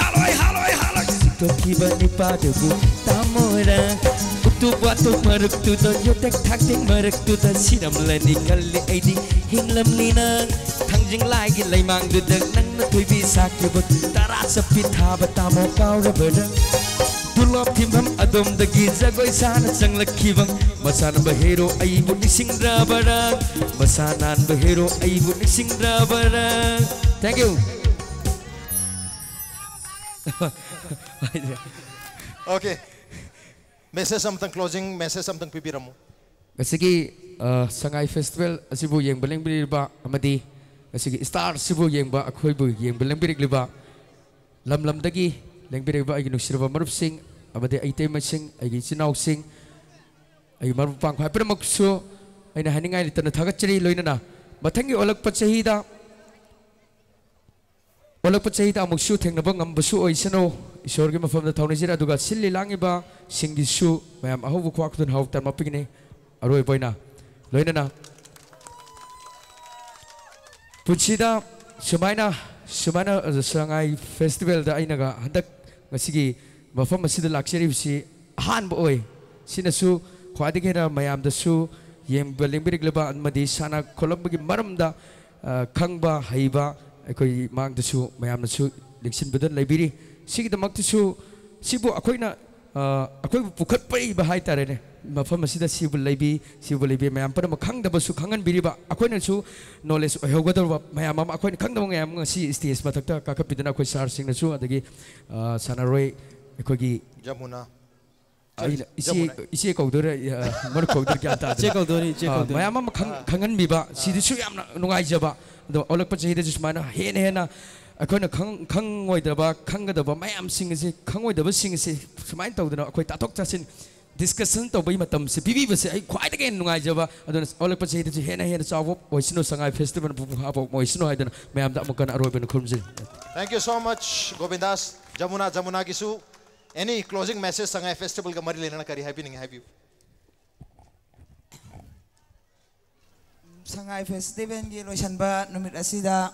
to kiba ni padebu tamora tu batu maruk tu to yotek thakting maruk tu ta sinam lani kalli aidi hinglam lina thangjing lai gi leimang du dak nang na thui bi sakye bot tara sapi tha batamo kaura badang Dunlop timbam adom dagi jagoi sana changlakibang masana bahero aibu nisingdra barang masanan bahero aibu nisingdra barang thank you Okay. Message something closing, message something pipiramu. Kasigi Sangai Festival asibu yeng beleng biriba amadi kasigi star sibu yeng ba akhoi bu yeng beleng birik liba lam dagi leng birik ba agi nusirba marup sing amadi ai tema sing agi chinau sing ai marup pang khai pramak su aina haningai litana thagachri loina na mathangi olak pachahida amuksu thengnaba ngambasu oisano isorgi mafamda thaunisira aduga silli langiba singisu mayam ahubu khwakdun hawtan mapigni aroi boina loinana puchida sumaina sangai festival da ainaga handak ngasigi mafam asida lakseri bisi ahanba oi sinasu khwadigi na mayam da su yem belingbirik leba anmadi sana kolambagi maramda khangba haiba akoi mang da su mayam na su liksin bedan laibiri sigi da maktu su sibu akoina akoi pukhat pai ba hai tare ne mafam asida sibu laibi mayam par makhang da basu khangan biriba akoina su knowledge hogador mayam am akoina khang da ngam ngasi stage mathakta kakapidana akoi sar sing na su adagi sanaroi akoi Jamuna isi kaudore mar kaudor kya ta che kaudori mayam am khangan biba sidi su yamna nungai jaba do olak pa chehida jusmana hena akoina khangoi khanggadaba mayam sing ase khangoi daba sing ase sumain tawdana akoi tatok chasin discussion to bai matam se bibi base ai khwai da gen nungai jaba adon olak pa chehida ju hena chawo oisino sangai festival bu habo oisino haidana mayam da amukan aroben khumjin. Thank you so much Govindas Jamuna gisu any closing message sangai festival ka mari lena kari happy have you Sangai Festival gi loisanba numit asida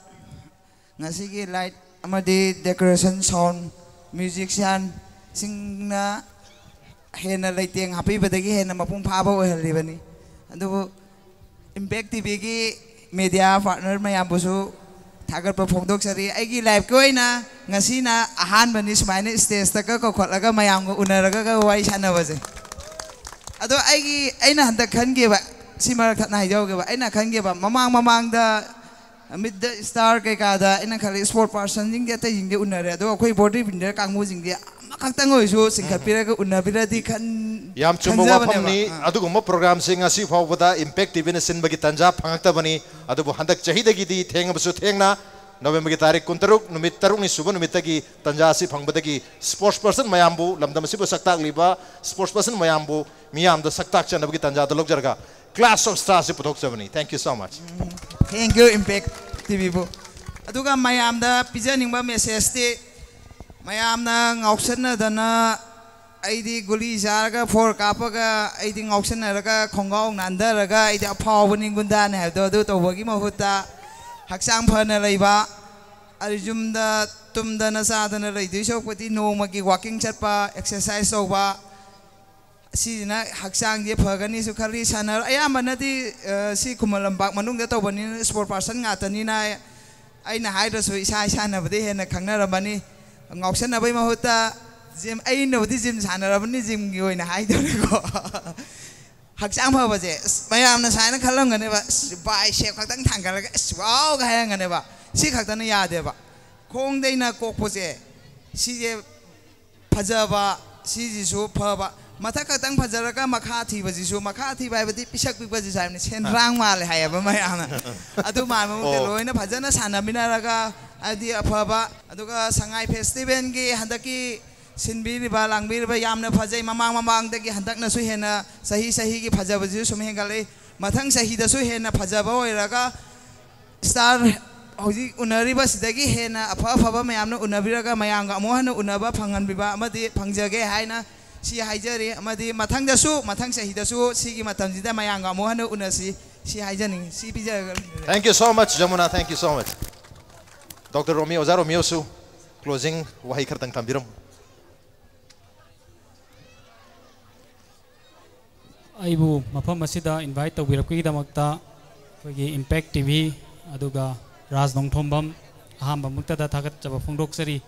ngasigi light amadi decoration sound musician singna hena lighting happy badagi hena mapung phaba ohelibani adu Impact TV gi media partner mayam busu thagar pa phongdok sari aigi live ko ina ngasina ahan bani smaina stage ta ka khotlaga mayam go unaraga ga wai sanabaje ado aigi aina handa khange ba simar khatna hijauge ba aina khange ba mamang da mid the star kai ka da ina khali sport person jing de ta jing de unare ado khoi body builder kangmu jing de makhtang oi su singkhat pira ga unabira di khan yam chumbo wafamni adugumba program sing asi fawbada Impact TV na sinbagi tanja phangakta bani adubu handak chahidagi di thengabsu thengna November ki tarik 13 numit taruk ni suba numitagi tanja asi phangbadagi sports person mayambu lamdam sibu saktak liba sports person mayambu miyam da saktak chanabagi tanja da lokjarga class of stars si puthok chabani. Thank you so much. Thank you Impact TV bu aduga mayam da pijaningba message ti mayam na ngauksana dana aidi guli jarga for kapaga aidi ngauksana raga khongau nandaraga aidi aphaw ningunda ne habdo du tawagi mahuta haksang phana leiba arijumda tumdana sadana leidui sokpati nomagi walking chatpa exercise tawba sina haksang je phagani su khali sanar ayamana di si kumalambak manungda tawbani sport person ngatani na aina haida su isa sana bade hena khangnaramani ngausana bai mahuta gym aina bade gym sanarabani gym gi oina haidorego haksang phabaje mayamna saina khalangane ba bicep khaktang thangalaga wow ga hayangane ba si khaktana yade ba khongdeina kokpoje si je phajaba si ji su phaba मथा खतंग फजरगा मखा थीबजिसु मखा थीबा हाइबदि पिसक पिबजिसु हाइबनि सेनरांग माले हाइबा मयाना अदु माममुते लोइना फजना सानामिनारगा आदि अफबा अदुगा Sangai festival गी हदकी सिनबिरिबा लांबिरिबा यामना फजै ममांग ममांगदगी हदकनासु हेना सही सही गी फजबजिसु सुमहेगले मथंग सहीदसु हेना फजबा ओइरगा स्टार हौजी उनरिबा सिदगी हेना अफा अफबा मयामना उनबिरगा मयांगा मोहन उनबा फंगनबिबा अमदि फंगजगे हाइना सी हाइजरी अमदि मथंगदसु मथंग सहीदसु सिगी मतमजिदा मयांगा मोहन उनसी सी हाइजनी सी पिजगा Thank you so much, Jamuna. Thank you so much. Dr. Romeo, Oza Romeo su closing wahi khartang tambiram. Aibu mafam masida invite tawbirapki damakta kogi Impact TV aduga Raj Nongthombam ahamba muktada thagat jaba phongdoksari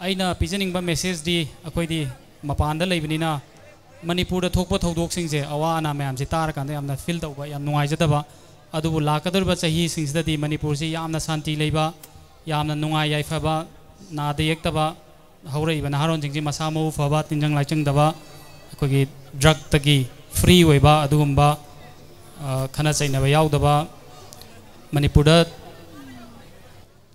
aina pijaning ba message di akoi di mapanda leibnina Manipur da thokpa thodok singje awa ana mayam si tar kan yamna feel tawba yam nungai jadaba adubu lakadurba chahi singsida di Manipur si yamna santi leiba yamna nungai yaifaba na de yektaba haurei bana haron jingji masamo faba tinjang laichang daba kogi drug tagi free oiba adugumba khana chaina ba yaudaba Manipur da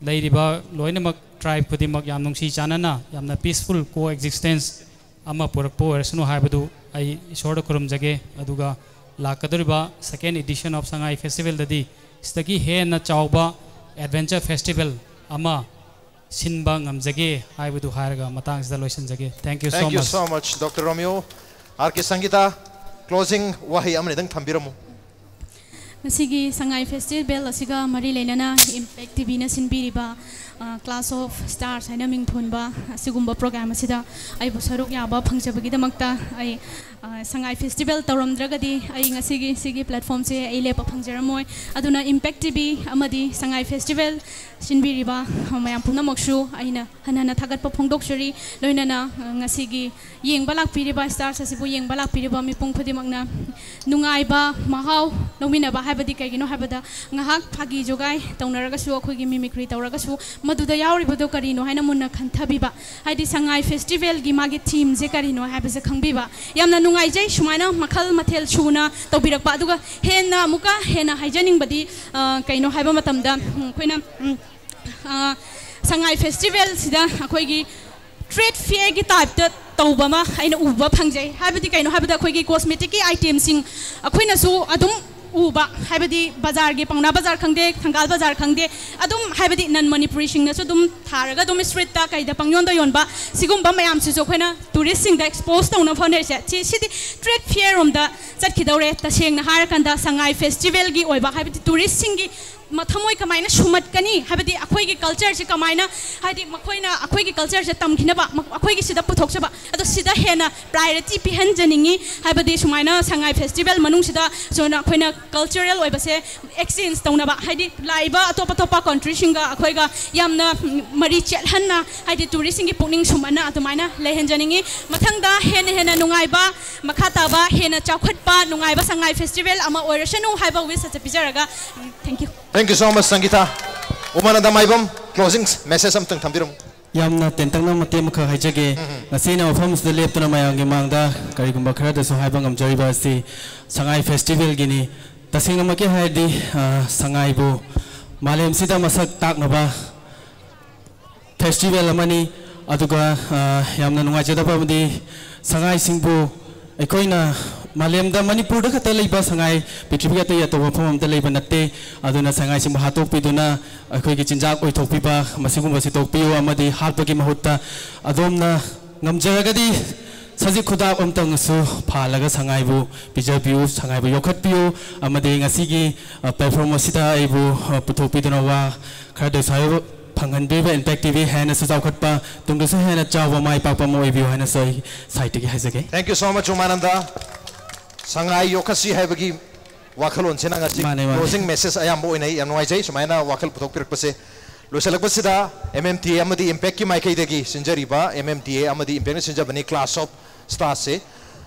leiriba loinamak tribe pudimak yam nungsi chanana yamna peaceful coexistence ama purakpo ersunu haibadu ai isorda kurumjage aduga lakaduriba second edition of Sangai Festival dadi stagi he na chawba adventure festival ama sinba ngamjage haibadu hairaga matang sida loisanjage. Thank you so much. Thank you so much, Dr. Romeo. RK Sangita closing wahi amne dang thambiramu. Masigi Sangai Festival asiga mari lenana Impact TV na sinbiriba class of stars haina mingthonba asigumba program asida ai busaruk yaba phangjabagi damakta ai Sangai Festival tawramdragadi ai ngasigi sigi platform se ai lepa phangjaramoi aduna Impact TV amadi Sangai Festival sinbiriba mayam puna mokshu aina hanana thagat pa phongdokshari loinana ngasigi yengba lakpiriba stars asibu yengba lakpiriba mipung phodimakna nungaiba mahau nominaba haibadi kaigino haibada ngahak phagi jogai taunaraga su akhoigi mimicry tawraga su maduda yauribodo karino haina munna khanthabiba haidi Sangai Festival gi magi theme je karino haibase khangbiba yamna nungai jai sumaina makhal mathel chuna tawbirakpa aduga hena muka hena haijaning badi kaino haiba matamda koina Sangai Festival sida akhoigi trade fair gi type ta tawbama aina uba phangjai haibadi kaino haibada akhoigi cosmetic item sing akhoina su adum uba haibadi bazar gi pangna bazar khangde thangal bazar khangde adum haibadi nan Manipuri sing na su dum tharaga dum street ta kaida pangyon da yonba sigumba mayam si jo khoina tourist sing da expose tawna phone se chi sidi trade fair om da chatkidore ta seng na har kan da Sangai Festival gi oiba haibadi tourist sing gi mathamoi kamaina sumat kani habadi akhoi gi culture se kamaina hadi makhoina akhoi gi culture se tamkhinaba akhoi gi sida puthokchaba ado sida hena priority pihan janingi habadi sumaina Sangai Festival manung sida sona khoina cultural oibase exchange taunaba hadi laiba atopa topa country singa akhoi ga yamna mari chelhanna hadi tourism gi pukning sumana atumaina lehen janingi mathangda hena nungaiba makhataba hena chawkhatpa nungaiba Sangai Festival ama oirasanu haiba wish sa pijaraga. Thank you. Thank you so much, Sangita. Umananda Maibam, closing message something tambiram. Yamna tentangna mate makha haijage nasina mafam sida leptuna mayangi mangda karigumba khara da so haibang amjariba si Sangai Festival gini tasingna make haidi Sangai bu malem sida masak taknaba festival amani aduga yamna nungajada pamdi Sangai singbu ekoina Malem da Manipur da kata leiba Sangai Pitribi kata ya tawa pamam da leiba natte aduna Sangai sim hatok piduna akhoi gi chinjak oi thokpiba masigum basi tokpiu amadi harpagi mahutta adomna ngamjaragadi saji khuda amtang su phalaga Sangai bu pijapiu Sangai bu yokhatpiu amadi ngasigi performance da aibu puthokpiduna wa khade sayo phanganbeba Impact TV hena su jawkhatpa tungdu su hena chawa mai pakpa moi biu hena sai site gi haijage. Thank you so much, Umananda. Sangai yokasi haibagi wakhalon chena ngasi closing message ayam bo inai yanwai jai sumaina wakhal puthok pirpase loisalakpasida MMTA amadi Impact ki maikai degi sinjariba MMTA amadi Impact sinjabani class of stars se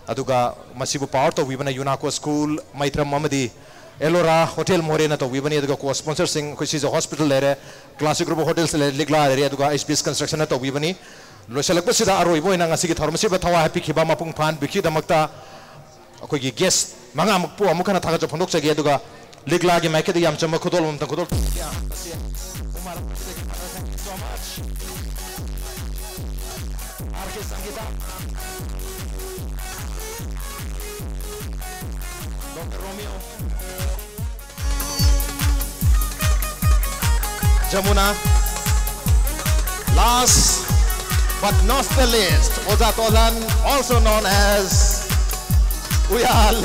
aduga masibu power to wibana Unaco school maitram amadi Elora Hotel Morena to wibani aduga co sponsor sing which is a hospital lere classic group of hotels ligla area aduga SBS construction to wibani लोइसलकपसिदा अरोइबो इना ngasi gi thormasiba thawa happy khiba mapung phan bikhi damakta akoi gi guest manga mukpu amukana thaga jo phondok chagi aduga ligla gi maike di yam chama khudol mumta khudol umar thank you so much RK Sangita Dr. Romeo Jamuna last but not the least, Oza Tolan, also known as Uyal.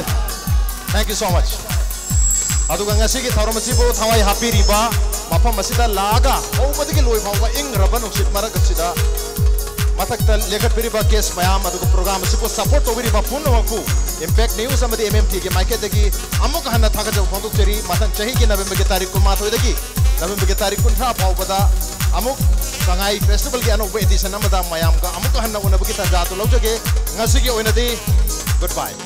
Thank you so much. Aduga ngasi gi thoromasibo thawai happy riba mapam masida laga obadigi loi phawba ing raban uksit marak sida mathakta lekat piriba case mayam aduga program sibo support obiriba punna waku impact news amadi MMT ge maike dagi amuk hanna thaga jau phonduk cheri mathan chahi gi November ge tarik ko math hoidagi November ge tarik kun tha phawbada amuk Sangai Festival ki anok edition amada mayam ka amuk hanna unabagi tanjatu lawjage ngasi gi oinadi goodbye.